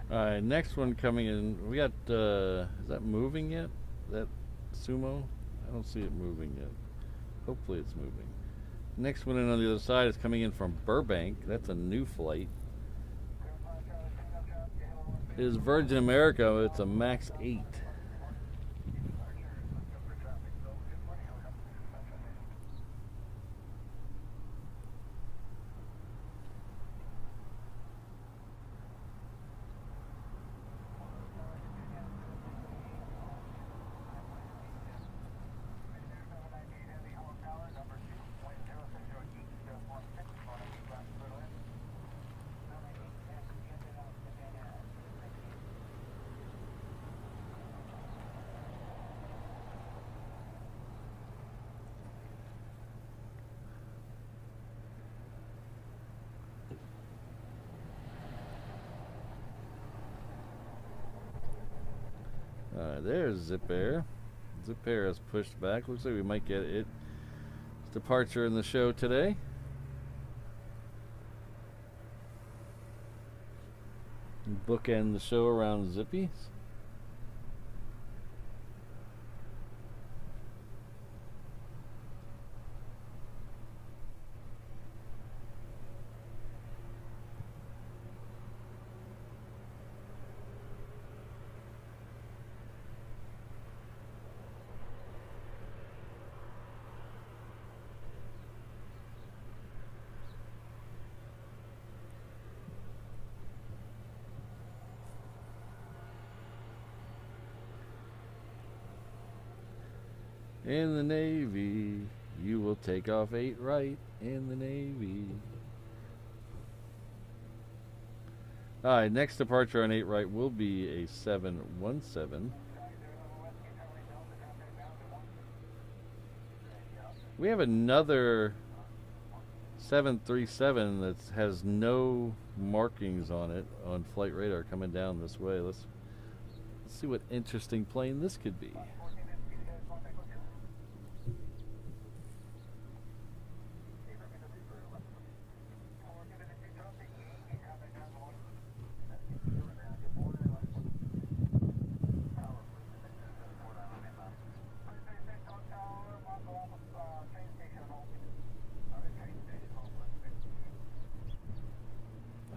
Alright, next one coming in. We got, is that moving yet? That Sumo? I don't see it moving yet. Hopefully it's moving. Next one in on the other side is coming in from Burbank. That's a new flight. It is Virgin America. It's a MAX 8. There's Zip Air. Zip Air has pushed back. Looks like we might get its departure in the show today. Bookend the show around Zippy. In the Navy, you will take off 8 right in the Navy. Alright, next departure on 8 right will be a 717. We have another 737 that has no markings on it on flight radar coming down this way. Let's see what interesting plane this could be.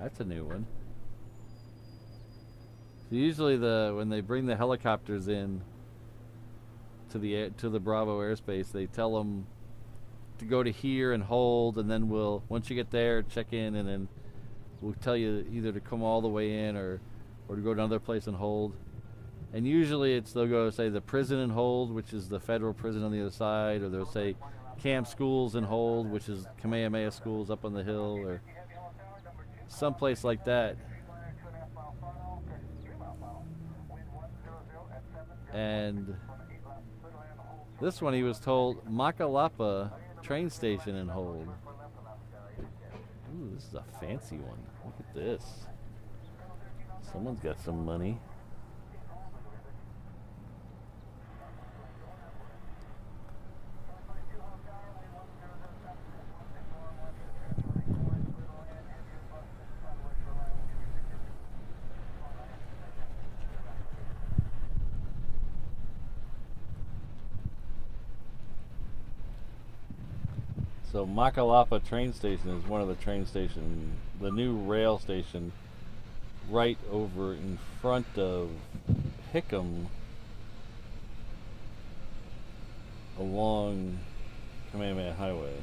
That's a new one. So usually when they bring the helicopters in to the Bravo airspace. They tell them to go to here and hold, and then once you get there, check in, and then we'll tell you either to come all the way in or to go to another place and hold. And usually they'll go say the prison and hold, which is the federal prison on the other side, or they'll say camp schools and hold, which is Kamehameha schools up on the hill, or someplace like that. And this one he was told Makalapa train station and hold. Ooh, this is a fancy one. Look at this. Someone's got some money. So Makalapa train station is one of the train stations, the new rail station right over in front of Hickam along Kamehameha Highway.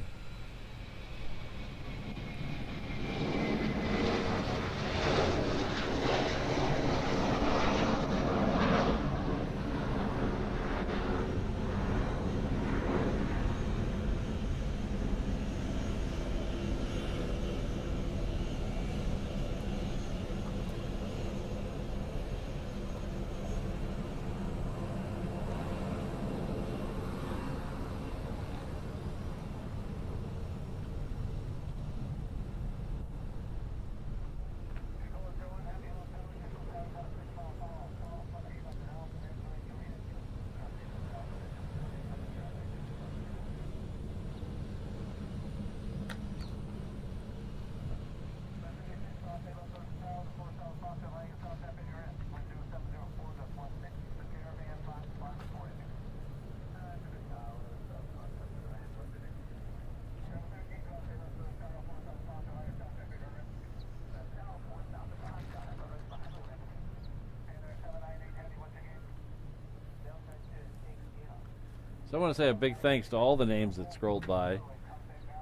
So I want to say a big thanks to all the names that scrolled by,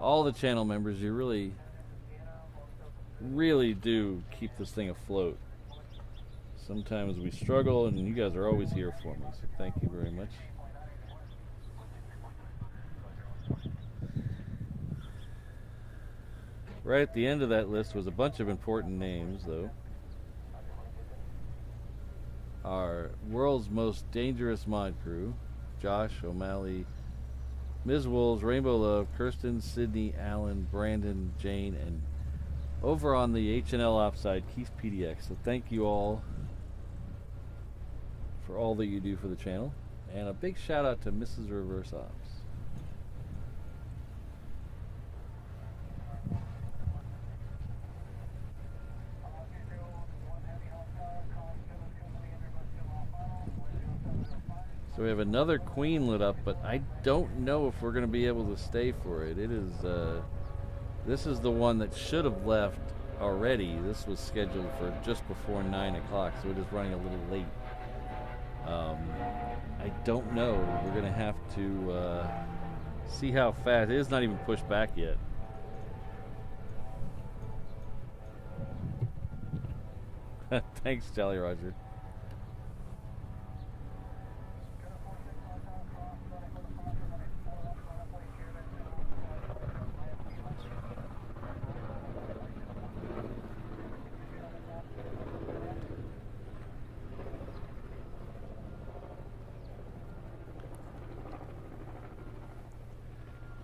all the channel members. You really, really do keep this thing afloat. Sometimes we struggle, and you guys are always here for me, so thank you very much. Right at the end of that list was a bunch of important names, though. Our world's most dangerous mod crew: Josh, O'Malley, Ms. Wolves, Rainbow Love, Kirsten, Sydney, Alan, Brandon, Jane, and over on the HNL offside, Keith PDX. So thank you all for all that you do for the channel. And a big shout out to Mrs. Reverse Ops. So we have another Queen lit up, but I don't know if we're going to be able to stay for it. It is, this is the one that should have left already. This was scheduled for just before 9 o'clock, so it is running a little late. I don't know. We're going to have to see how fast. It is not even pushed back yet. Thanks, Jolly Roger.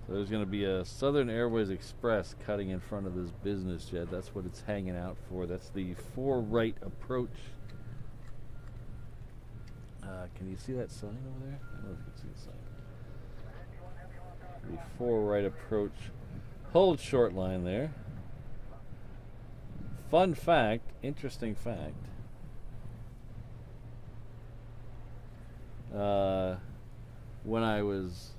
There's going to be a Southern Airways Express cutting in front of this business jet. That's what it's hanging out for. That's the 4 right approach. Can you see that sign over there? I don't know if you can see the sign. The 4 right approach. Hold short line there. Fun fact, interesting fact. When I was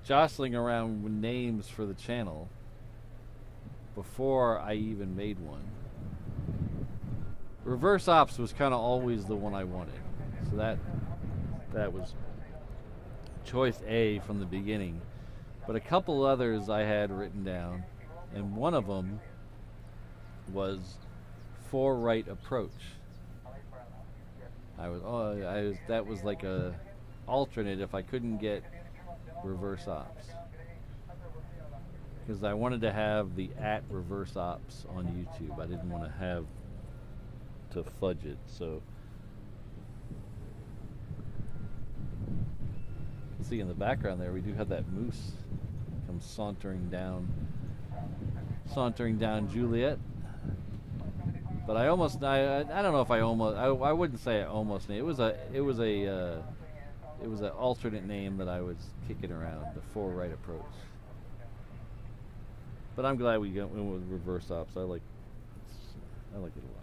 jostling around with names for the channel before I even made one, Reverse Ops was kind of always the one I wanted. So That was choice A from the beginning. But a couple others I had written down, and one of them was four right approach. That was like a alternate if I couldn't get reverse ops, because I wanted to have the at reverse ops on YouTube. I didn't want to have to fudge it. So you see in the background there, we do have that moose come sauntering down Juliet. But I don't know if I wouldn't say I almost named it. It was an alternate name that I was kicking around, the four right approach. But I'm glad we went with reverse ops. I like it a lot.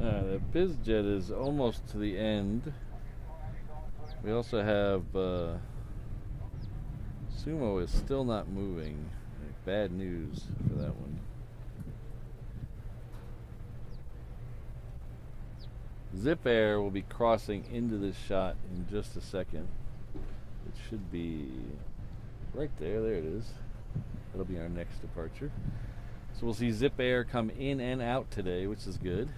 The BizJet is almost to the end. We also have Sumo is still not moving. Bad news for that one. Zip Air will be crossing into this shot in just a second. It should be right there. There it is. That'll be our next departure. So we'll see Zip Air come in and out today, which is good.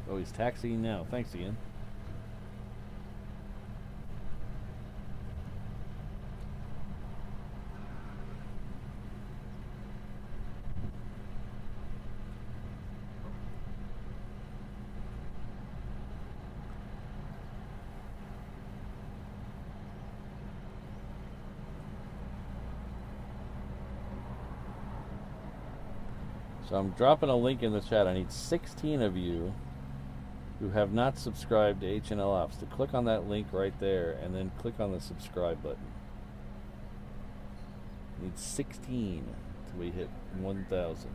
Oh, he's taxiing now. Thanks again. So I'm dropping a link in the chat. I need 16 of you who have not subscribed to HNL Ops to click on that link right there and then click on the subscribe button. I need 16 till we hit 1,000.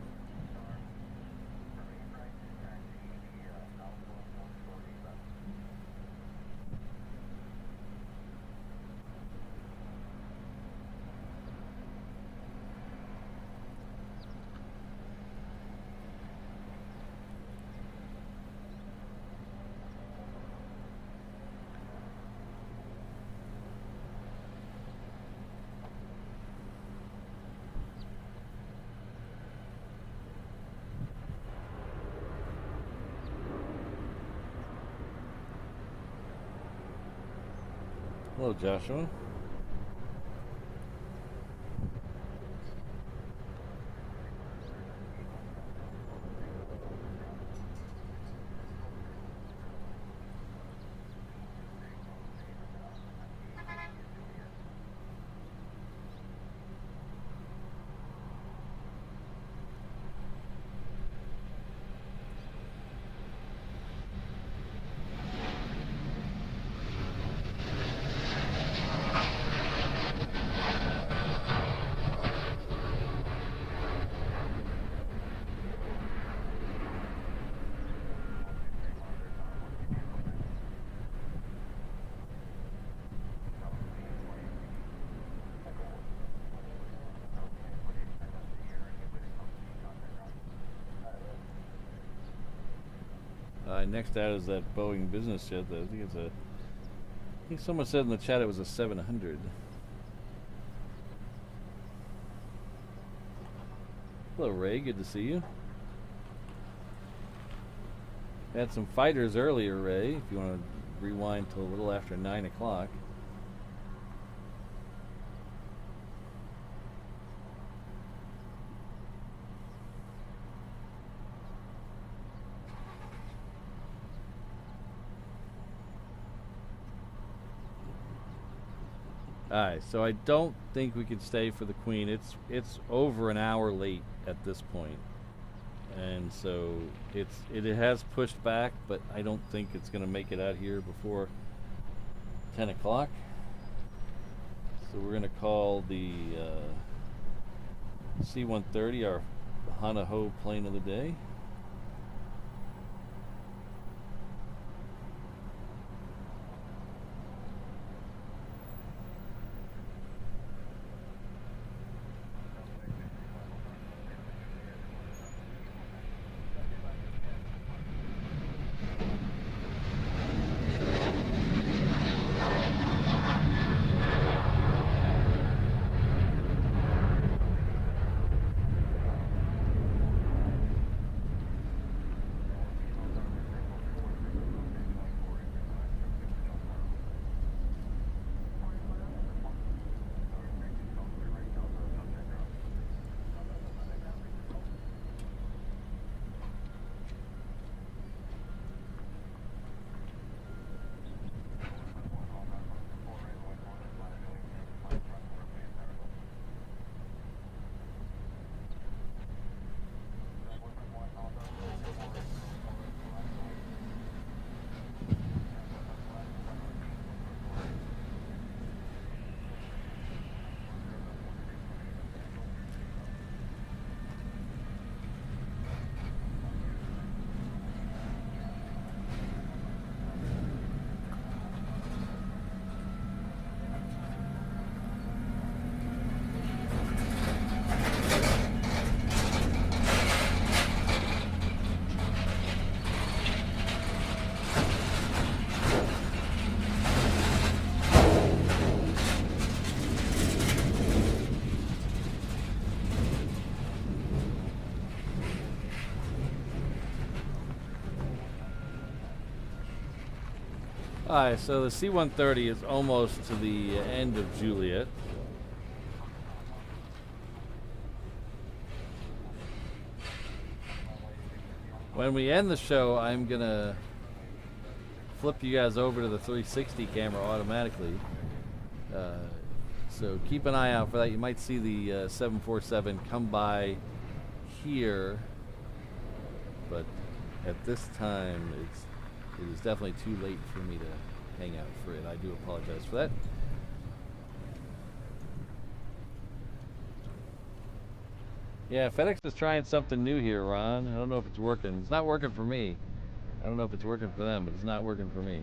Hello, Joshua. Next out is that Boeing business jet. I think it's a. I think someone said in the chat it was a 700. Hello, Ray. Good to see you. Had some fighters earlier, Ray. If you want to rewind till a little after 9 o'clock. Alright, so I don't think we could stay for the Queen. It's over an hour late at this point. And so it has pushed back, but I don't think it's going to make it out here before 10 o'clock. So we're going to call the C-130 our Honolulu plane of the day. Alright, so the C-130 is almost to the end of Juliet. When we end the show, I'm gonna flip you guys over to the 360 camera automatically. So keep an eye out for that. You might see the 747 come by here, but at this time it is definitely too late for me to hang out for it. I do apologize for that. Yeah, FedEx is trying something new here, Ron. I don't know if it's working. It's not working for me. I don't know if it's working for them, but it's not working for me.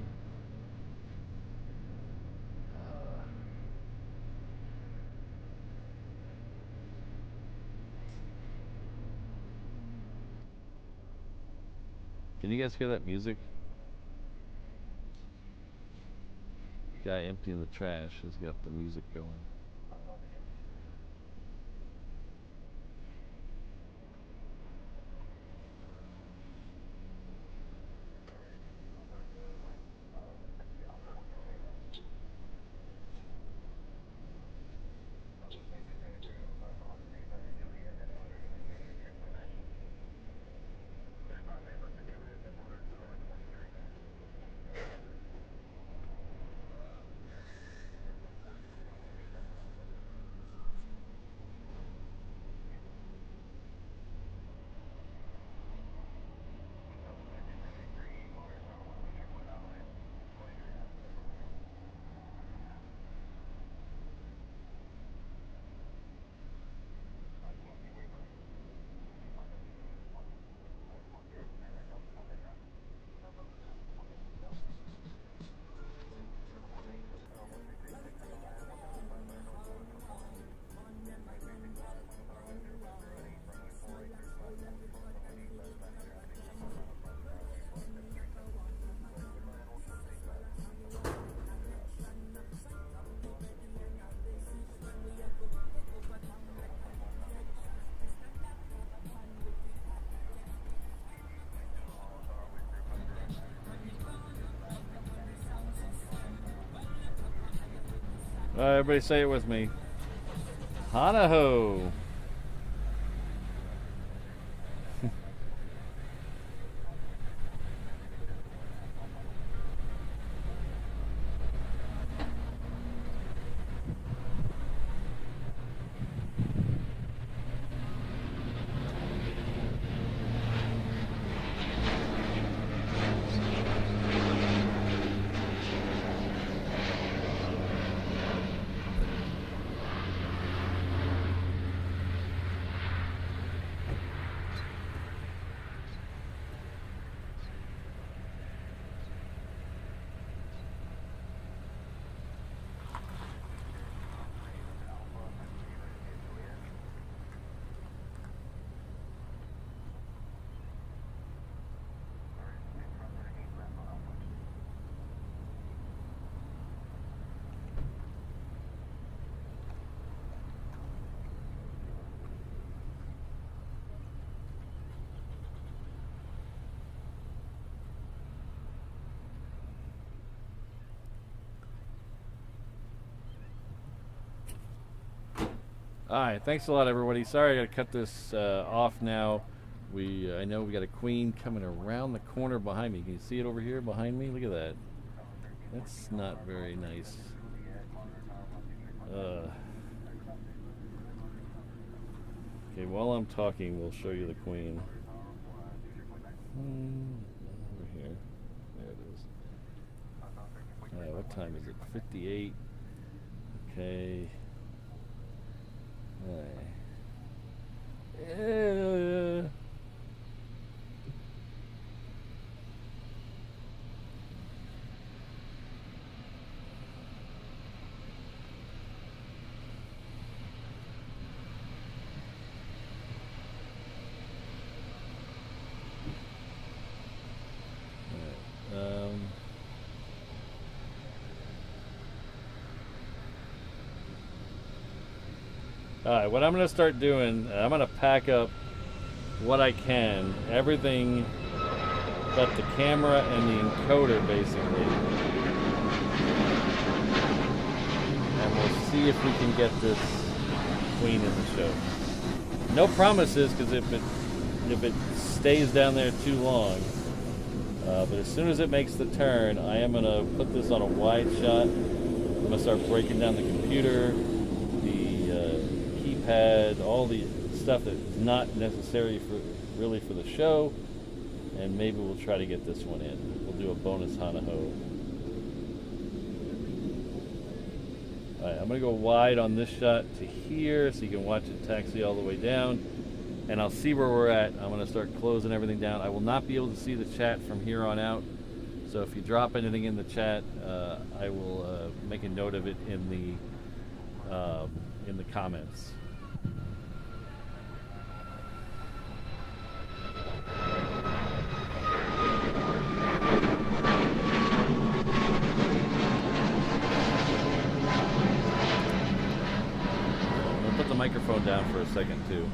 Can you guys hear that music? The guy emptying the trash has got the music going. All right, everybody say it with me. Hanaho. All right, thanks a lot, everybody. Sorry I got to cut this off now. I know we got a queen coming around the corner behind me. Can you see it over here behind me? Look at that. That's not very nice. Okay, while I'm talking, we'll show you the queen. Over here. There it is. All right, what time is it? 58. Okay. Alright, what I'm going to start doing, I'm going to pack up what I can, everything but the camera and the encoder, basically. And we'll see if we can get this queen in the show. No promises, because if it stays down there too long. But as soon as it makes the turn, I am going to put this on a wide shot. I'm going to start breaking down the computer, keypad, all the stuff that's not necessary really for the show, and maybe we'll try to get this one in. We'll do a bonus Hanaho. Alright, I'm going to go wide on this shot to here so you can watch it taxi all the way down, and I'll see where we're at. I'm going to start closing everything down. I will not be able to see the chat from here on out, so if you drop anything in the chat, I will make a note of it in the comments. I'm going to put the microphone down for a second too.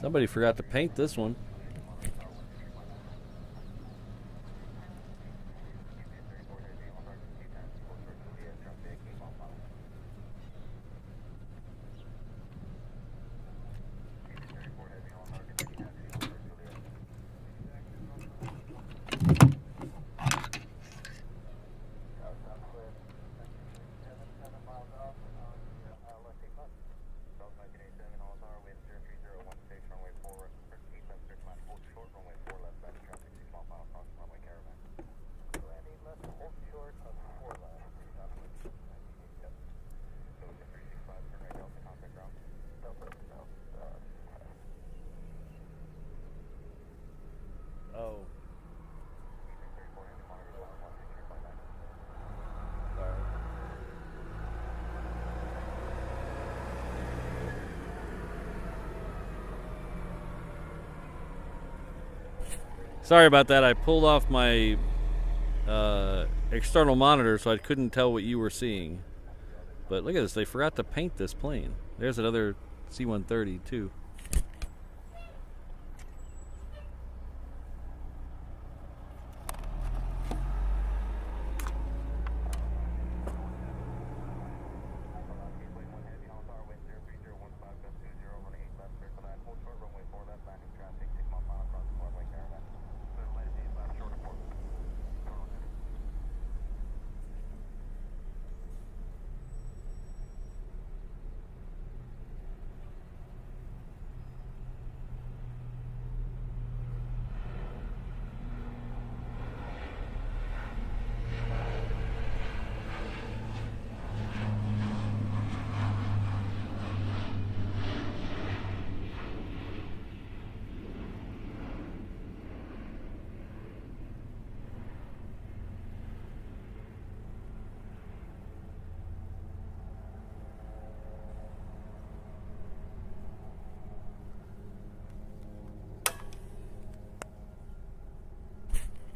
Somebody forgot to paint this one. Sorry about that. I pulled off my external monitor so I couldn't tell what you were seeing. But look at this. They forgot to paint this plane. There's another C-130 too.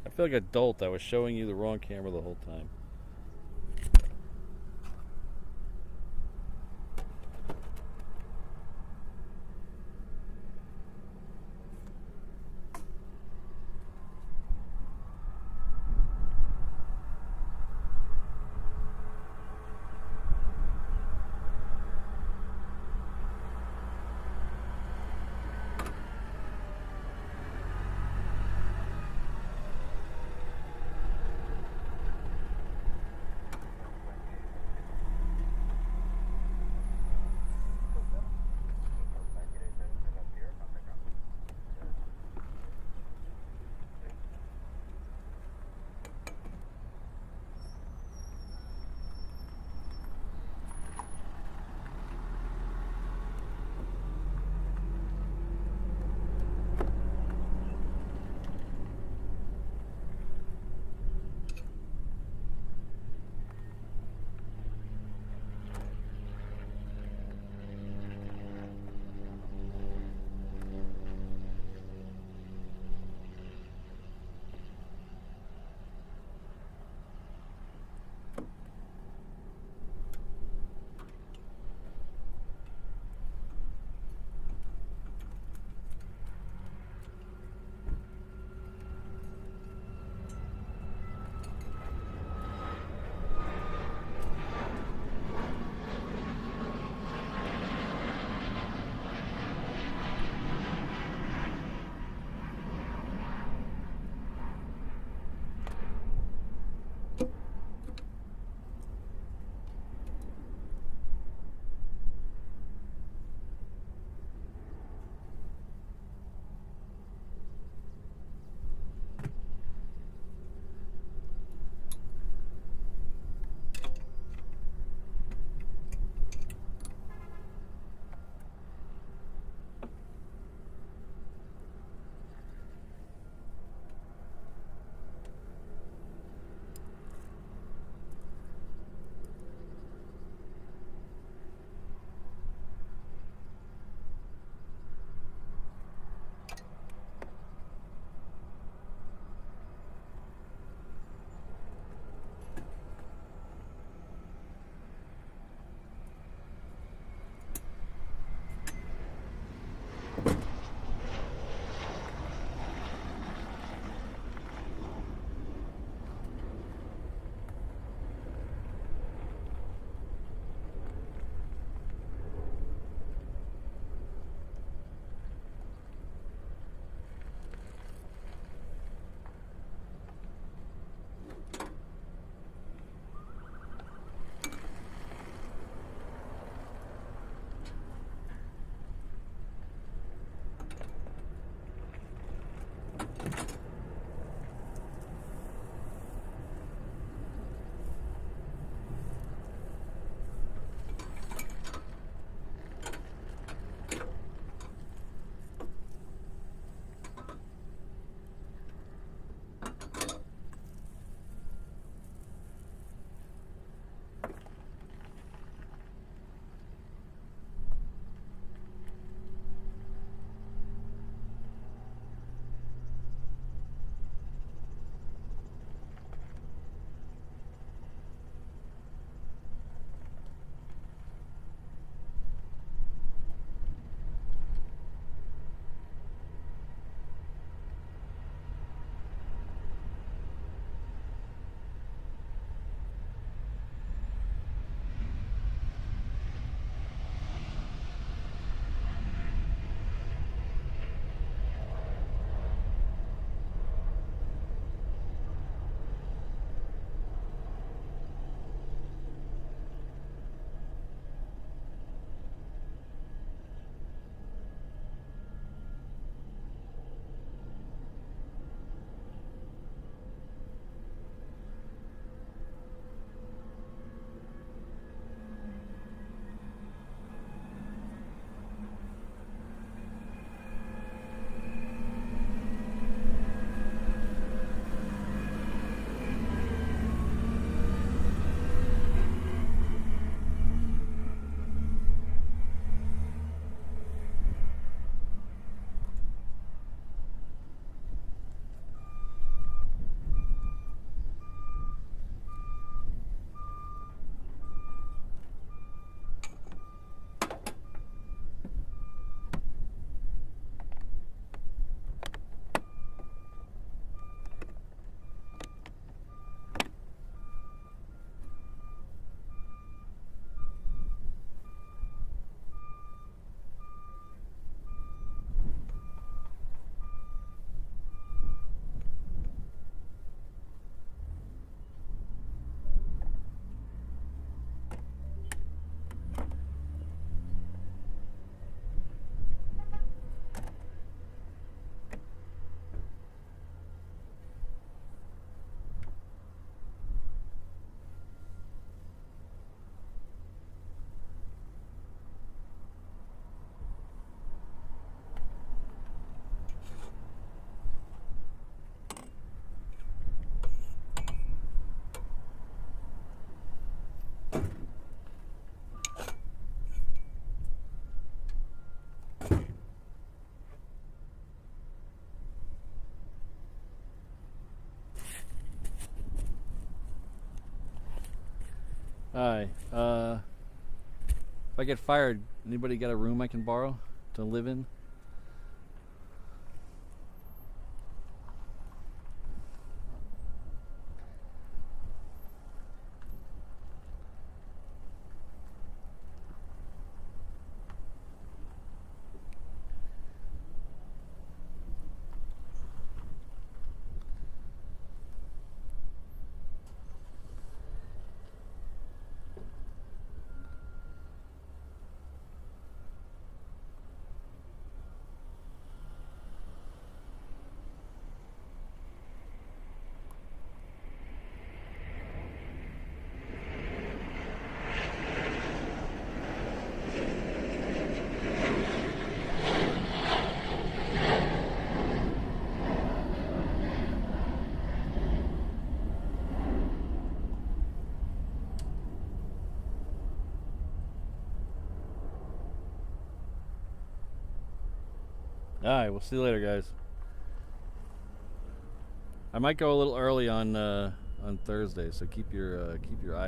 I feel like an adult. I was showing you the wrong camera the whole time. Hi. If I get fired, anybody got a room I can borrow to live in? Alright, we'll see you later, guys. I might go a little early on Thursday, so keep your eyes